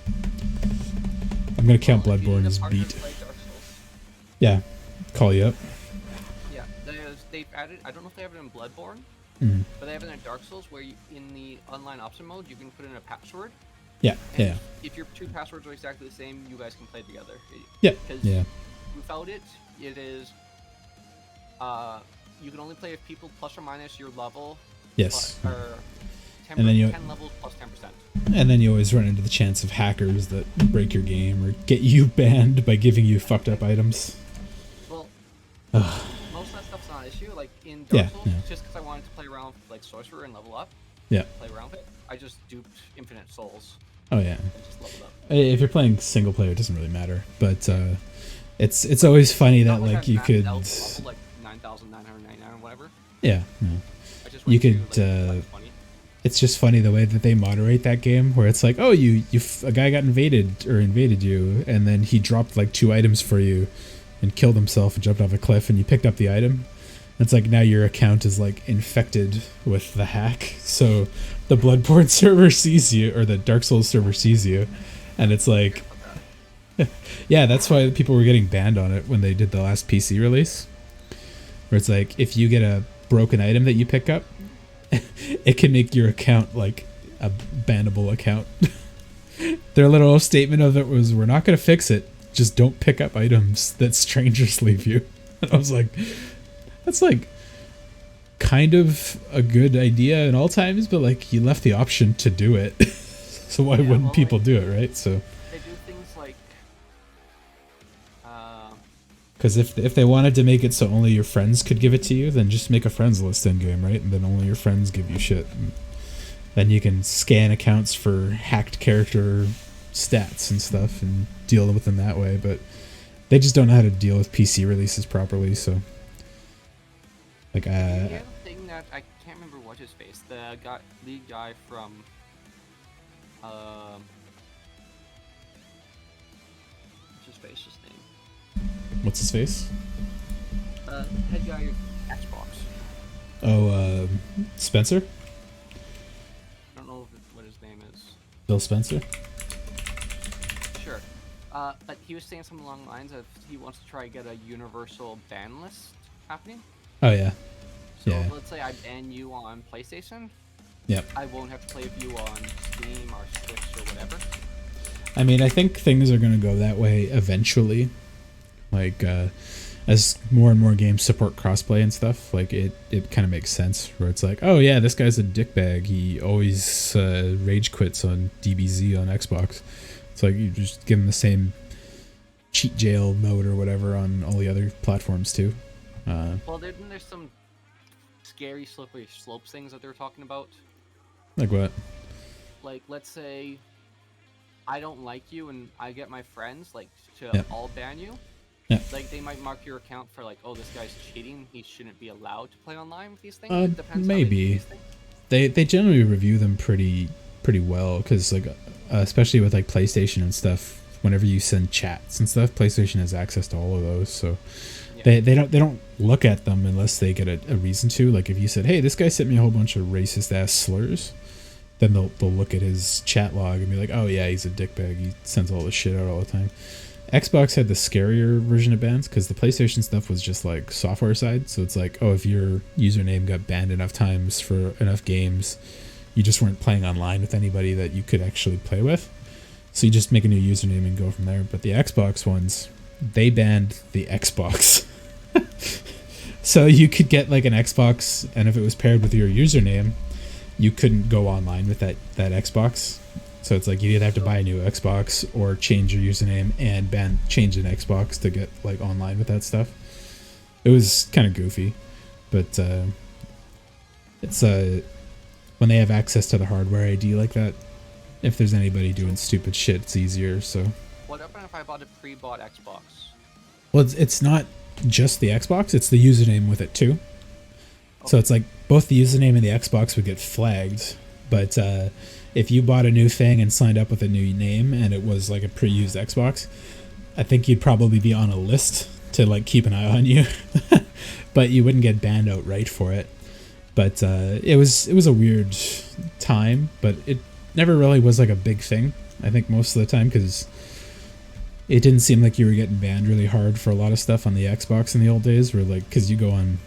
I'm gonna count Bloodborne as beat. Yeah, call you up. Yeah, they've added. I don't know if they have it in Bloodborne, but they have it in Dark Souls where you, in the online option mode, you can put in a password. Yeah, and yeah. If your two passwords are exactly the same, you guys can play together. Yeah, Because yeah. without it, it is. You can only play with people plus or minus your level. Yes. Or 10, And then you- 10 levels plus 10%. And then you always run into the chance of hackers that break your game or get you banned by giving you fucked up items. Well, most of that stuff's not an issue. Like in Dark Souls, just because I wanted to play around with like Sorcerer and level up, Yeah. play around with it, I just duped Infinite Souls Oh yeah. and just leveled up. If you're playing single player, it doesn't really matter. But it's always funny that Not like like I've you maxed could. out level, like 9,999 or whatever. Yeah. No. I just You went could, to, like 20. It's just funny the way that they moderate that game, where it's like, oh, a guy got invaded you, and then he dropped like 2 items for you, and killed himself and jumped off a cliff, and you picked up the item. It's like now your account is like infected with the hack, so the Bloodborne server sees you, or the Dark Souls server sees you, and it's like, yeah, that's why people were getting banned on it when they did the last PC release, where it's like if you get a broken item that you pick up, it can make your account like a bannable account. Their little statement of it was, we're not going to fix it, just don't pick up items that strangers leave you. And I was like, that's like kind of a good idea in all times, but like you left the option to do it. So why wouldn't people do it, right? So They do things like because if they wanted to make it so only your friends could give it to you, then just make a friends list in game, right? And then only your friends give you shit. And then you can scan accounts for hacked character stats and stuff and deal with them that way. But they just don't know how to deal with PC releases properly. So like the other thing that I can't remember what his face, the lead guy from what's his face, his name? what's his face? Head guy of Xbox. Oh, Spencer? I don't know what his name is. Bill Spencer? Sure. But he was saying something along the lines of he wants to try to get a universal ban list happening. Oh yeah. So Yeah. let's say I ban you on PlayStation. Yep. I won't have to play with you on Steam or Switch or whatever. I mean, I think things are going to go that way eventually. Like, as more and more games support crossplay and stuff, like, it kind of makes sense. Where it's like, oh yeah, this guy's a dickbag. He always rage quits on DBZ on Xbox. It's like, you just give him the same cheat jail mode or whatever on all the other platforms too. Well, there's some scary slippery slopes things that they're talking about. Like what? Like, let's say I don't like you and I get my friends like to all ban you. Yeah. Like, they might mark your account for like, oh, this guy's cheating. He shouldn't be allowed to play online with these things. It depends how they do Maybe. these things. They generally review them pretty well, because like especially with like PlayStation and stuff. Whenever you send chats and stuff, PlayStation has access to all of those. So they don't look at them unless they get a reason to. Like if you said, "Hey, this guy sent me a whole bunch of racist ass slurs," then they'll look at his chat log and be like, "Oh yeah, he's a dickbag. He sends all this shit out all the time." Xbox had the scarier version of bans because the PlayStation stuff was just like software side. So it's like, oh, if your username got banned enough times for enough games, you just weren't playing online with anybody that you could actually play with. So you just make a new username and go from there. But the Xbox ones, they banned the Xbox. So you could get like an Xbox, and if it was paired with your username, you couldn't go online with that Xbox. So it's like you either have to buy a new Xbox or change your username and change an Xbox to get like online with that stuff. It was kind of goofy, but it's when they have access to the hardware ID like that, if there's anybody doing stupid shit, it's easier. So What happened if I bought a pre-bought Xbox? well, it's not just the Xbox; it's the username with it too. So it's like both the username and the Xbox would get flagged, but if you bought a new thing and signed up with a new name and it was like a pre-used Xbox, I think you'd probably be on a list to like keep an eye on you, but you wouldn't get banned outright for it. But it was a weird time, but it never really was like a big thing. I think most of the time because it didn't seem like you were getting banned really hard for a lot of stuff on the Xbox in the old days, where like because you go on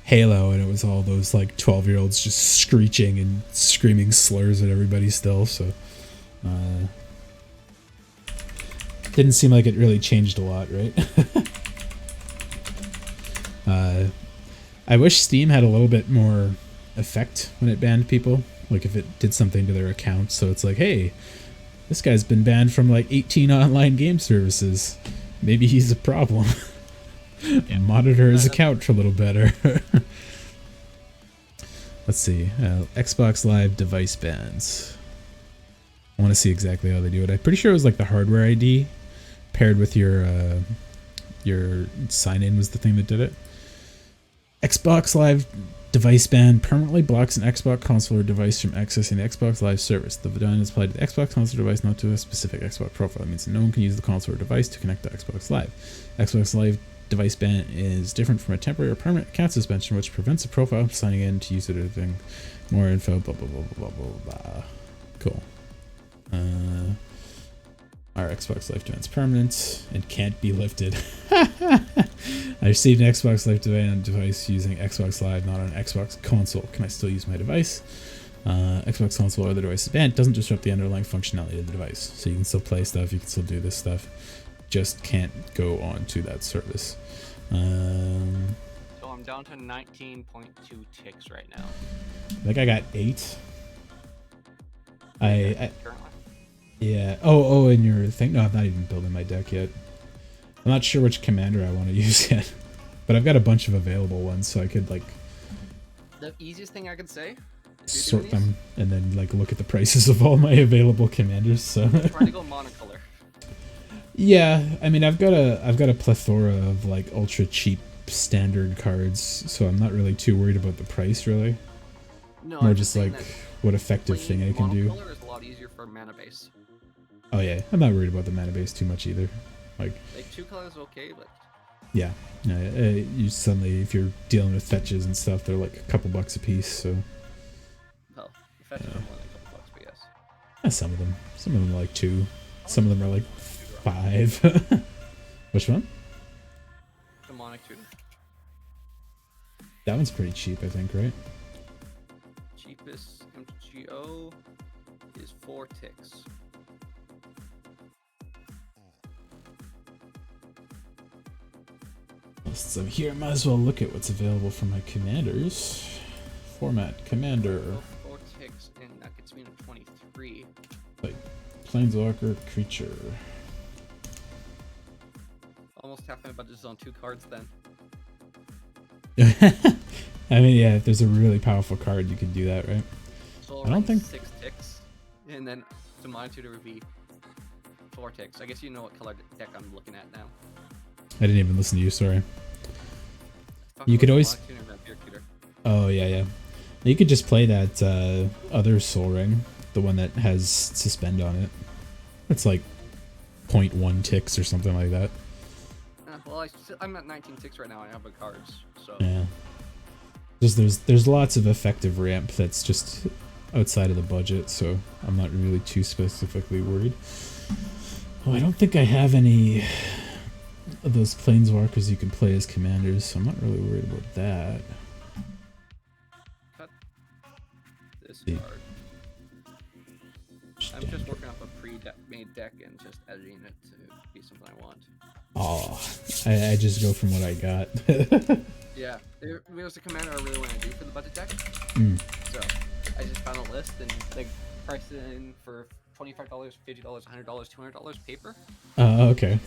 Halo and it was all those like 12-year-olds just screeching and screaming slurs at everybody still. So didn't seem like it really changed a lot, right? I wish Steam had a little bit more effect when it banned people, like if it did something to their account. So it's like, hey, this guy's been banned from like 18 online game services, maybe he's a problem. Yeah. Monitor his account a little better. Let's see. Xbox Live device bans. I want to see exactly how they do it. I'm pretty sure it was like the hardware ID paired with your sign-in was the thing that did it. Xbox Live device ban permanently blocks an Xbox console or device from accessing the Xbox Live service. The ban is applied to the Xbox console or device, not to a specific Xbox profile. It means no one can use the console or device to connect to Xbox Live. Xbox Live device ban is different from a temporary or permanent account suspension, which prevents a profile from signing in to use it or thing. More info, blah, blah, blah, blah, blah, blah. Cool. Our Xbox Live ban's permanent and can't be lifted. I received an Xbox Live device using Xbox Live, not on an Xbox console. Can I still use my device? Xbox console or the device is banned. Doesn't disrupt the underlying functionality of the device. So you can still play stuff, you can still do this stuff. Just can't go on to that service. So I'm down to 19.2 ticks right now. I think I got 8. I currently. Yeah. Oh, and your thing? No, I'm not even building my deck yet. I'm not sure which commander I want to use yet. But I've got a bunch of available ones, so I could, like... The easiest thing I could say... Sort them, and then, like, look at the prices of all my available commanders, so... Try to go monocolor. Yeah, I mean, I've got a plethora of, like, ultra cheap standard cards, so I'm not really too worried about the price, really. No, more I'm just, like, what effective thing I can do. Monocolor is a lot easier for mana base. Oh, yeah, I'm not worried about the mana base too much either. Like 2 colors okay, but yeah, you suddenly, if you're dealing with fetches and stuff, they're like a couple bucks a piece. So well, fetches are more than a couple bucks, but yes. Yeah, some of them are like 2, some of them are like 5. Which one? Demonic tutor. That one's pretty cheap, I think, right? Cheapest MTGO is 4 ticks. So here, I might as well look at what's available for my commanders. Format, commander. 4 ticks, and that gets me to 23. Like, planeswalker, creature. Almost half my budget is on 2 cards then. I mean, yeah, if there's a really powerful card, you can do that, right? So I don't think 6 ticks, and then Demonic Tutor would be 4 ticks. I guess you know what color deck I'm looking at now. I didn't even listen to you, sorry. You could always... Oh, yeah. You could just play that other Soul Ring the one that has suspend on it. It's like 0.1 ticks or something like that. Well, I'm at 19.6 right now. I have the cards, so. Yeah. There's lots of effective ramp that's just outside of the budget, so I'm not really too specifically worried. Oh, I don't think I have any of those planeswalkers you can play as commanders, so I'm not really worried about that. Cut this card. I'm just working off a pre-made deck and just editing it to be something I want. Oh, I just go from what I got. Yeah, there's a commander I really want to do for the budget deck. So I just found a list and like priced it in for $25, $50, $100, $200 paper. Okay.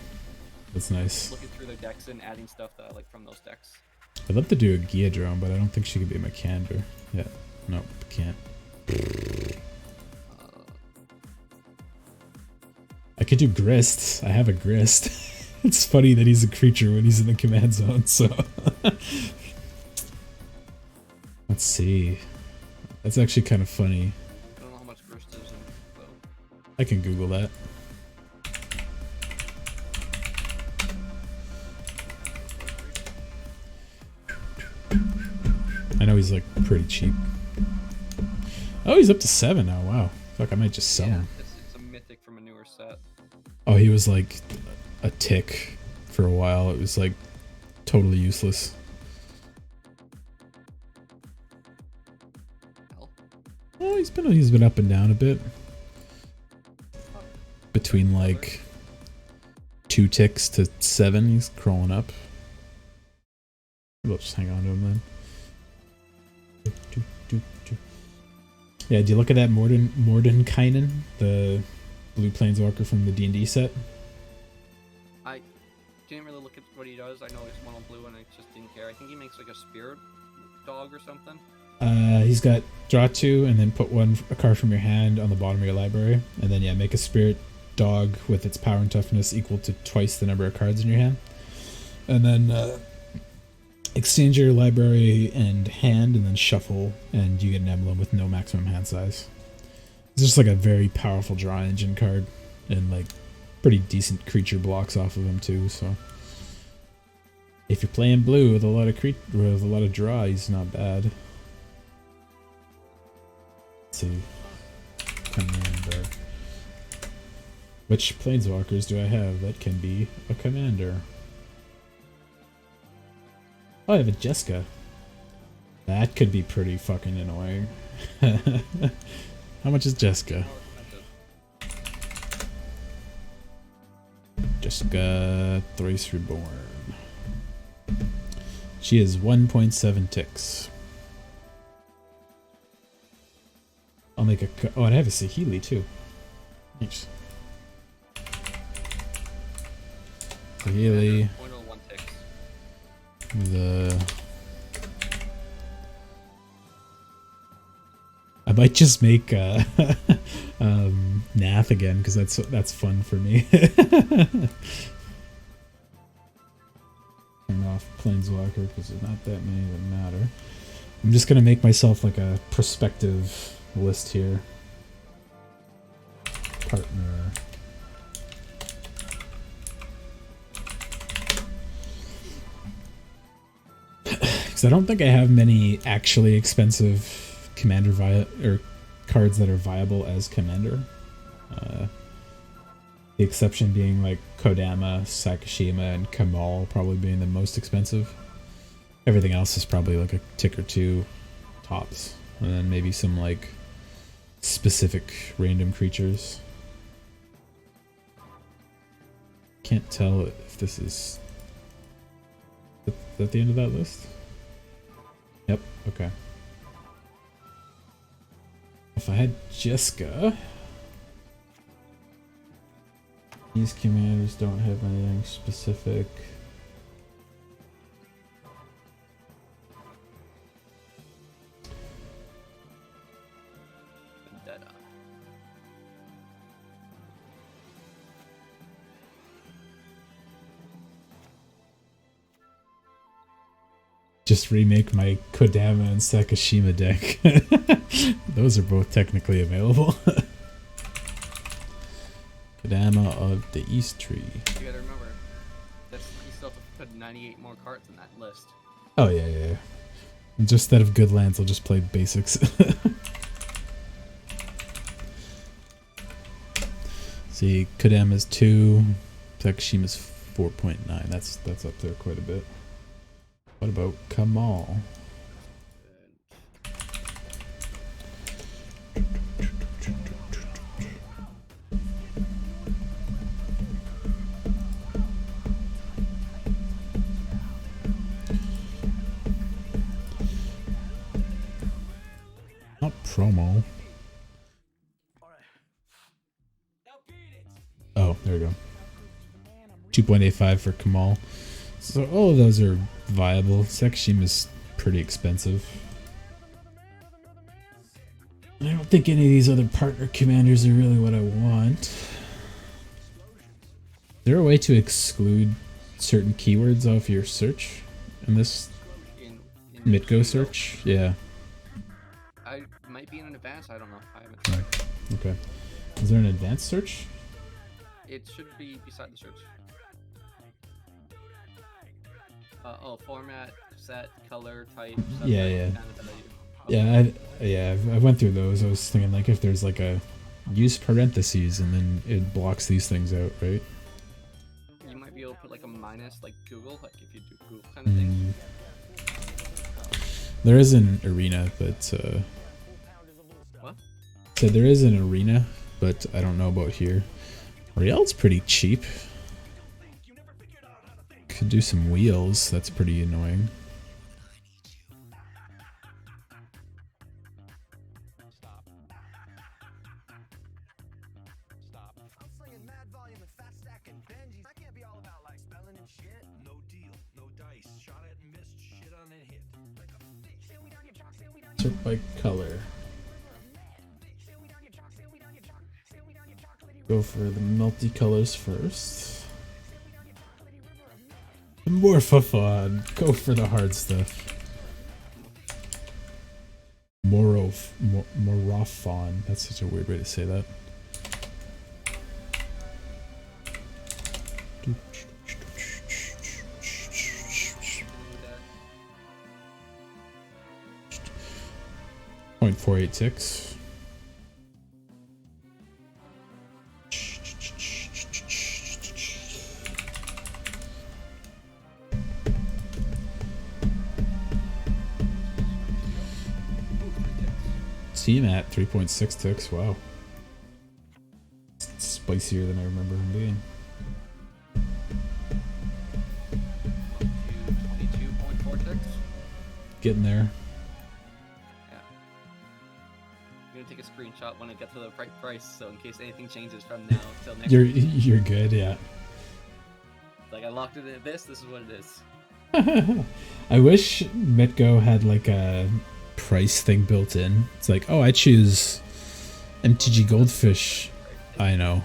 That's nice. Looking through their decks and adding stuff that I like from those decks. I'd love to do a Gia drone, but I don't think she could be my Kander. Yeah. Nope, can't. I could do Grist. I have a Grist. It's funny that he's a creature when he's in the command zone, so... Let's see. That's actually kind of funny. I don't know how much Grist is in, though. I can Google that. I know he's like pretty cheap. Oh, he's up to 7 now. Wow. Fuck, I might just sell him. It's a mythic from a newer set. Oh, he was like a tick for a while. It was like totally useless. Hell. Oh, he's been up and down a bit. Between like 2 ticks to 7, he's crawling up. We'll just hang on to him then. Yeah, do you look at that Mordenkainen, the blue planeswalker from the D&D set? I didn't really look at what he does. I know he's mono blue and I just didn't care. I think he makes like a spirit dog or something. He's got draw 2 and then put a card from your hand on the bottom of your library. And then, yeah, make a spirit dog with its power and toughness equal to twice the number of cards in your hand. And then exchange your library and hand and then shuffle, and you get an emblem with no maximum hand size. It's just like a very powerful draw engine card, and like pretty decent creature blocks off of him too. So if you're playing blue with a lot of draw, he's not bad. Let's see. Commander. Which planeswalkers do I have that can be a commander? Oh, I have a Jeska. That could be pretty fucking annoying. How much is Jeska? Jeska Thrice Reborn. She is 1.7 ticks. I'll make a... Oh, and I have a Saheeli too. Nice. Saheeli. I might just make Nath again because that's fun for me. Turn off Planeswalker because there's not that many that matter. I'm just gonna make myself like a prospective list here. Partner. Because I don't think I have many actually expensive commander cards that are viable as commander. The exception being like Kodama, Sakashima, and Kamal probably being the most expensive. Everything else is probably like a tick or 2 tops, and then maybe some like specific random creatures. Can't tell if this is at the end of that list. Yep, okay. If I had Jeska... These commanders don't have anything specific. Vendetta. Just remake my Kodama and Sakashima deck. those are both technically available. Kodama of the East Tree. You gotta remember, you still have to put 98 more cards in that list. Oh yeah. Just instead of good lands, I'll just play basics. See, Kodama's 2, Takashima's 4.9. That's up there quite a bit. What about Kamal? Not promo. Oh, there we go. 2.85 for Kamal. So all of those are viable. Takashima's pretty expensive. I don't think any of these other partner commanders are really what I want. Is there a way to exclude certain keywords off your search in this In Mitgo search? Yeah. I might be in an advance. I don't know. I haven't tried. Okay. Is there an advanced search? It should be beside the search. Format, set, color, type. Subtype, Yeah. kind of value. Yeah, I went through those. I was thinking like if there's like a use parentheses and then it blocks these things out, right? You might be able to put like a minus, like Google, like if you do Google kind of thing. There is an arena, but What? so there is an arena, but I don't know about here. Riel's pretty cheap. Could do some wheels. That's pretty annoying. Sort by color. Go for the multicolors first. Morphophon. Go for the hard stuff. Morophon. That's such a weird way to say that. .486. Team at 3.6 ticks. Wow. It's spicier than I remember him being. 22.4 ticks. Getting there. Yeah. I'm gonna take a screenshot when I get to the right price, so in case anything changes from now till next week. You're good, yeah. Like I locked it in this is what it is. I wish Mitgo had like a price thing built in. It's like, oh, I choose MTG Goldfish. I know.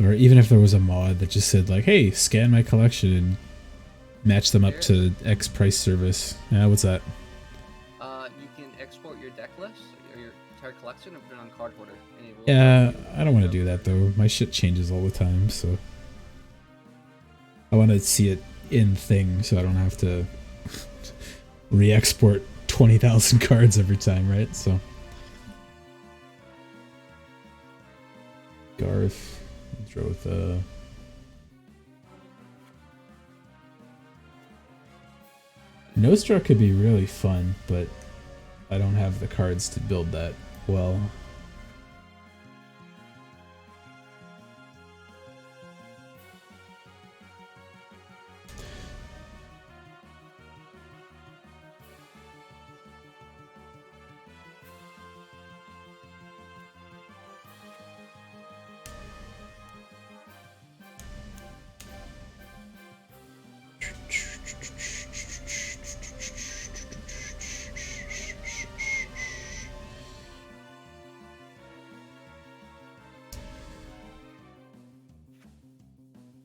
Or even if there was a mod that just said like, hey, scan my collection and match them up to X price service. Yeah, what's that? You can export your deck list or your entire collection and put it on card holder. And it will Yeah, I don't want to do that though. My shit changes all the time, so I want to see it in thing so I don't have to re-export 20,000 cards every time, right? So Garth, Drotha. Nostra could be really fun, but I don't have the cards to build that well.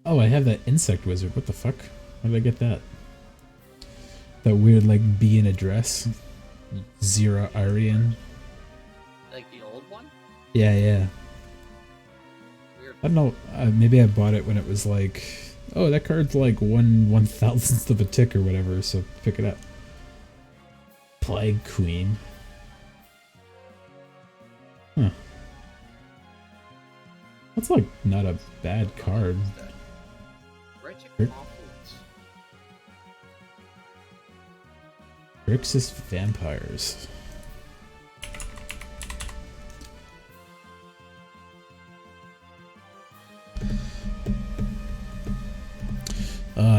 Oh, I have that insect wizard. What the fuck? How did I get that? That weird, like, bee in a dress. Zera Arian. Like the old one? Yeah. Weird. I don't know. Maybe I bought it when it was like, oh, that card's like 1/1000th of a tick or whatever, so pick it up. Plague Queen. Huh. That's like not a bad card. Wretched Rick- Confluence. Grixis Vampires.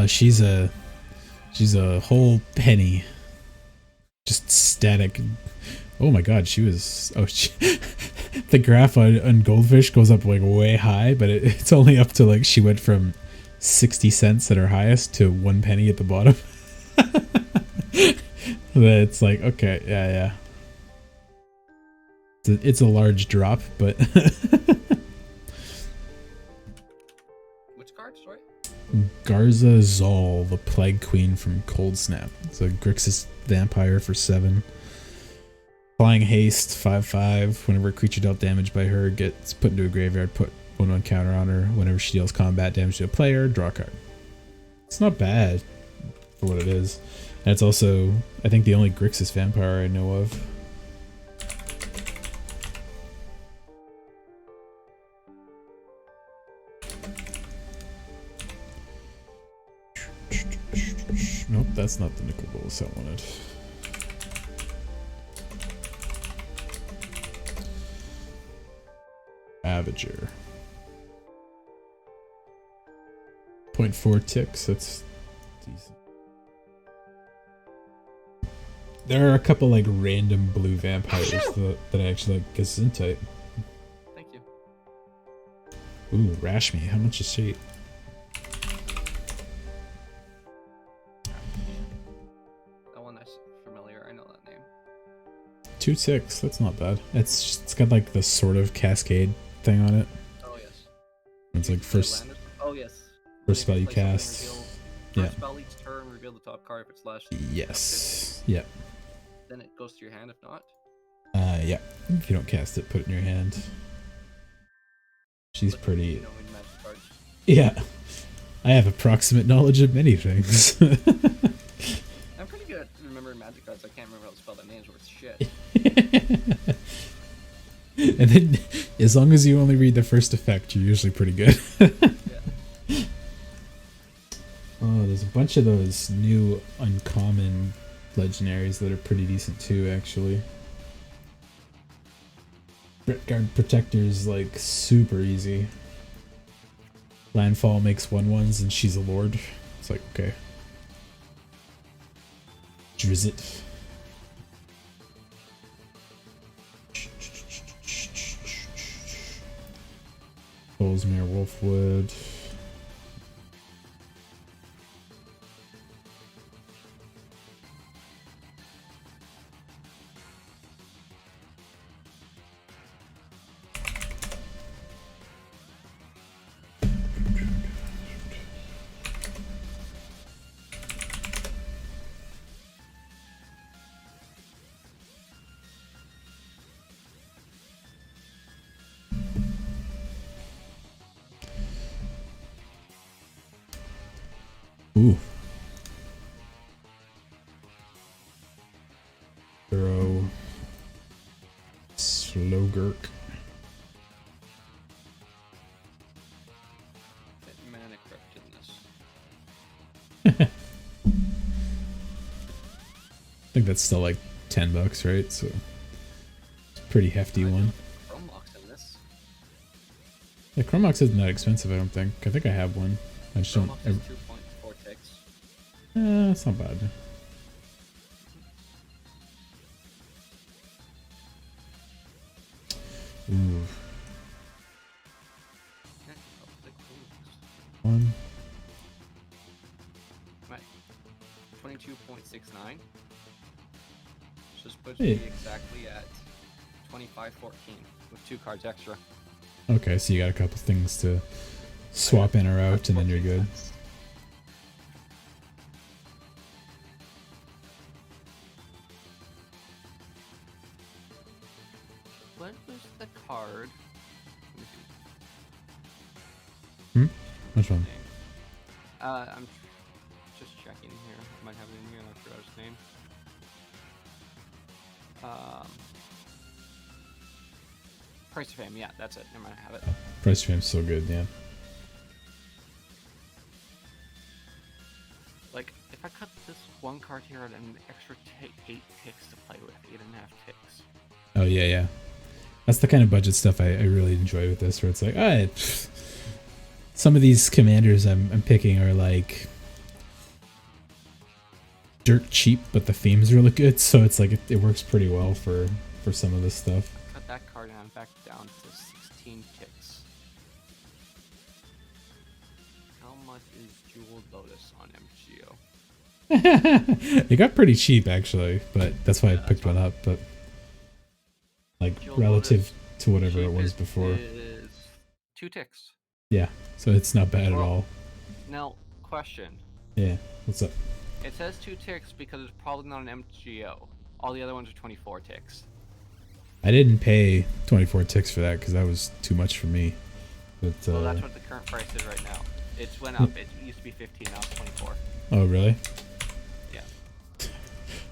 She's a whole penny. Just static. Oh my god, she was... Oh, the graph on Goldfish goes up like way high, but it's only up to like she went from 60 cents at her highest to 1 penny at the bottom. It's like, okay, yeah. It's a large drop, but... Which card, sorry? Garza Zol, the Plague Queen from Cold Snap. It's a Grixis vampire for 7. Flying haste, 5/5. Whenever a creature dealt damage by her gets put into a graveyard, put 1/1 counter on her. Whenever she deals combat damage to a player, draw a card. It's not bad for what it is. And it's also, I think, the only Grixis vampire I know of. Nope, that's not the Nicol Bolas I wanted. Ravager. 0.4 ticks, that's decent. There are a couple like random blue vampires that I actually like. Gesundheit. Thank you. Ooh, Rashmi, how much is she? That one that's familiar, I know that name. 2/6, that's not bad. It's got like the sort of cascade thing on it. Oh yes. It's like first Oh yes. first spell you Play something, cast. reveal- Yeah. First spell each turn, reveal the top card if it's last. Yes. Yeah. Then it goes to your hand if not. Yeah. If you don't cast it, put it in your hand. She's But pretty. You know, in Magic cards. Yeah. I have approximate knowledge of many things. I'm pretty good at remembering Magic cards. I can't remember how to spell their names worth shit. And then, as long as you only read the first effect, you're usually pretty good. Yeah. Oh, there's a bunch of those new uncommon legendaries that are pretty decent too, actually. Guard Protector's like super easy. Landfall makes 1/1s and she's a lord. It's like, okay. Drizzt. Bolesmere Wolfwood. Ooh. Throw. Slowgurk. Fit Mana Crypt in this. I think that's still like $10, right? So it's a pretty hefty one. Chromlocks in this. Yeah, Chromox isn't that expensive, I don't think. I think I have one. I just don't. Chromlocks is 2.4 ticks. It's not bad. Ooh. Yeah, I'll take Chromlocks. One. Right. 22.69. So this puts Hey. me exactly at 25.14 with 2 cards extra. Okay, so you got a couple things to swap in or out, and then you're good. What was the card? Which one? I'm just checking here. I might have it in here. I forgot his name. Price of Fame. Yeah, that's it. Never mind. I have it. Price of Fame's so good, yeah. Like, if I cut this one card here and an extra 8 ticks to play with, 8.5 ticks. Oh yeah. That's the kind of budget stuff I really enjoy with this, where it's like, some of these commanders I'm picking are like dirt cheap, but the theme's really good, so it's like it works pretty well for some of this stuff. Cut that card down, back down to 16 ticks. How much is Jeweled Lotus on MGO? It got pretty cheap actually, but that's why I picked one up. But like Jeweled relative Lotus to whatever it was cheapest before, is 2 ticks. yeah. So it's not bad at Well, all. Now, question. Yeah. What's up? It says 2 ticks because it's probably not an MGO. All the other ones are 24 ticks. I didn't pay 24 ticks for that because that was too much for me. But Well, that's what the current price is right now. It's went up. It used to be 15, now it's 24. oh really? Yeah.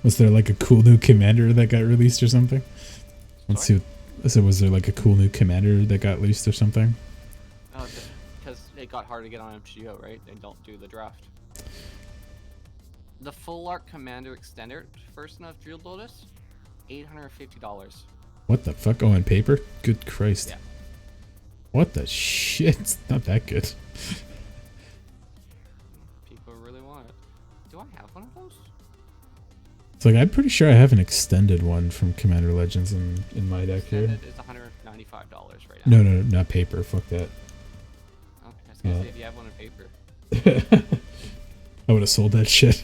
Was there like a cool new commander that got released or something? Let's see. So was there like a cool new commander that got released or something? Oh, because it got hard to get on MGO, right? They don't do the draft. The Full Art Commander Extender version of Jeweled Lotus, $850. What the fuck? Oh, on paper? Good Christ. Yeah. What the shit? It's not that good. People really want it. Do I have one of those? It's like, I'm pretty sure I have an extended one from Commander Legends in my deck here. Extended is $195 right now. No, not paper. Fuck that. Okay, I was gonna say if you have one in paper. I would have sold that shit.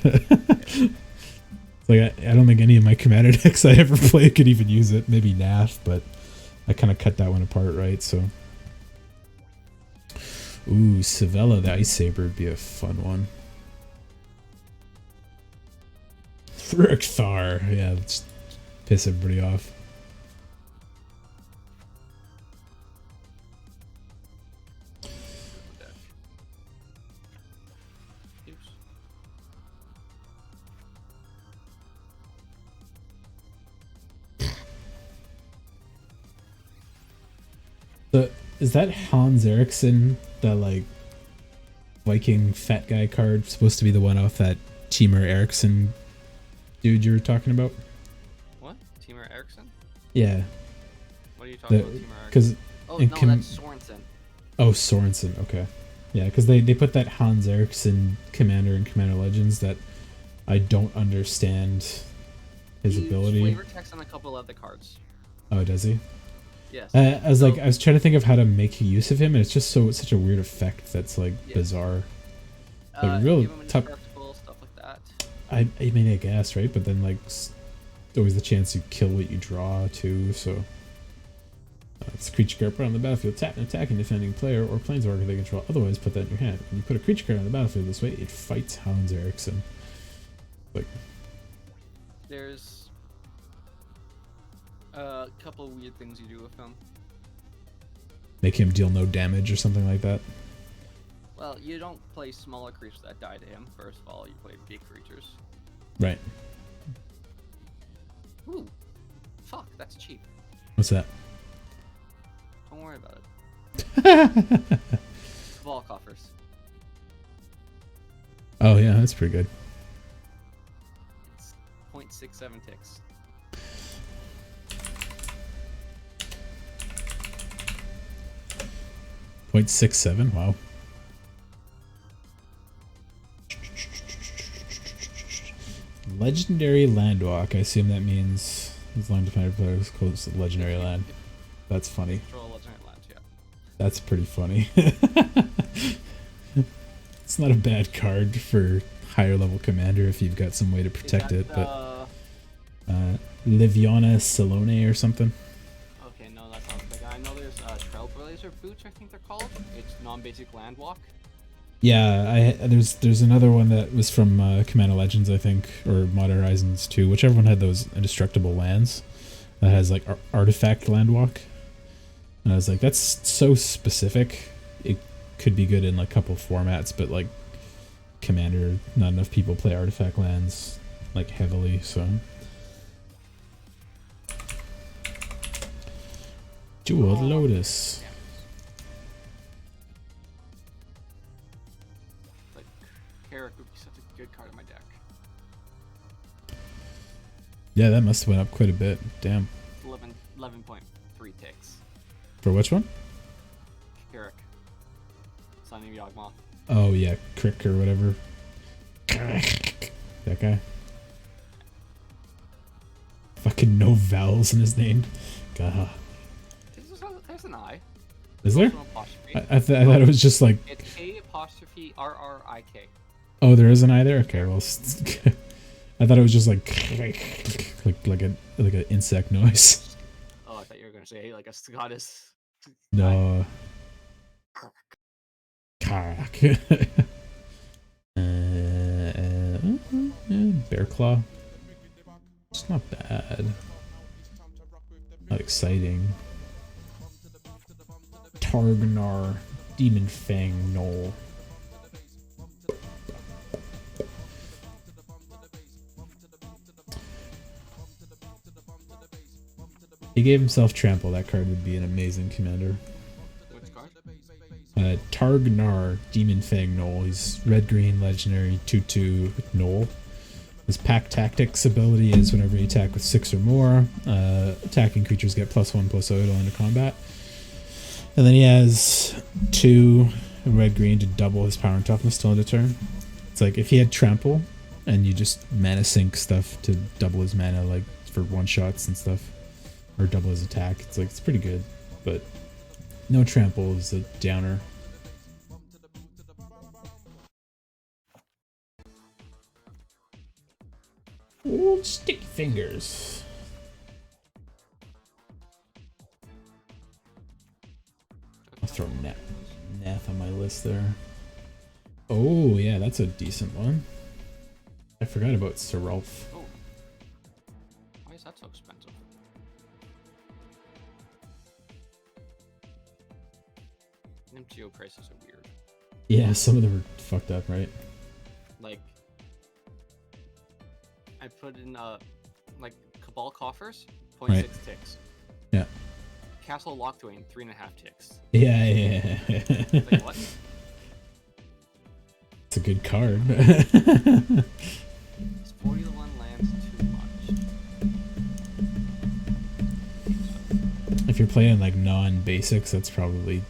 Like, I don't think any of my Commander decks I ever play could even use it. Maybe Nath, but I kind of cut that one apart, right? So, ooh, Savella the Ice Saber would be a fun one. Frykthar, yeah, let's piss everybody off. Oops. Is that Hans Eriksson, the like Viking fat guy card, supposed to be the one off that Timur Eriksson dude you were talking about? What? Timur Eriksson? Yeah. What are you talking about, Timur Eriksson? Because Oh, no, that's Sorensen. oh, Sorensen, okay. Yeah, because they put that Hans Eriksson commander in Commander Legends that I don't understand his ability. Flavor text on a couple of the cards. Oh, does he? Yes. I was trying to think of how to make use of him, and it's just such a weird effect that's like bizarre. Like real give him tough. stuff like that. I mean, I guess, right? But then like always the chance you kill what you draw too. So it's a creature card put on the battlefield, tap an attacking defending player or planeswalker they control. Otherwise, put that in your hand. When you put a creature card on the battlefield this way, it fights Hans Eriksson. Like, There's a couple of weird things you do with him. make him deal no damage or something like that. Well, you don't play smaller creatures that die to him. First of all, you play big creatures. Right. Ooh. Fuck, that's cheap. What's that? Don't worry about it. Vault coffers. Oh yeah, that's pretty good. It's 0.67 ticks. .67. Wow. Legendary Landwalk. I assume that means as long defender players close to legendary land. That's funny. Control legendary lands, yeah. That's pretty funny. It's not a bad card for higher level commander if you've got some way to protect it, but Liviana Salone or something. Okay, no, that's not the guy. I know there's Trailblazer Boots, I think they're called. It's non-basic land walk. Yeah, there's another one that was from Commander Legends, I think, or Modern Horizons 2, whichever one had those indestructible lands. that has like artifact landwalk. And I was like, that's so specific. It could be good in like a couple formats, but like Commander, not enough people play artifact lands like heavily, so. Jewel Lotus. Like, Carrick would be such a good card in my deck. Yeah, that must have went up quite a bit. Damn. 11.3 ticks. For which one? Carrick. Son of Yawgmoth. Oh yeah, Crick or whatever. That guy. Fucking no vowels in his name. God. There's an I. Is there? Also an apostrophe. I thought it was just like. It's A apostrophe RRIK. Oh, there is an I there. Okay, well, I thought it was just like an insect noise. Oh, I thought you were gonna say like a Scottish. No. Carrack. Bear Claw. It's not bad. Not exciting. Targnar. Demon Fang Knoll. He gave himself trample. That card would be an amazing commander. Which card? Targnar, Demon Fang Knoll. He's red-green, legendary, 2/2 Knoll. His Pack Tactics ability is whenever you attack with 6 or more, attacking creatures get +1/+0 to into combat. And then he has 2 red-green to double his power and toughness till end of turn. It's like if he had trample, and you just mana sink stuff to double his mana, like for one-shots and stuff, or double his attack. It's like, it's pretty good, but no trample is a downer. Old sticky fingers. I'll throw Nath on my list there. Oh yeah, that's a decent one. I forgot about Seraph. Oh. Why is that so expensive? MTO prices are weird. Yeah, some of them are fucked up, right? Like, I put in like Cabal Coffers, 0.6 Right. ticks. Yeah. Castle Locthwain, 3.5 ticks. Yeah. Like what? It's a good card. Is 40 to 1 lands too much? If you're playing like non-basics, that's probably I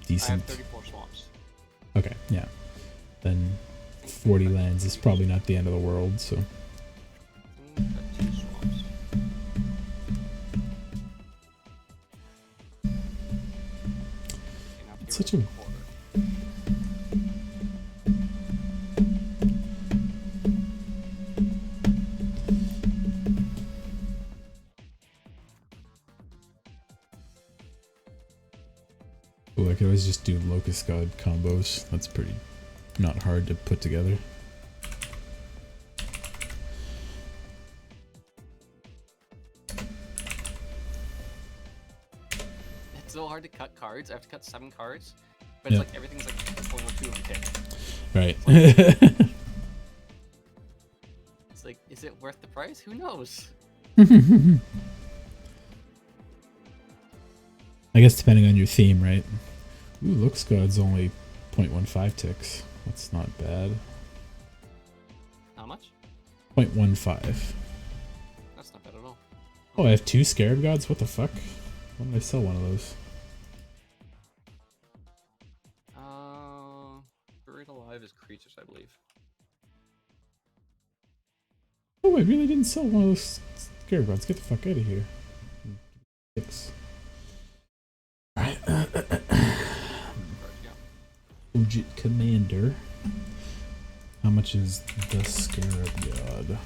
decent. have 34 swamps. Okay, yeah. Then 40 lands is probably not the end of the world, so. Got 2 swamps. It's such a- Ooh, I could always just do Locust God combos. That's pretty not hard to put together. It's so hard to cut cards. I have to cut 7 cards, but it's like everything's like level 2 of a tick. Right. It's like, is it worth the price? Who knows? I guess depending on your theme, right? Ooh, Looks God's only 0.15 ticks. That's not bad. How much? 0.15. That's not bad at all. Oh, I have 2 Scarab Gods? What the fuck? Why did I sell one of those? Buried Alive is creatures, I believe. Oh, I really didn't sell one of those Scarab Gods. Get the fuck out of here. 6. Alright. Ojit Commander. How much is the Scarab God?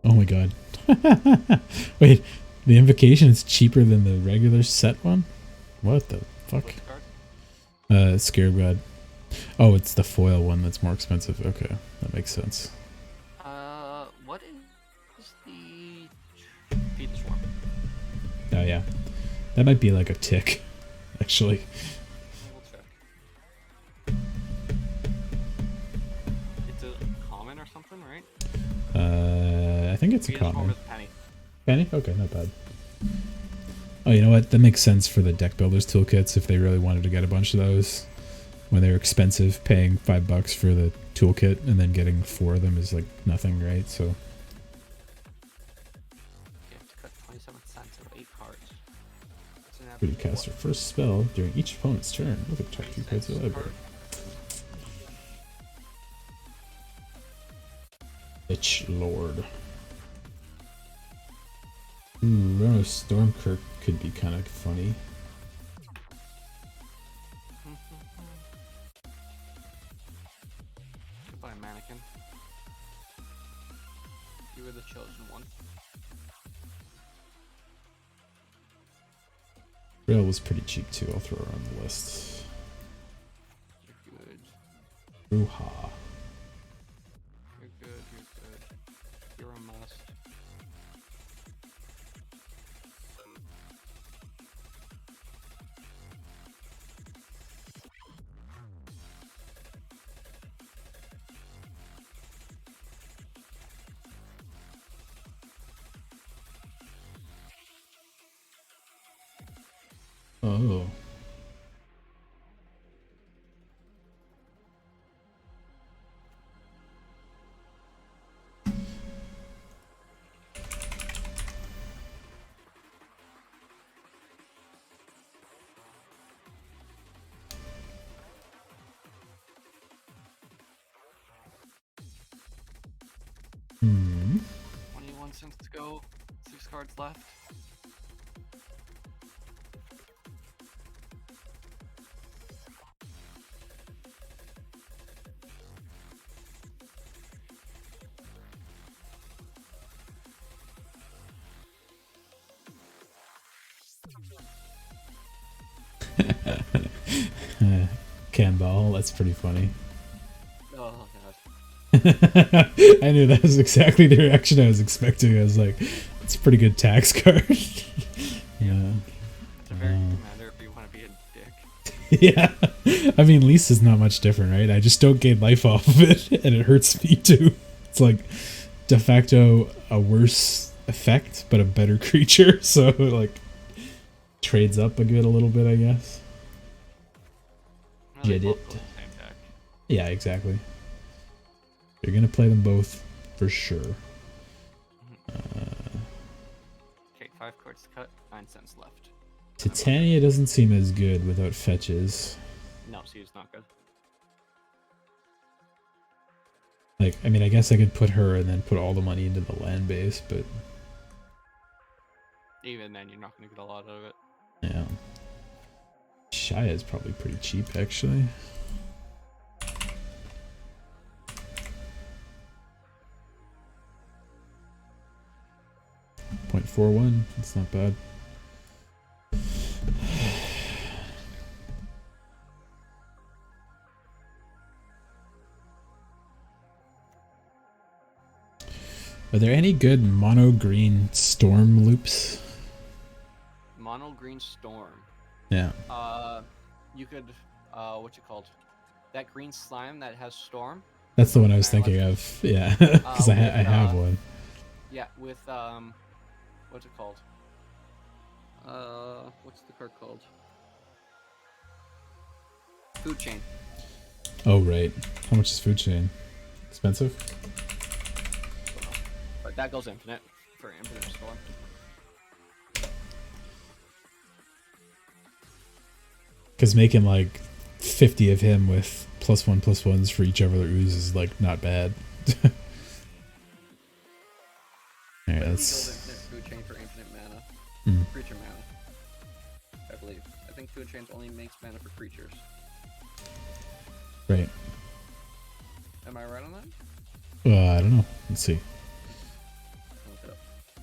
Oh my god. Wait, the Invocation is cheaper than the regular set one? What the fuck? What's the card? Scarab God. Oh, it's the foil one that's more expensive. Okay, that makes sense. What is the Feed the Swarm? Oh yeah, that might be like a tick, actually. We'll check. It's a common or something, right? I think it's a Feed the Swarm common. is a penny. Penny? Okay, not bad. Oh, you know what? That makes sense for the deck builders toolkits if they really wanted to get a bunch of those. When they're expensive, paying $5 for the toolkit and then getting 4 of them is like nothing, right? So You have to cut 27 cents of 8 cards. That's an you average cast of your first spell during each opponent's turn. Look at top 2 cards of the library. Lich Lord. Ooh, Reno Stormkirk could be kind of funny. Goodbye, mannequin. You were the chosen one. Rail was pretty cheap too, I'll throw her on the list. You're good. Ruha. You're good. You're good. You're a must. Oh. Hmm. 21 cents to go. 6 cards left. Canball, that's pretty funny. Oh god. I knew that was exactly the reaction I was expecting. I was like, it's a pretty good tax card. Yeah. It's a very good commander if you want to be a dick. Yeah. I mean, Lisa's not much different, right? I just don't gain life off of it, and it hurts me too. It's like de facto a worse effect, but a better creature. So, like, trades up a little bit, I guess. Well, they Did both it. go the same deck. Yeah, exactly. You're gonna play them both for sure. Okay, 5 cards to cut. 9 cents left. Titania doesn't seem as good without fetches. No, see, it's not good. Like, I mean, I guess I could put her and then put all the money into the land base, but Even then, you're not going to get a lot out of it. yeah. Shia is probably pretty cheap, actually. .41, that's not bad. Are there any good mono green storm loops? Mono Green Storm. Yeah. You could, what's it called? That green slime that has Storm? That's the one I was thinking of. Yeah, because I have one. Yeah, with, what's it called? What's the card called? Food Chain. Oh, right. How much is Food Chain? Expensive? But that goes infinite for Infinite Storm. Because making like 50 of him with +1/+1s for each other ooze is like not bad. Alright, But let's. he goes infinite Food Chain for infinite mana. Mm. Creature mana. I believe. I think Food Chains only makes mana for creatures. Right. Am I right on that? I don't know. Let's see. I'll look it up.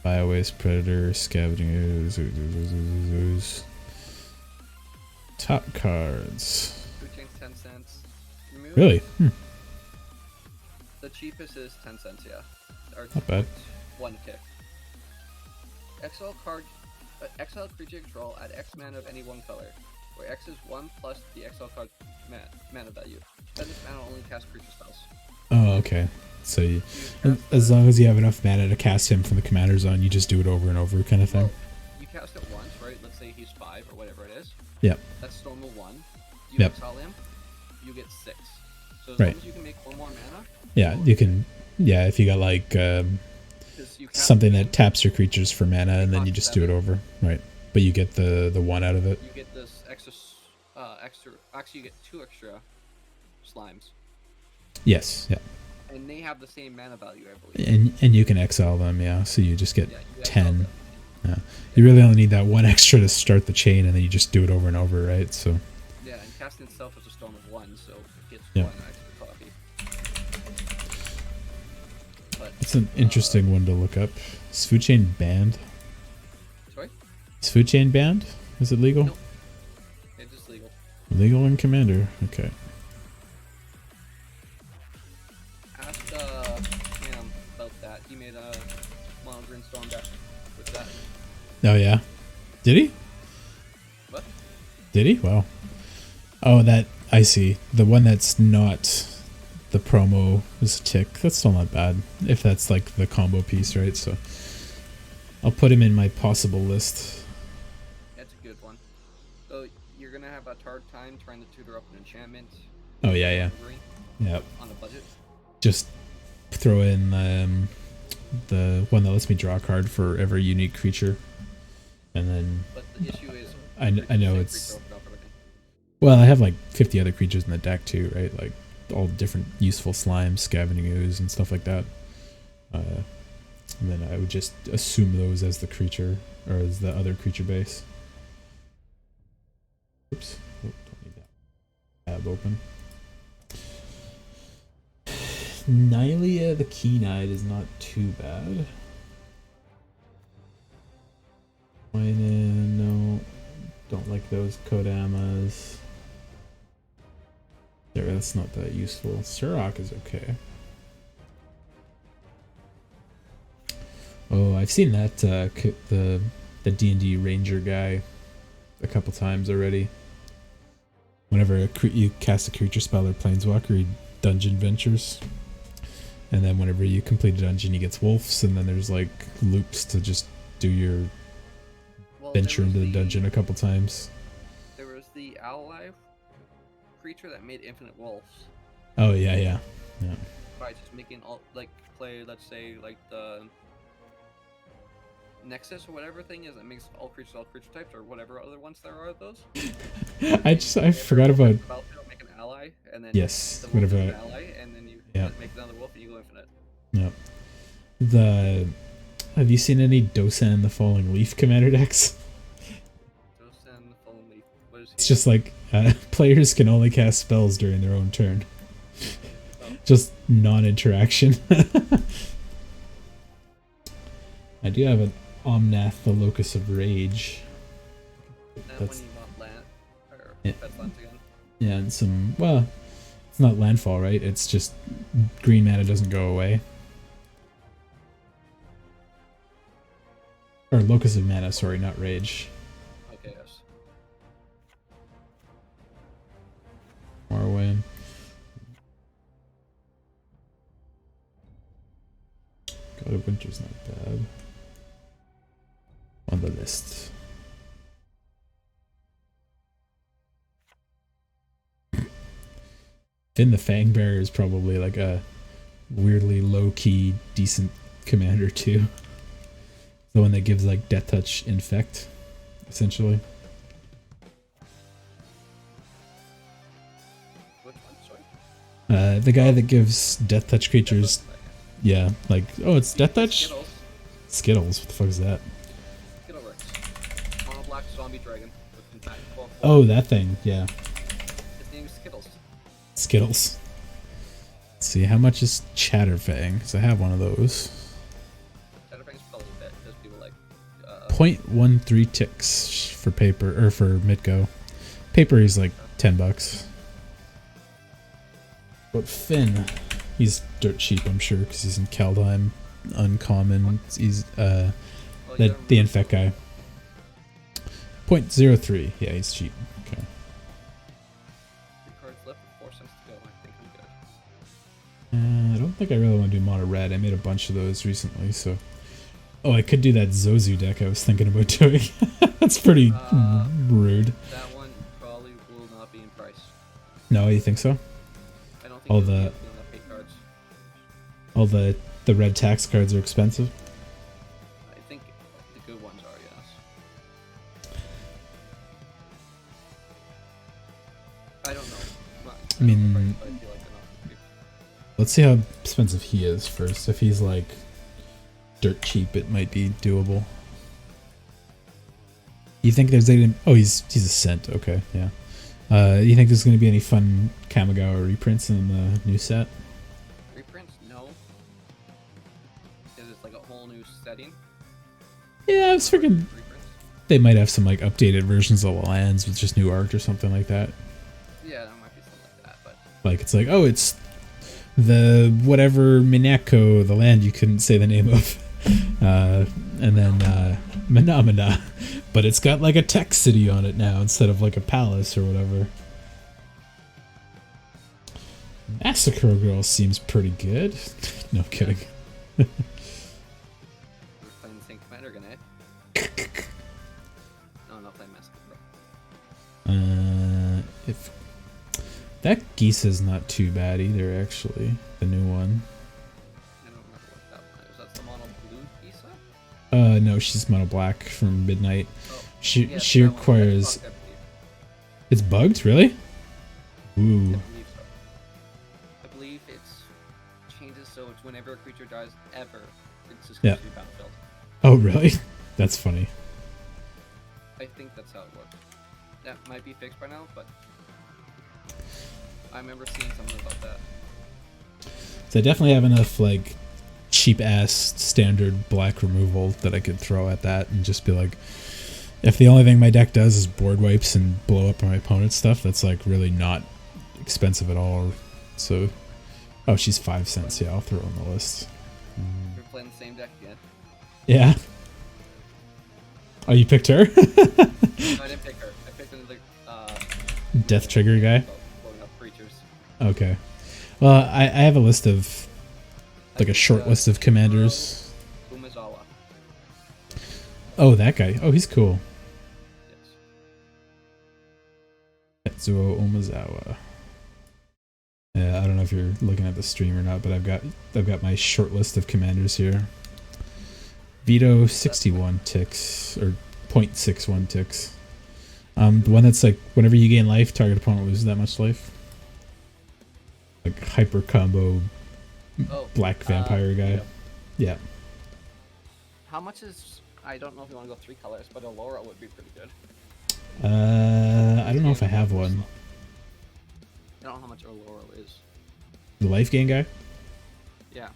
Biowaste, Predator, Scavenging ooze. Top cards. Food Chain's 10 cents. Really? The cheapest is 10 cents, yeah. Or Not bad. 1 tick. Exile card, exile creature control at X mana of any one color, where X is 1 plus the exile card's mana value. Spend this mana only cast creature spells. Oh, okay. So as long as you have enough mana to cast him from the commander zone, you just do it over and over, kind of thing. Well, you cast it once, right? Let's say he's 5 or whatever it is. Yep. That's normal 1. You Yep. exile him, you get 6. So as Right. long as you can make 1 more mana, Yeah, you can. Yeah, if you got like 'cause you cast something him, that taps your creatures for mana, and then you just do it over, right? But you get the one out of it. you get this extra. Actually, you get 2 extra slimes, Yes, yeah, and they have the same mana value, I believe. and you can exile them. Yeah, so you just get Yeah, you exile 10. them. Yeah, you really only need that one extra to start the chain, and then you just do it over and over, right? So Yeah, and casting itself is a storm of 1, so it gets Yeah. 1 extra coffee. But it's an interesting one to look up. Is Food Chain banned? sorry, Is Food Chain banned? Is it legal? Nope. it's just legal. Legal in Commander. Okay. Ask Cam about that. He made a mono green storm deck with that. Oh yeah. Did he? What? Did he? Wow. Oh, that I see. The one that's not the promo is a tick. That's still not bad. If that's like the combo piece, right? So I'll put him in my possible list. That's a good one. So you're gonna have a hard time trying to tutor up an enchantment. Oh yeah, yeah. Green Yeah. on a budget. Just throw in the one that lets me draw a card for every unique creature. And then But the issue is, I know same it's creature overdraw for everything. well, I have like 50 other creatures in the deck too, right? Like all different useful slimes, scavenging ooze, and stuff like that. And then I would just assume those as the creature or as the other creature base. Oops, oh, don't need that tab open. Nylea the Keen-Eyed is not too bad. No, don't like those Kodamas. There, that's not that useful. Surok is okay. Oh, I've seen that the D&D Ranger guy a couple times already. Whenever you cast a creature spell or planeswalker, he dungeon ventures. And then whenever you complete a dungeon, he gets wolves, and then there's like loops to just do your Well, venture into the dungeon a couple times. There was the ally creature that made infinite wolves Oh yeah, yeah. by just making all play. Let's say like the Nexus or whatever thing is that makes all creatures types, or whatever other ones there are of those. I forgot about Battlefield, make an ally, and then yes, the wolf is whatever. an ally, and then you Yeah. make another wolf and you go infinite. Yeah. Have you seen any Dosan the Falling Leaf commander decks? Dosan the Fallen Leaf. What is he? It's just like players can only cast spells during their own turn. Oh. Just non-interaction. I do have an Omnath, the Locus of Rage. And That's- when you want land or Yeah. fetch lands again. Yeah, and some, well, it's not landfall, right? It's just green mana doesn't go away. Or Locus of Mana, sorry, not Rage. Okay, yes. Far away. God of Winter's not bad. On the list. Finn the Fangbearer is probably like a weirdly low-key, decent commander too. The one that gives like Death Touch Infect, essentially. Which one? Sorry. The guy that gives Death Touch creatures, yeah, like, oh, it's Death Touch? Skittles. Skittles, what the fuck is that? Skittleworks. Mono black zombie dragon with impact 12. Oh, that thing, yeah. His name is Skittles. Skittles. Let's see, how much is Chatterfang? Because I have one of those. Chatterfang's probably a bit because people like. 0.13 ticks for paper, or for Midgo. Paper is like $10. But Finn, he's dirt cheap, I'm sure, because he's in Kaldheim. Uncommon. He's the infect guy. 0.03. Yeah, he's cheap. Okay. 3 cards left with 4 cents to go. I think I'm good. I don't think I really want to do mono red. I made a bunch of those recently, so. Oh, I could do that Zozu deck I was thinking about doing. That's pretty rude. That one probably will not be in price. No, you think so? I don't think All it'll be the enough pay cards. all the red tax cards are expensive. I think the good ones are, yes. I don't know. I mean, but I feel like they're not cheap. let's see how expensive he is first. If he's like dirt cheap, it might be doable. You think there's any? Oh, he's a cent. Okay, yeah. You think there's going to be any fun Kamigawa reprints in the new set? Reprints? No. Because it's like a whole new setting. Yeah, I was freaking. Reprints? They might have some like updated versions of the lands with just new art or something like that. Yeah, there might be something like that, but Like it's like, oh, it's the whatever Minako, the land you couldn't say the name of, and then Manamana, but it's got like a tech city on it now instead of like a palace or whatever. Massacre Girl seems pretty good. No kidding. we're playing the same commander again, eh? No, I'm not playing Massacre Bro. If that Gisa's not too bad either, actually, the new one. I don't remember what that one is. That's the mono blue Isa? No, she's mono black from Midnight. Oh, She yes, she that one. requires. That's bugged, It's bugged, really? Ooh. I believe. I believe it's changes so it's whenever a creature dies ever, it's just Yeah. goes to the battlefield. Oh, really? That's funny. I think that's how it works. That might be fixed by now, but I remember seeing something about that. So I definitely have enough like cheap ass standard black removal that I could throw at that and just be like, if the only thing my deck does is board wipes and blow up my opponent's stuff, that's like really not expensive at all. So, oh, she's 5 cents. Yeah, I'll throw her on the list. We're playing the same deck again. Yeah. Oh, you picked her? No, I didn't pick her. I picked another Death Trigger guy? blowing up creatures. Okay. Well, I have a list of, like a short list of commanders. Umezawa. Oh, that guy. Oh, he's cool. Yes. Tetsuo Omazawa. Yeah, I don't know if you're looking at the stream or not, but I've got my short list of commanders here. Vito 61 ticks, or 0.61 ticks. The one that's like whenever you gain life, target opponent loses that much life. Like hyper combo black vampire guy. Yeah. How much is? I don't know if you want to go 3 colors, but Allura would be pretty good. I don't know if I have one. I don't know how much Allura is. The life gain guy? Yeah.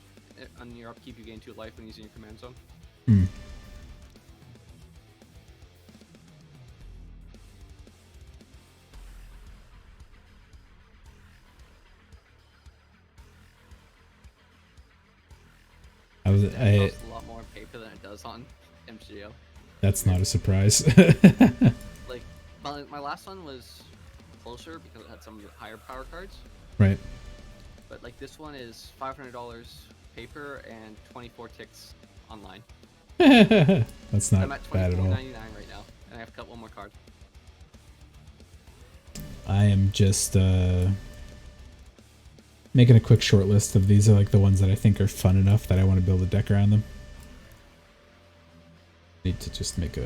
On your upkeep, you gain 2 life when using your command zone. Hmm. It costs a lot more paper than it does on MCO. That's not a surprise. Like, my last one was closer because it had some of the higher power cards. Right. But like this one is $500 paper and 24 ticks online. That's not I'm at bad at all. $24.99 right now, and I have got one more card. I am just making a quick short list of these are like the ones that I think are fun enough that I want to build a deck around them. Need to just make a.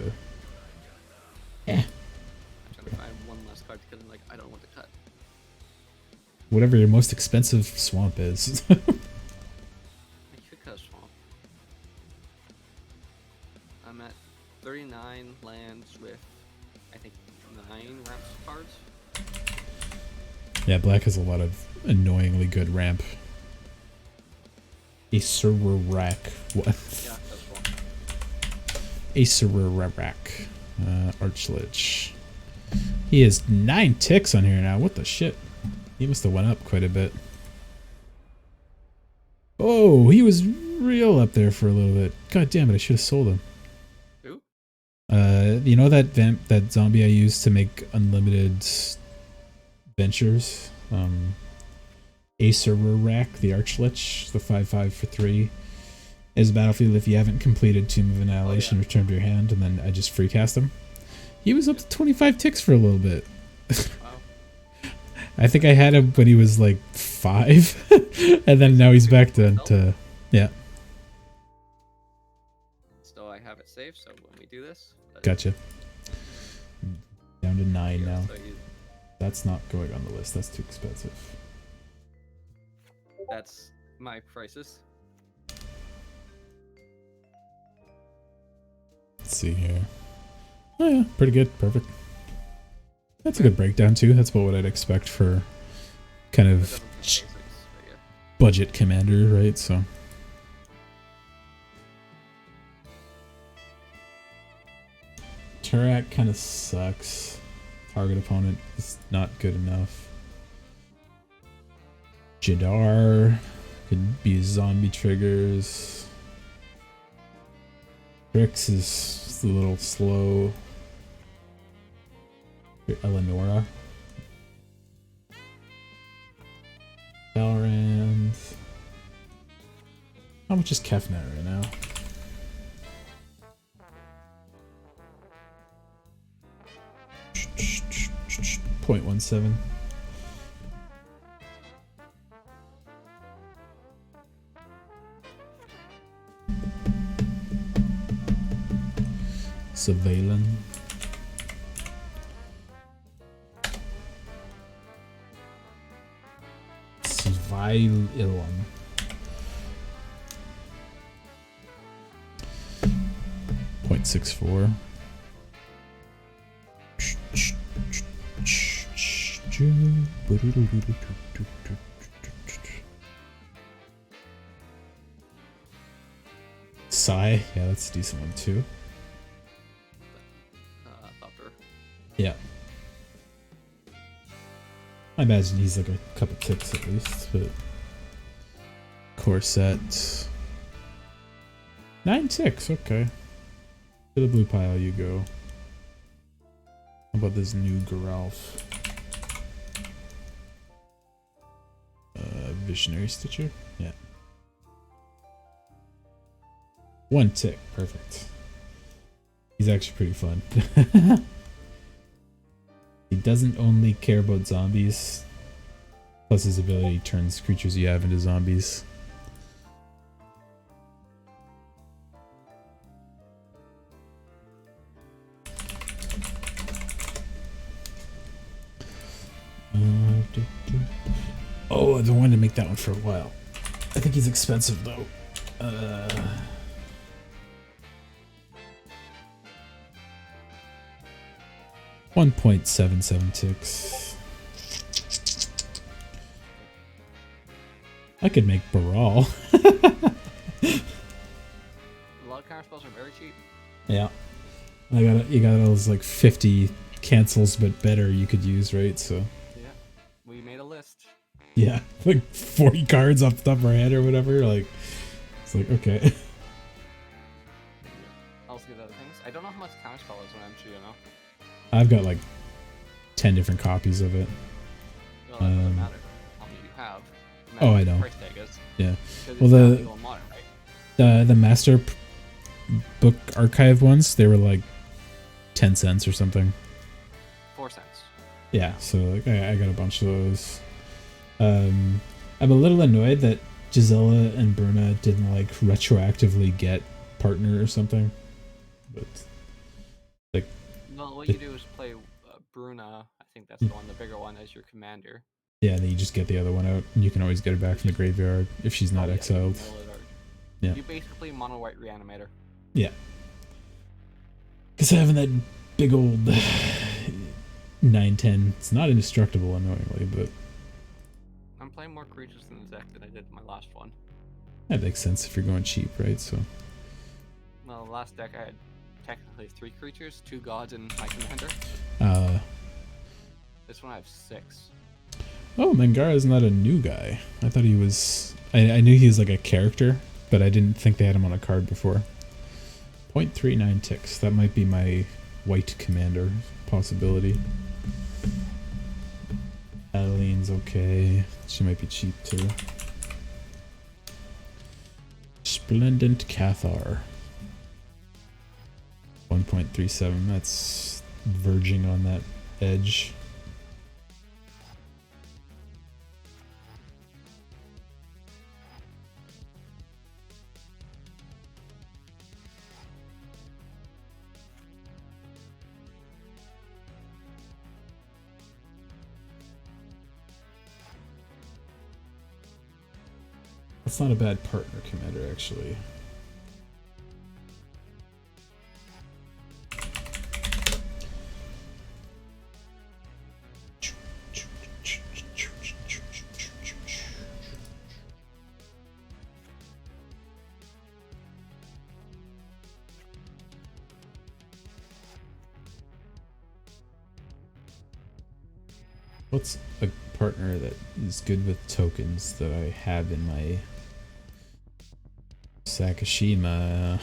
I'm trying to find one last card because I'm like, I don't know what to cut. Whatever your most expensive swamp is. I could cut a swamp. I'm at 39 lands with, I think, 9 ramps cards. Yeah, black has a lot of annoyingly good ramp. Acererak. What? Yeah, that's one. Acererak. Archlich. He has 9 ticks on here now. What the shit? He must have went up quite a bit. Oh, he was real up there for a little bit. God damn it! I should have sold him. Who? You know that zombie I used to make unlimited ventures? Acer Rack, the Archlich, the 5/5 for 3. Is a battlefield if you haven't completed Tomb of Annihilation, return to your hand, and then I just free cast him. He was up to 25 ticks for a little bit. Wow. I think I had him when he was like 5, and then now he's back to yeah. Still, I have it saved, so when we do this... Gotcha. Down to 9 now. So That's not going on the list. That's too expensive. that's my prices. Let's see here. Oh yeah, pretty good. Perfect. That's a good breakdown too. That's about what I'd expect for kind That of doesn't do basics, but yeah. budget commander, right? So Turak kind of sucks. Target opponent is not good enough. Jadar could be zombie triggers. Rix is a little slow. Eleonora. Valorant. How much is Kefnet right now? .17. Surveillance. Surveillance. 0.64. Psy, yeah, that's a decent one too. Thopter. Yeah. I imagine he's like a couple ticks at least, but Corset. 9 ticks, okay. To the blue pile you go. How about this new Geralf? Visionary Stitcher? Yeah. 1 tick, perfect. He's actually pretty fun. He doesn't only care about zombies, plus his ability turns creatures you have into zombies. Oh, I've been wanting to make that one for a while. I think he's expensive though. 1.77 ticks. I could make Baral. A lot of counter spells are very cheap. Yeah. You got those like 50 cancels but better you could use, right? So Yeah. We made a list. yeah, like 40 cards off the top of our head or whatever. Like it's like okay. I'll see the other things. I don't know how much counter spell is when I'm sure you know. I've got like 10 different copies of it. Well, that doesn't matter how many you have. It Oh, matters I what the know. Price tag is. Yeah. 'Cause Well, it's not the legal in modern, right? the master book archive ones, they were like 10 cents or something. 4 cents. Yeah, so like I got a bunch of those. I'm a little annoyed that Gisela and Bruna didn't like retroactively get partner or something. But like Well, what you do is play Bruna, I think that's the one, the bigger one, as your commander. yeah, then you just get the other one out and you can always get her back from the graveyard if she's not Oh, yeah, you exiled. can mill it or- Yeah. You basically mono white reanimator. Yeah. Because having that big old 9/10, it's not indestructible annoyingly, but I'm playing more creatures in the deck than I did in my last one. that makes sense if you're going cheap, right? So Well, the last deck I had technically 3 creatures, 2 gods, and my commander. uh This one I have 6. Oh, Mangara's not a new guy. I thought he was... I knew he was like a character, but I didn't think they had him on a card before. 0.39 ticks. That might be my white commander possibility. Adeline's okay. She might be cheap too. Splendent Cathar. 1.37. That's verging on that edge. That's not a bad partner commander, actually. What's a partner that is good with tokens that I have in my Sakashima?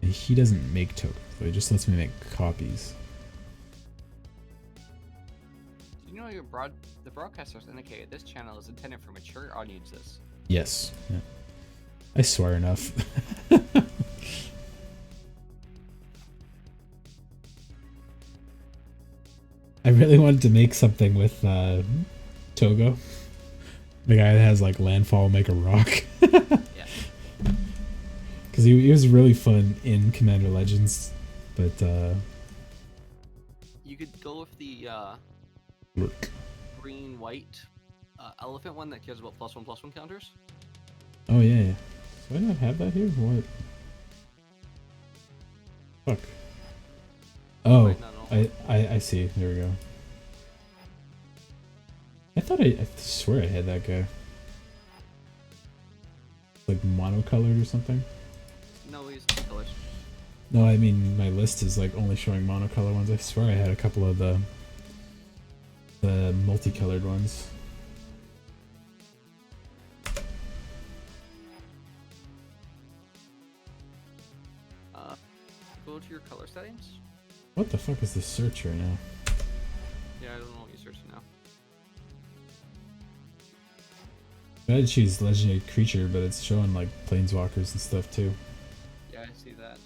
He doesn't make tokens, but he just lets me make copies. You know, the broadcasters indicated this channel is intended for mature audiences. Yes. Yeah. I swear enough. I really wanted to make something with Togo. The guy that has like landfall make a rock. Yeah. Because he was really fun in Commander Legends, but you could go with the look. green-white elephant one that cares about +1/+1 counters. Oh yeah. Do I not have that here? What? Fuck. Oh, Wait, no. I see. There we go. I swear I had that guy. Like monocolored or something? No, he's two colors. No, I mean my list is like only showing monocolor ones. I swear I had a couple of the multicolored ones. Go to your color settings. What the fuck is this search right now? Yeah, I don't know what you're searching now. I had to choose legendary creature, but it's showing like planeswalkers and stuff too. Yeah, I see that.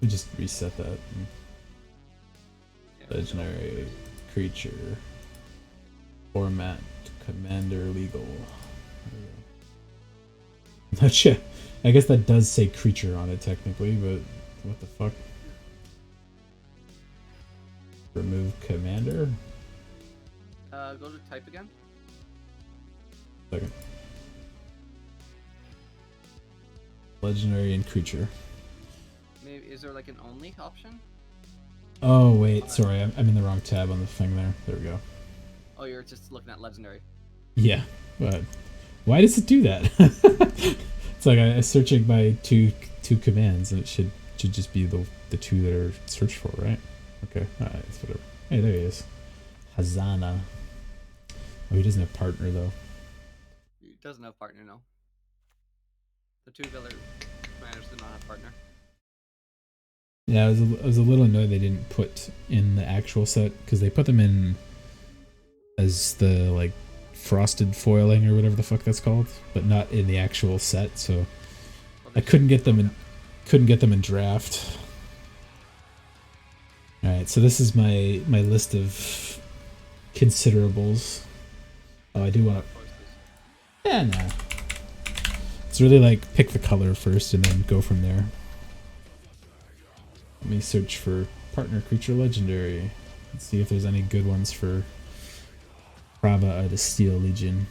We just reset that. Yeah, Legendary creature. Format commander legal. Not sure. I guess that does say creature on it technically, but what the fuck? Remove commander? Go to type again. Second. Legendary and creature. Maybe is there like an only option? Oh wait, sorry, I'm in the wrong tab on the thing there. There we go. Oh, you're just looking at legendary. Yeah, but why does it do that? It's like I'm searching by two commands, and it should just be the two that are searched for, right? Okay, alright, it's whatever. Hey, there he is. Hazana. Oh, he doesn't have partner though. He doesn't have partner, no. The two other commanders do not have partner. Yeah, I was a little annoyed they didn't put in the actual set, because they put them in as the like frosted foiling or whatever the fuck that's called, but not in the actual set. So Well, I couldn't get them in draft. All right, so this is my list of considerables. Oh, I do want to. Yeah, nah. It's really like pick the color first and then go from there. Let me search for partner creature legendary. Let's see if there's any good ones for Prava or the Steel Legion.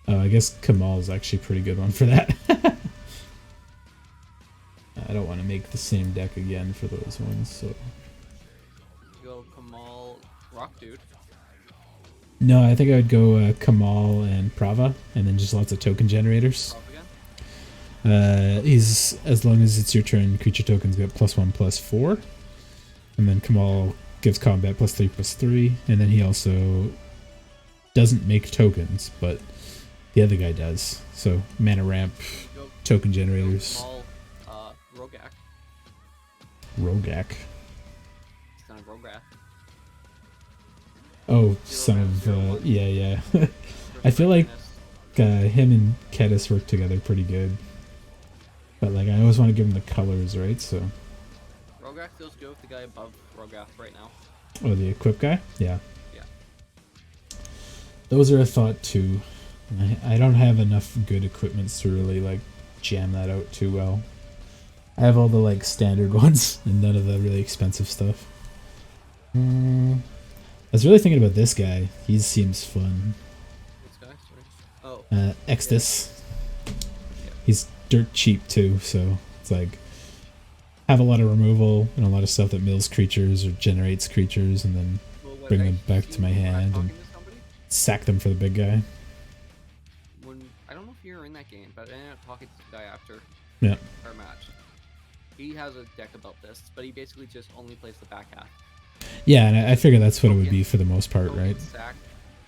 Oh, I guess Kamal is actually a pretty good one for that. I don't want to make the same deck again for those ones, so. Go Kamal Rock Dude. No, I think I would go Kamal and Prava, and then just lots of token generators. Prop again. He's, as long as it's your turn, creature tokens get +1/+4, and then Kamal gives combat +3/+3, and then he also doesn't make tokens, but the other guy does. So mana ramp, Go, token go generators, small, Rogak. Rogak. Son of Rogak. Oh, son of yeah. I feel like him and Kedis work together pretty good. But like, I always want to give him the colors, right? So. Rogak feels good with the guy above Rogak right now. Oh, the equip guy? Yeah. Yeah. Those are a thought too. I don't have enough good equipments to really like jam that out too well. I have all the like standard ones and none of the really expensive stuff. I was really thinking about this guy. He seems fun. This guy? Sorry. Oh. Extus. Yeah. He's dirt cheap too, so it's like have a lot of removal and a lot of stuff that mills creatures or generates creatures and then Well, bring them back to my hand and sack them for the big guy. I don't know if you were in that game, but I ended up talking to the guy after Yeah. our match. He has a deck about this, but he basically just only plays the back half. Yeah, and I figure that's what it would be for the most part, right? Sack,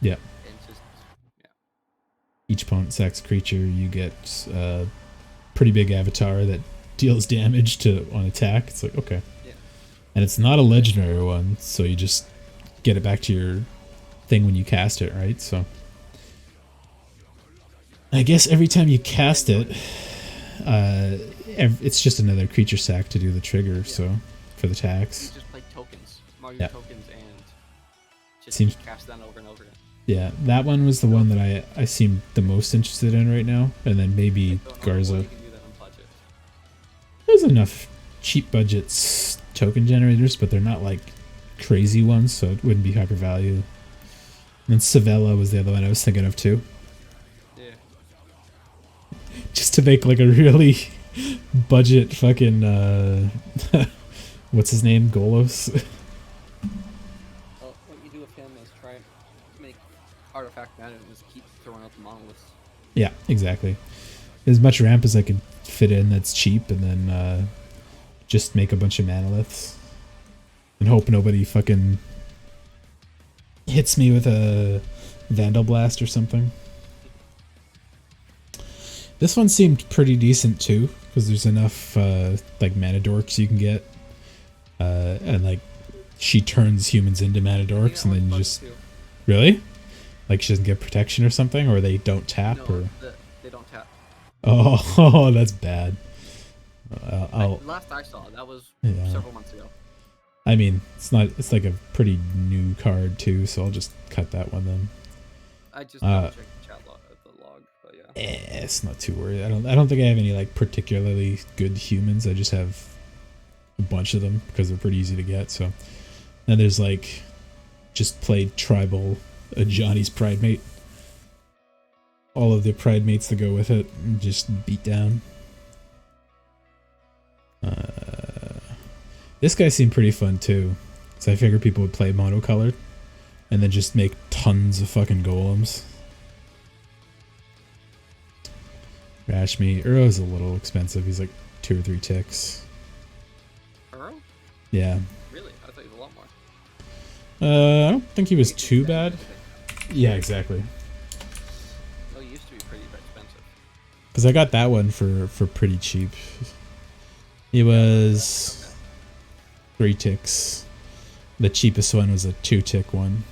Yeah. and just, yeah. Each opponent sacks a creature, you get a pretty big avatar that deals damage to on attack. It's like, okay. Yeah. And it's not a legendary one, so you just get it back to your thing when you cast it, right? So I guess every time you cast it, it's just another creature sack to do the trigger, so for the tax. You just play tokens, mark Yeah. your tokens, and just Seems- cast that over and over again. Yeah, that one was the one that I seem the most interested in right now, and then maybe I don't know why Garza. you can do that on budget. There's enough cheap budgets token generators, but they're not like crazy ones, so it wouldn't be hyper value. And then Savella was the other one I was thinking of too. Yeah. Just to make like a really budget fucking what's his name? Golos? Well, what you do with him is try and make artifact mana and just keep throwing out the monoliths. Yeah, exactly. As much ramp as I could fit in that's cheap, and then just make a bunch of manoliths. And hope nobody fucking hits me with a Vandal Blast or something. This one seemed pretty decent too, because there's enough like mana dorks you can get. And like she turns humans into mana dorks, and then you just... Really? Like she doesn't get protection or something, or they don't tap, No, or... they don't tap. Oh, that's bad. Last I saw, that was Yeah. several months ago. I mean, it's not. It's like a pretty new card too, so I'll just cut that one then. I just checked the chat log, the log, but yeah. It's not too worried. I don't think I have any like particularly good humans. I just have a bunch of them because they're pretty easy to get. So, and there's like just played tribal Johnny's Pride Mate. All of the Pride Mates that go with it, and just beat down. This guy seemed pretty fun too, so I figured people would play monocolored, and then just make tons of fucking golems. Rashmi, Uro's a little expensive. He's like 2 or 3 ticks. Earl? Yeah. Really? I thought he was a lot more. I don't think he was too bad. Yeah, exactly. Oh, he used to be pretty expensive. Because I got that one for pretty cheap. He was 3 ticks. The cheapest one was a 2-tick one.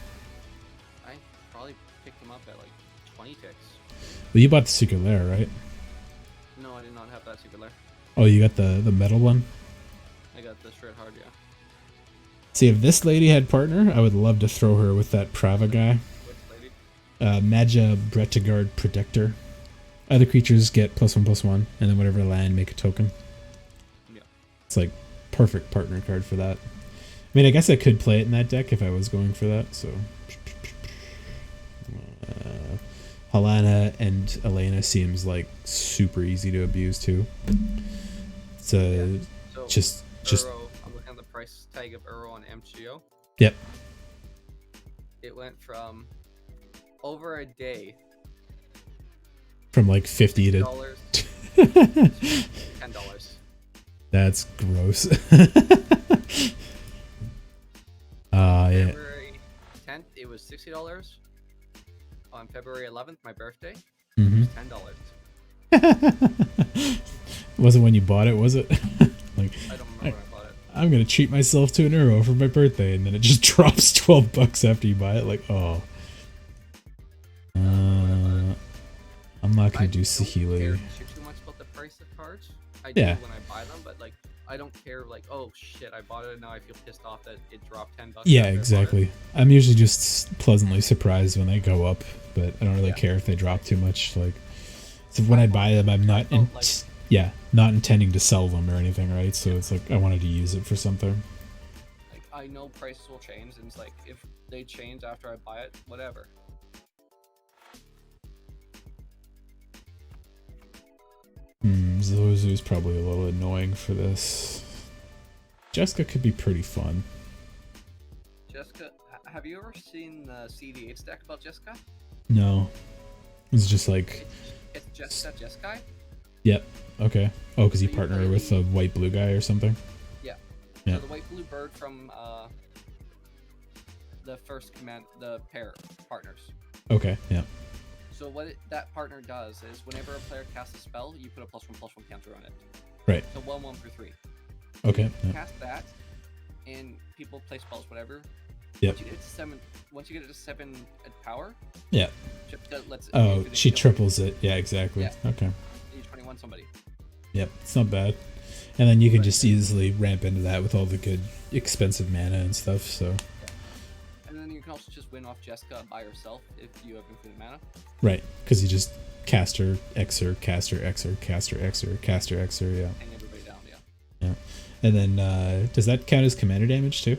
I probably picked him up at like 20 ticks. Well, you bought the Secret Lair, right? No, I did not have that secret lair. Oh, you got the metal one? I got the shred hard, yeah. See, if this lady had partner, I would love to throw her with that Prava guy. Which lady? Magia Bretigard Protector. Other creatures get +1/+1, and then whatever land, make a token. Yeah. It's like perfect partner card for that. I mean, I guess I could play it in that deck if I was going for that, so... Helena and Elena seems like super easy to abuse too. It's So, just Uro, I'm looking at the price tag of Uro on MGO. Yep. It went from over a day from like 50 to $50 $10. That's gross. Yeah. February 10th, it was $60. On February 11th, my birthday, Mm-hmm. it was $10. Wasn't when you bought it, was it? Like, I don't remember when I bought it. I'm gonna treat myself to an Euro for my birthday, and then it just drops $12 after you buy it. Like, oh. I'm not gonna do I Saheeli. don't care too much about the price of cards. I Yeah. do when I buy them, but like I don't care. Like, oh shit, I bought it and now I feel pissed off that it dropped $10. Yeah, after I bought it. exactly. I'm usually just pleasantly surprised when they go up, but I don't really Yeah. care if they drop too much. Like, so when I buy them, I'm not not intending to sell them or anything, right? So it's like I wanted to use it for something. Like I know prices will change, and it's like if they change after I buy it, whatever. Zozu's probably a little annoying for this. Jessica could be pretty fun. Jessica, have you ever seen the CDH deck about Jessica? No, it's just like, It's just that Jeskai. yep, okay. Oh, because you So you partner play with a white blue guy or something. Yeah. Yeah. So the white blue bird from the first command, the pair partners. Okay, yeah. So what that partner does is whenever a player casts a spell, you put a +1/+1 counter on it. Right. So 1/1 for 3. Okay. Yeah. Cast that, and people play spells, whatever. Yep. Once you get it to 7 at power. Yeah. Let's. Oh, she triples it. Yeah, exactly. Yeah. Okay. You 21 somebody. Yep, it's not bad. And then you can just easily ramp into that with all the good expensive mana and stuff. So. And then you can also just win off Jessica by herself if you have infinite mana. Right, because you just caster, Xer, caster, Xer, caster, Xer, caster, Xer, yeah. Hang everybody down, yeah. Yeah. And then, does that count as commander damage too?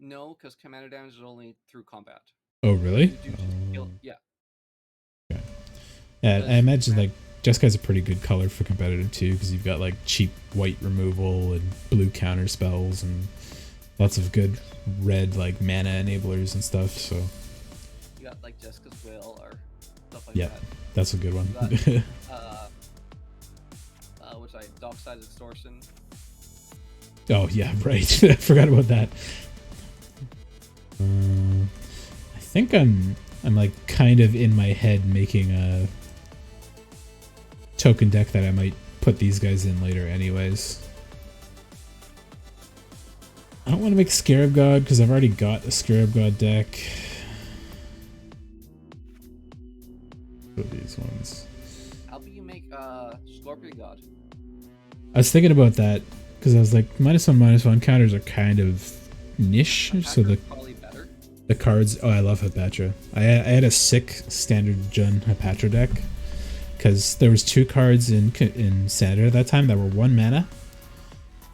No, because commander damage is only through combat. Oh, really? You do just kill, yeah. Okay. Yeah, I imagine, like, Jessica's a pretty good color for competitive too, because you've got, like, cheap white removal and blue counter spells and lots of good red, like, mana enablers and stuff, so. You got, like, Jessica's Will or stuff like Yeah, that. that's a good one. You got, which I Dockside Extortion. Oh, yeah, right. I forgot about that. I think I'm like kind of in my head making a token deck that I might put these guys in later anyways. I don't want to make Scarab God because I've already got a Scarab God deck. What are these ones? How about you make Scorpion God? I was thinking about that because I was like, -1/-1 counters are kind of niche, so Attacker's probably better. the cards. Oh, I love Hepatra. I had a sick standard Jun Hepatra deck because there was 2 cards in Standard at that time that were 1 mana,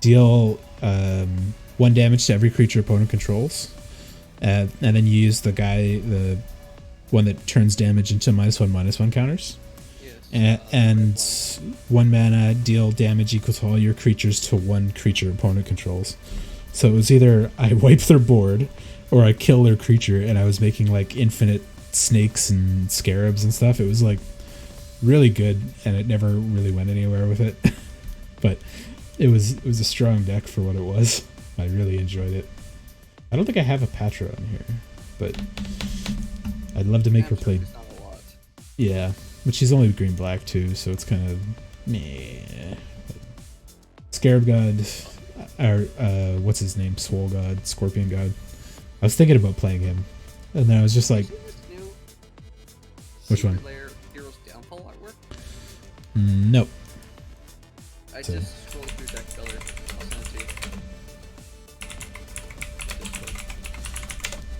deal 1 damage to every creature opponent controls, and then you use the one that turns damage into -1/-1 counters. Yes. And 1 mana, deal damage equal to all your creatures to 1 creature opponent controls. So it was either I wipe their board or I kill their creature, and I was making like infinite snakes and scarabs and stuff. It was like really good, and it never really went anywhere with it. But it was a strong deck for what it was. I really enjoyed it. I don't think I have a Patra on here, but I'd love to make her play. It's not a lot. Yeah, but she's only green black too, so it's kind of meh. Scarab God, or what's his name? Swole God, Scorpion God. I was thinking about playing him, and then I was just like, Have you seen this new Which one? Secret Lair Heroes Downfall artwork? nope. I So- just scrolled through deck builder. I'll send it to you.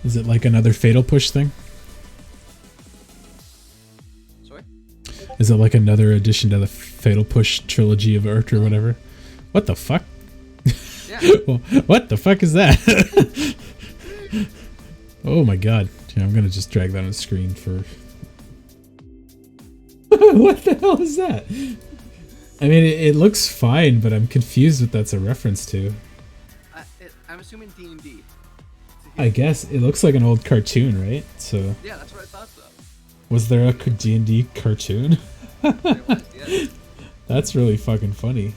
Is it like another Fatal Push thing? Sorry? Is it like another addition to the Fatal Push trilogy of art or whatever? What the fuck? Yeah. Well, what the fuck is that? Oh my god. Yeah, I'm gonna just drag that on the screen for... What the hell is that? I mean, it looks fine, but I'm confused what that's a reference to. I'm assuming D&D. I guess it looks like an old cartoon, right? So, Yeah, that's what I thought so. was there a D&D cartoon? Yeah. That's really fucking funny.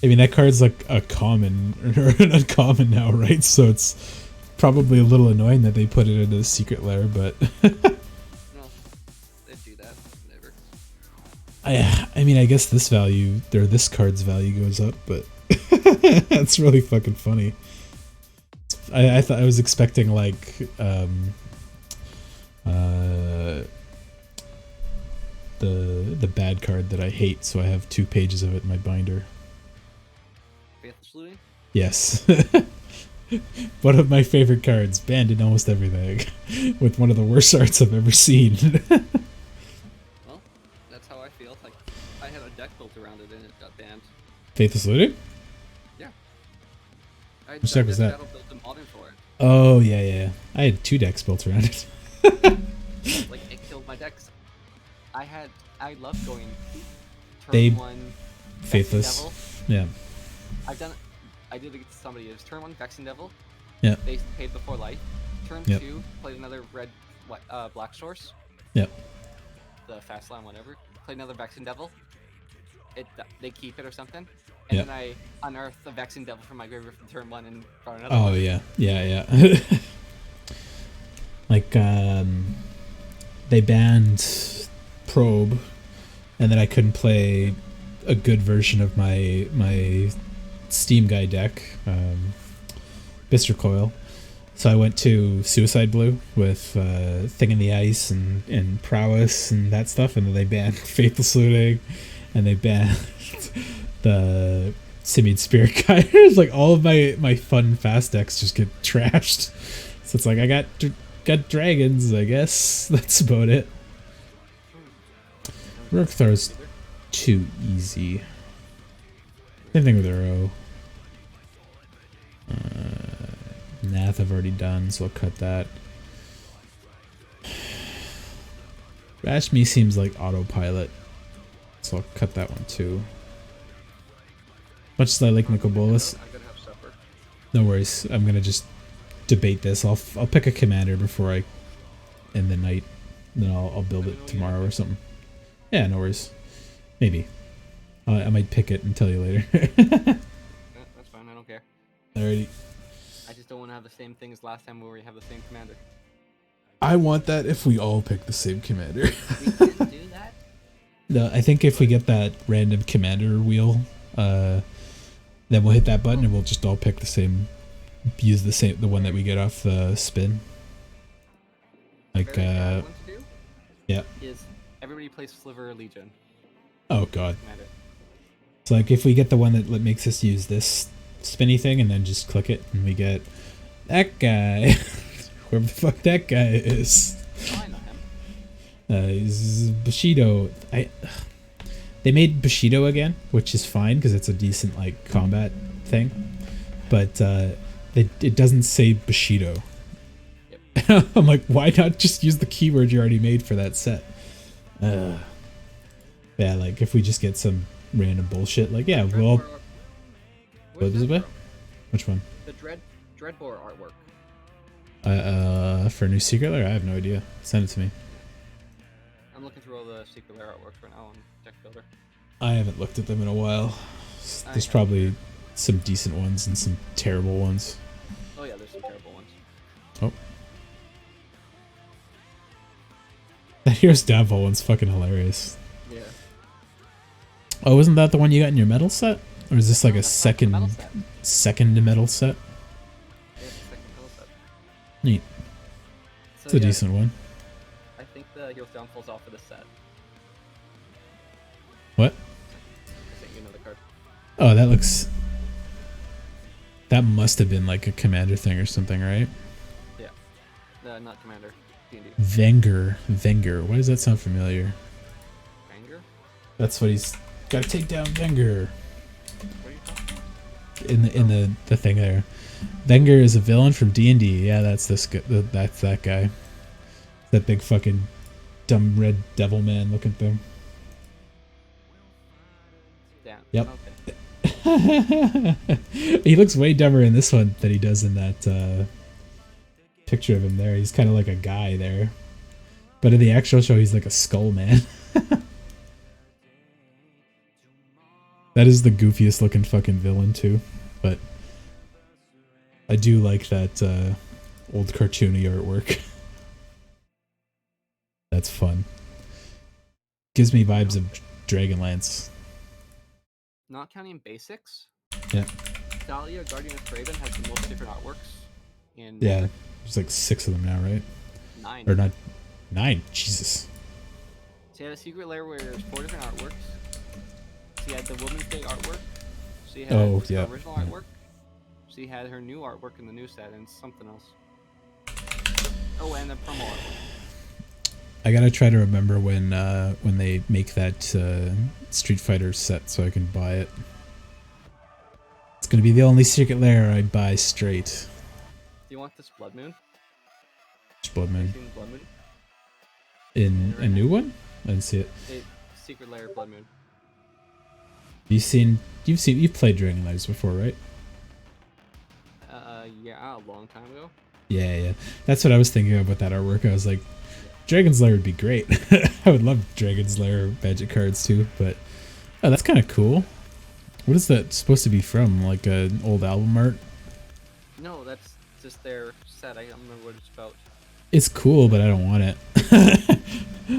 I mean, that card's like a common or an uncommon now, right? So it's probably a little annoying that they put it into the secret lair, but No, they do that. Whatever. I mean, I guess this value or this card's value goes up, but that's really fucking funny. I thought I was expecting like the bad card that I hate, so I have 2 pages of it in my binder. Faithless Looting? Yes. One of my favorite cards, banned in almost everything, with one of the worst arts I've ever seen. Well, that's how I feel. Like, I had a deck built around it and it got banned. Faithless Looting? Yeah. I Which deck was that? built a modern for it. Oh, yeah. I had 2 decks built around it. Like, it killed my decks. I love going turn They- 1 Faithless. Devil. Yeah. I did it to somebody. It was turn 1 Vexing Devil. Yeah. They paid before life. Turn Yep. 2 played another red black source. Yep. The fast line, whatever. Played another Vexing Devil. They keep it or something. And Yep. then I unearthed the Vexing Devil from my graveyard from turn 1 and brought another Oh, one. yeah. Like, they banned Probe, and then I couldn't play a good version of my Steam Guy deck, Bister Coil. So I went to Suicide Blue with Thing in the Ice and Prowess and that stuff, and then they banned Faithless Looting, and they banned the Simian Spirit Guy. It's like all of my fun fast decks just get trashed. So it's like I got dragons, I guess. That's about it. Rook Throw's too easy. Same thing with Uro. Nath I've already done, so I'll cut that. Rashmi seems like autopilot, so I'll cut that one too. Much as I like Nicobolas, I'm gonna have supper. no worries. I'm gonna just debate this. I'll pick a commander before I end the night. Then I'll build it tomorrow or something. Yeah, no worries. Maybe. I might pick it and tell you later. Yeah, that's fine. I don't care. Alrighty. I just don't want to have the same thing as last time where we have the same commander. I want that if we all pick the same commander. We can do that. No, I think if we get that random commander wheel, then we'll hit that button and we'll just all pick the same, use the one that we get off the spin. Like, Very bad one to do yeah. is everybody plays Sliver Legion Oh god. commander. It's like if we get the one that makes us use this spinny thing and then just click it and we get that guy, whoever the fuck that guy is. Oh, I know him. He's Bushido. They made Bushido again, which is fine because it's a decent like combat thing, but it doesn't say Bushido. Yep. I'm like, why not just use the keyword you already made for that set? Yeah, like if we just get some random bullshit, like yeah, well, Where's what is that it? from? Which one? The Dreadbore artwork. For New Secret Lair, I have no idea. Send it to me. I'm looking through all the Secret Lair artworks right now on Deck Builder. I haven't looked at them in a while. I There's have. probably some decent ones and some terrible ones. Oh yeah, there's some terrible ones. Oh. That Heroes Downfall one's fucking hilarious. Yeah. Oh, wasn't that the one you got in your metal set? Or is this like No, a that's not the metal second set. second metal set? Yeah, it's the second metal set. Neat. So, It's a yeah, decent one. I think the Heroes Downfall's off of the set. What? I sent you another card. Oh, that looks... That must have been like a commander thing or something, right? Yeah. Not Commander. D&D. Venger. Why does that sound familiar? Anger? That's what he's... Gotta take down Venger. What are you talking about? In the thing there. Venger is a villain from D&D. Yeah, that's this guy. That's that guy. That big fucking dumb red devil man looking thing. Damn. Yep. Okay. He looks way dumber in this one than he does in that picture of him there. He's kind of like a guy there. But in the actual show, he's like a skull man. That is the goofiest looking fucking villain too. But I do like that old cartoony artwork. That's fun. Gives me vibes of Dragonlance. Not counting basics. Yeah. Dahlia, Guardian of Craven has the most different artworks. In Yeah, there's like 6 of them now, right? 9. Or not 9. Jesus. So you had a Secret Lair where there's 4 different artworks. So you had the Women's Day artwork. So you had Oh, the yeah. original Yeah. artwork. So you had her new artwork in the new set and something else. Oh, and the promo artwork. I gotta try to remember when they make that Street Fighter set so I can buy it. It's gonna be the only Secret Lair I buy straight. Do you want this Blood Moon? Blood Have you Moon. seen Blood Moon? In a new one? I didn't see it. Secret Lair Blood Moon. You've played Dragonlance before, right? Yeah, a long time ago. Yeah. That's what I was thinking about that artwork. I was like, Dragon's Lair would be great. I would love Dragon's Lair magic cards too, but oh, that's kind of cool. What is that supposed to be from? Like an old album art? No, that's just their set. I don't remember what it's about. It's cool, but I don't want it.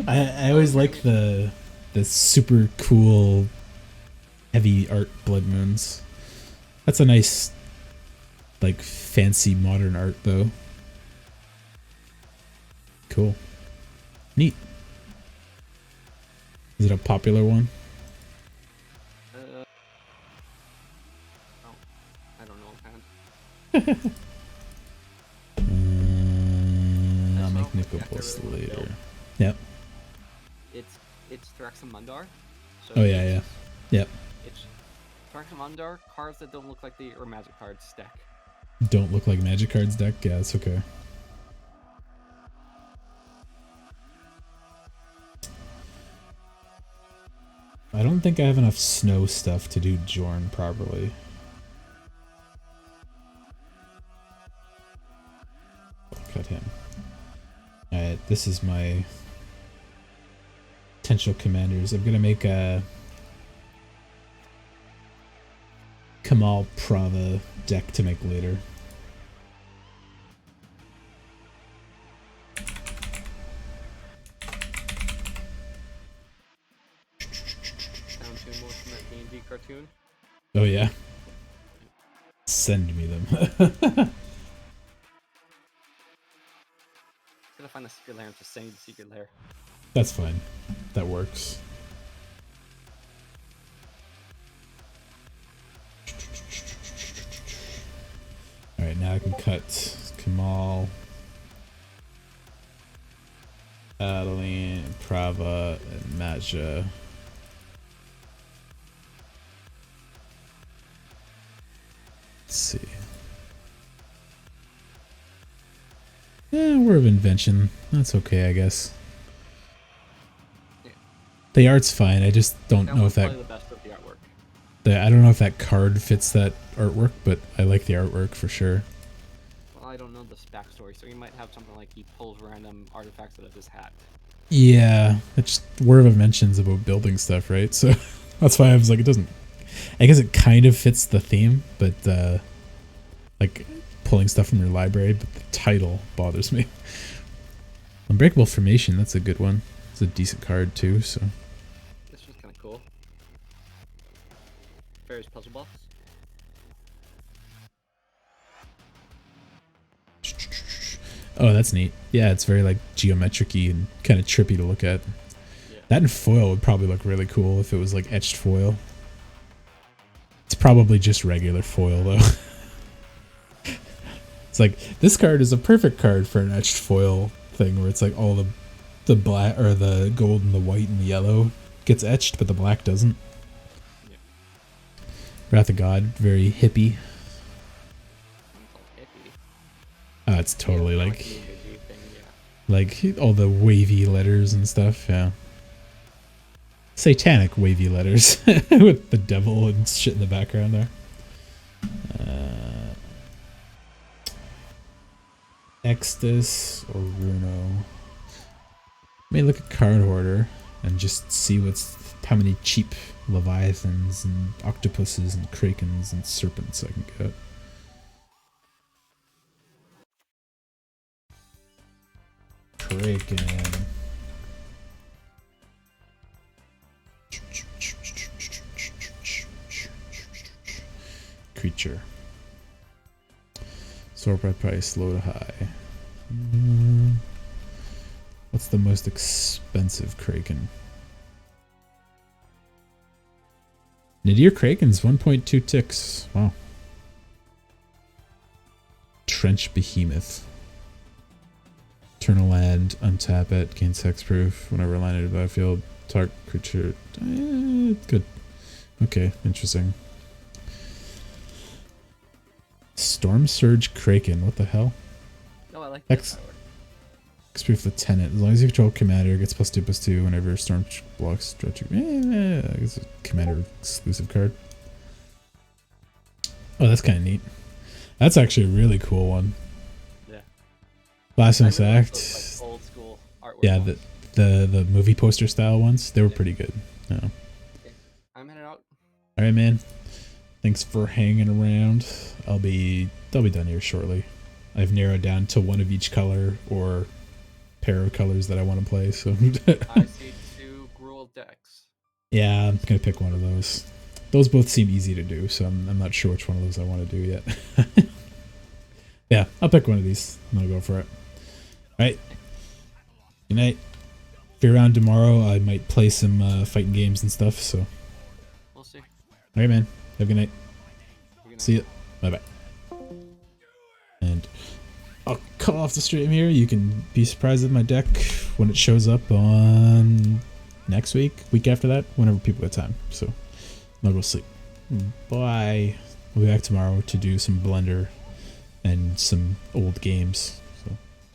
I always like the super cool heavy art Blood Moons. That's a nice, like, fancy modern art though. Cool. Neat. Is it a popular one? I don't know, man. I'll make Also, Nicopolis after really later. Yep. It's Thraxamundar. So Oh yeah. Yep. It's Thraxamundar cards that don't look like the or magic cards deck. Don't look like magic cards deck? Yeah, it's okay. I don't think I have enough snow stuff to do Jorn properly. Cut him. Alright, this is my potential commanders. I'm gonna make a Kamal Prava deck to make later. Sound tune more from that D&D cartoon. Oh yeah? Send me them. Gotta find the secret lair and just saying the secret lair. That's fine. That works. Alright, now I can cut Kamal, Adeline, Prava, and Maja. Let's see. War of Invention. That's okay, I guess. Yeah. The art's fine. I just don't know if that. Probably the best of the artwork. I don't know if that card fits that artwork, but I like the artwork for sure. Well, I don't know the backstory, so you might have something like he pulls random artifacts out of his hat. Yeah, it's just War of Invention's about building stuff, right? So that's why I was like, it doesn't. I guess it kind of fits the theme, but like pulling stuff from your library, but the title bothers me. Unbreakable Formation, that's a good one. It's a decent card too, so. This was kind of cool. Various puzzle box. Oh, that's neat. Yeah, it's very like geometric-y and kind of trippy to look at. Yeah. That in foil would probably look really cool if it was like etched foil. It's probably just regular foil though. It's like, this card is a perfect card for an etched foil thing where it's like all the black or the gold and the white and the yellow gets etched, but the black doesn't. Yeah. Wrath of God, very hippie. It's all hippie. It's totally Yeah, like the New Age thing, yeah. all the wavy letters and stuff, yeah. Satanic wavy letters with the devil and shit in the background there. Extus or Runo. May look at Card Hoarder and just see how many cheap leviathans and octopuses and krakens and serpents I can get. Kraken. Creature. Sort by price, low to high. What's the most expensive Kraken? Nadir Kraken's 1.2 ticks. Wow. Trench Behemoth. Eternal Land, untap it, gains hexproof whenever landed in the battlefield. Target creature. Good. Okay, interesting. Storm Surge Kraken, what the hell? No, I like that. Hexproof Lieutenant. As long as you control commander, gets +2/+2 whenever Storm blocks stretch. I guess it's a commander exclusive card. Oh, that's kind of neat. That's actually a really cool one. Yeah. Blasphemous Act. Those, like, old school artwork. Yeah, the movie poster style ones, they were pretty good. Yeah. Okay. I'm heading out. All right, man. Thanks for hanging around. I'll be done here shortly. I've narrowed down to one of each color or pair of colors that I want to play. So I see 2 Gruul decks. yeah, I'm gonna pick one of those. Those both seem easy to do, so I'm not sure which one of those I want to do yet. Yeah, I'll pick one of these. I'm gonna go for it. All right. Good night. If you're around tomorrow, I might play some fighting games and stuff. So. We'll see. All right, man. Have a good night. Good night. See ya. Bye bye. And I'll cut off the stream here. You can be surprised with my deck when it shows up on next week after that, whenever people get time. So I'll go sleep. Bye. We'll be back tomorrow to do some Blender and some old games.